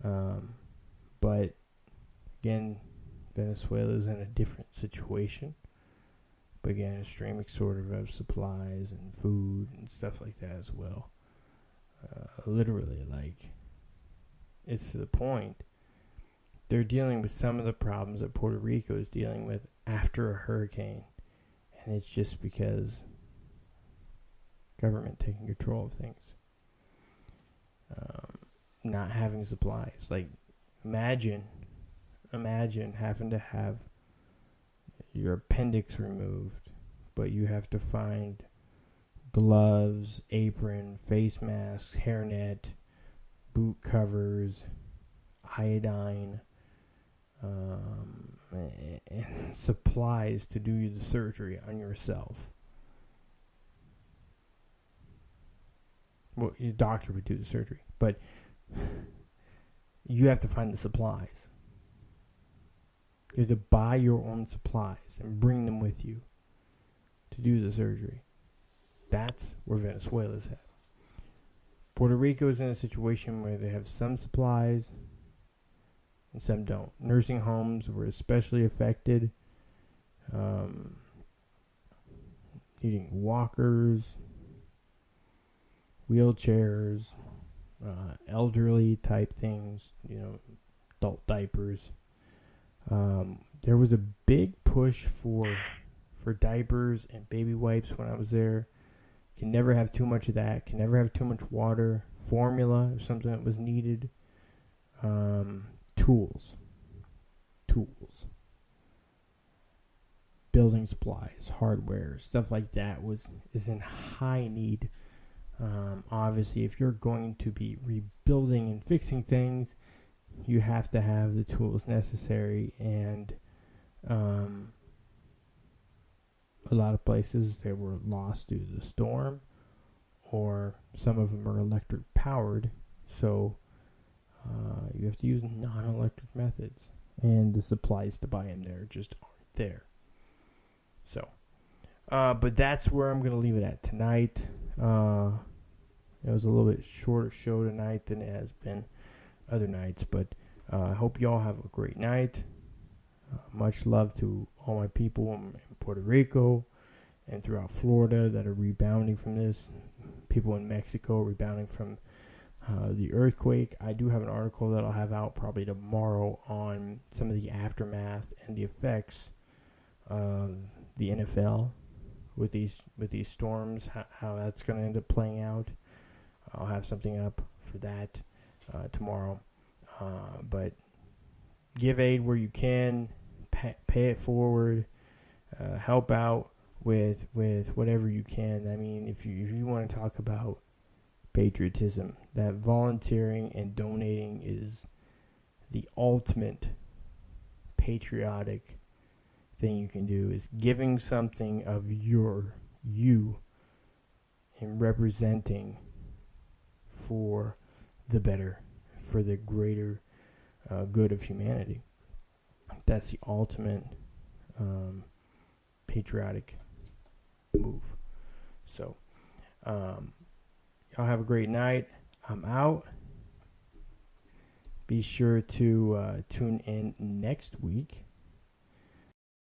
But again, Venezuela is in a different situation. But again, extreme sort of supplies and food and stuff like that as well. Literally, like, it's to the point. They're dealing with some of the problems that Puerto Rico is dealing with after a hurricane. And it's just because government taking control of things. Not having supplies. Like, imagine having to have your appendix removed, but you have to find gloves, apron, face masks, hairnet, boot covers, iodine, and supplies to do the surgery on yourself. Well, your doctor would do the surgery, but you have to find the supplies. You have to buy your own supplies and bring them with you to do the surgery. That's where Venezuela's at. Puerto Rico is in a situation where they have some supplies and some don't. Nursing homes were especially affected. Needing walkers, wheelchairs, elderly type things, adult diapers. There was a big push for diapers and baby wipes when I was there. Can never have too much of that. Can never have too much water. Formula is something that was needed. Tools. Building supplies, hardware, stuff like that is in high need. Obviously, if you're going to be rebuilding and fixing things, you have to have the tools necessary, and a lot of places they were lost due to the storm, or some of them are electric powered, so you have to use non-electric methods, and the supplies to buy them there just aren't there. So, but that's where I'm going to leave it at tonight. It was a little bit shorter show tonight than it has been other nights, but I hope you all have a great night. Much love to all my people in Puerto Rico and throughout Florida that are rebounding from this. People in Mexico rebounding from the earthquake. I do have an article that I'll have out probably tomorrow on some of the aftermath and the effects of the NFL with these storms, how that's going to end up playing out. I'll have something up for that tomorrow. But give aid where you can, pay it forward, help out with whatever you can. I mean, if you want to talk about patriotism, that volunteering and donating is the ultimate patriotic thing you can do, is giving something of you and representing for the better, for the greater good of humanity. That's the ultimate patriotic move. So, y'all have a great night. I'm out. Be sure to tune in next week